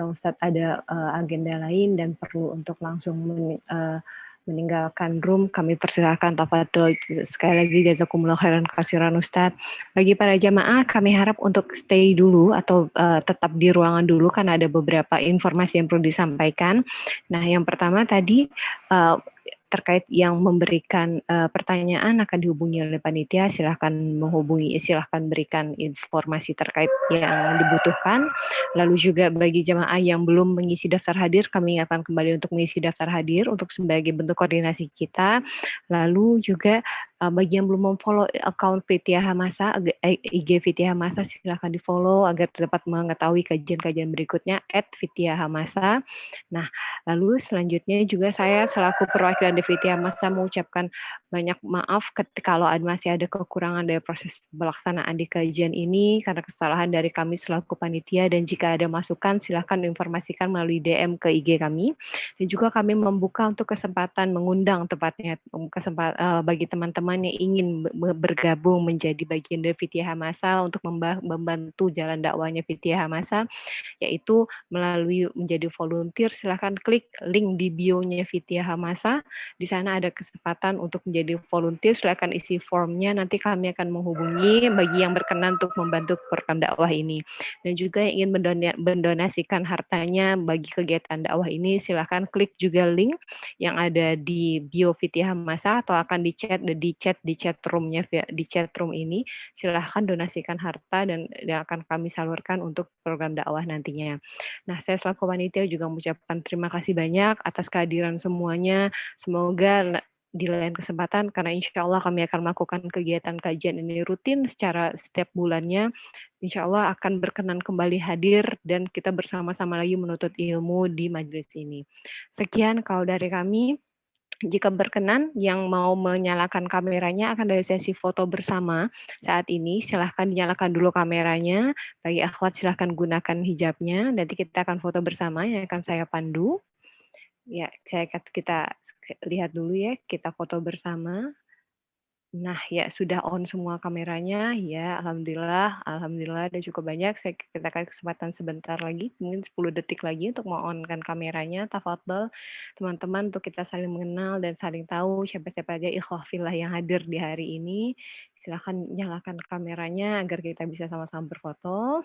Ustadz ada agenda lain dan perlu untuk langsung meninggalkan room, kami persilahkan tafadhol. Sekali lagi jazakumullah khairan katsiran Ustadz. Bagi para jamaah, kami harap untuk stay dulu atau tetap di ruangan dulu karena ada beberapa informasi yang perlu disampaikan. Nah, yang pertama tadi terkait yang memberikan pertanyaan akan dihubungi oleh panitia, silahkan berikan informasi terkait yang dibutuhkan. Lalu juga bagi jamaah yang belum mengisi daftar hadir, kami akan kembali untuk mengisi daftar hadir untuk sebagai bentuk koordinasi kita. Lalu juga bagi yang belum memfollow account Fitiah Hamasa, IG Fitiah Hamasa, silahkan di follow agar dapat mengetahui kajian-kajian berikutnya @fitiahhamasa. Nah, lalu selanjutnya juga saya selaku perwakilan dari Fitiah Hamasa mengucapkan banyak maaf kalau masih ada kekurangan dari proses pelaksanaan di kajian ini karena kesalahan dari kami selaku panitia, dan jika ada masukan silahkan informasikan melalui DM ke IG kami. Dan juga kami membuka untuk kesempatan mengundang tepatnya bagi teman-teman yang ingin bergabung menjadi bagian dari Fitiah Hamasa untuk membantu jalan dakwahnya Fitiah Hamasa, yaitu melalui menjadi volunteer. Silahkan klik link di bio-nya Fitiah Hamasa. Di sana ada kesempatan untuk menjadi volunteer. Silahkan isi formnya, nanti kami akan menghubungi bagi yang berkenan untuk membantu program dakwah ini. Dan juga yang ingin mendonasikan hartanya bagi kegiatan dakwah ini, silahkan klik juga link yang ada di bio Fitiah Hamasa atau akan di chat room-nya, di chat room ini. Silahkan donasikan harta dan akan kami salurkan untuk program dakwah nantinya. Nah, saya selaku panitia juga mengucapkan terima kasih banyak atas kehadiran semuanya. Semoga di lain kesempatan, karena insya Allah kami akan melakukan kegiatan kajian ini rutin secara setiap bulannya, insya Allah akan berkenan kembali hadir dan kita bersama-sama lagi menuntut ilmu di majelis ini. Sekian kalau dari kami. Jika berkenan, yang mau menyalakan kameranya akan ada sesi foto bersama saat ini. Silahkan dinyalakan dulu kameranya. Bagi akhwat silahkan gunakan hijabnya. Nanti kita akan foto bersama yang akan saya pandu. Ya, kita lihat dulu ya, kita foto bersama. Nah, ya sudah on semua kameranya. Ya, alhamdulillah ada cukup banyak. Kita kasih kesempatan sebentar lagi, mungkin 10 detik lagi untuk on-kan kameranya. Tafadhol teman-teman untuk kita saling mengenal dan saling tahu siapa-siapa aja ikhwah fillah yang hadir di hari ini. Silakan nyalakan kameranya agar kita bisa sama-sama berfoto.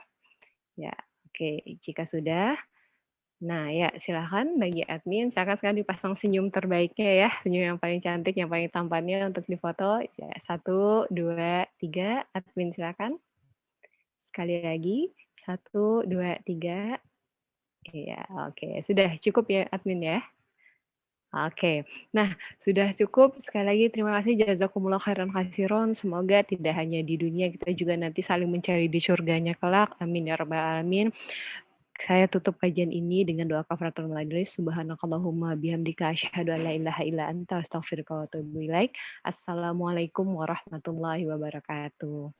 Ya, oke, jika sudah. Nah, ya silakan bagi admin, silakan sekarang dipasang senyum terbaiknya ya, senyum yang paling cantik, yang paling tampannya untuk difoto. Ya, 1, 2, 3, admin silakan. Sekali lagi, 1, 2, 3. Iya, oke. Sudah cukup ya admin ya? Oke, nah sudah cukup. Sekali lagi terima kasih, jazakumullah khairan katsiran. Semoga tidak hanya di dunia, kita juga nanti saling mencari di surganya kelak. Amin ya rabbal alamin. Saya tutup kajian ini dengan doa kafaratul majlis. Subhanakallahumma bihamdika asyhadu an la ilaha illa anta astaghfiruka wa atubu ilaik. Assalamualaikum warahmatullahi wabarakatuh.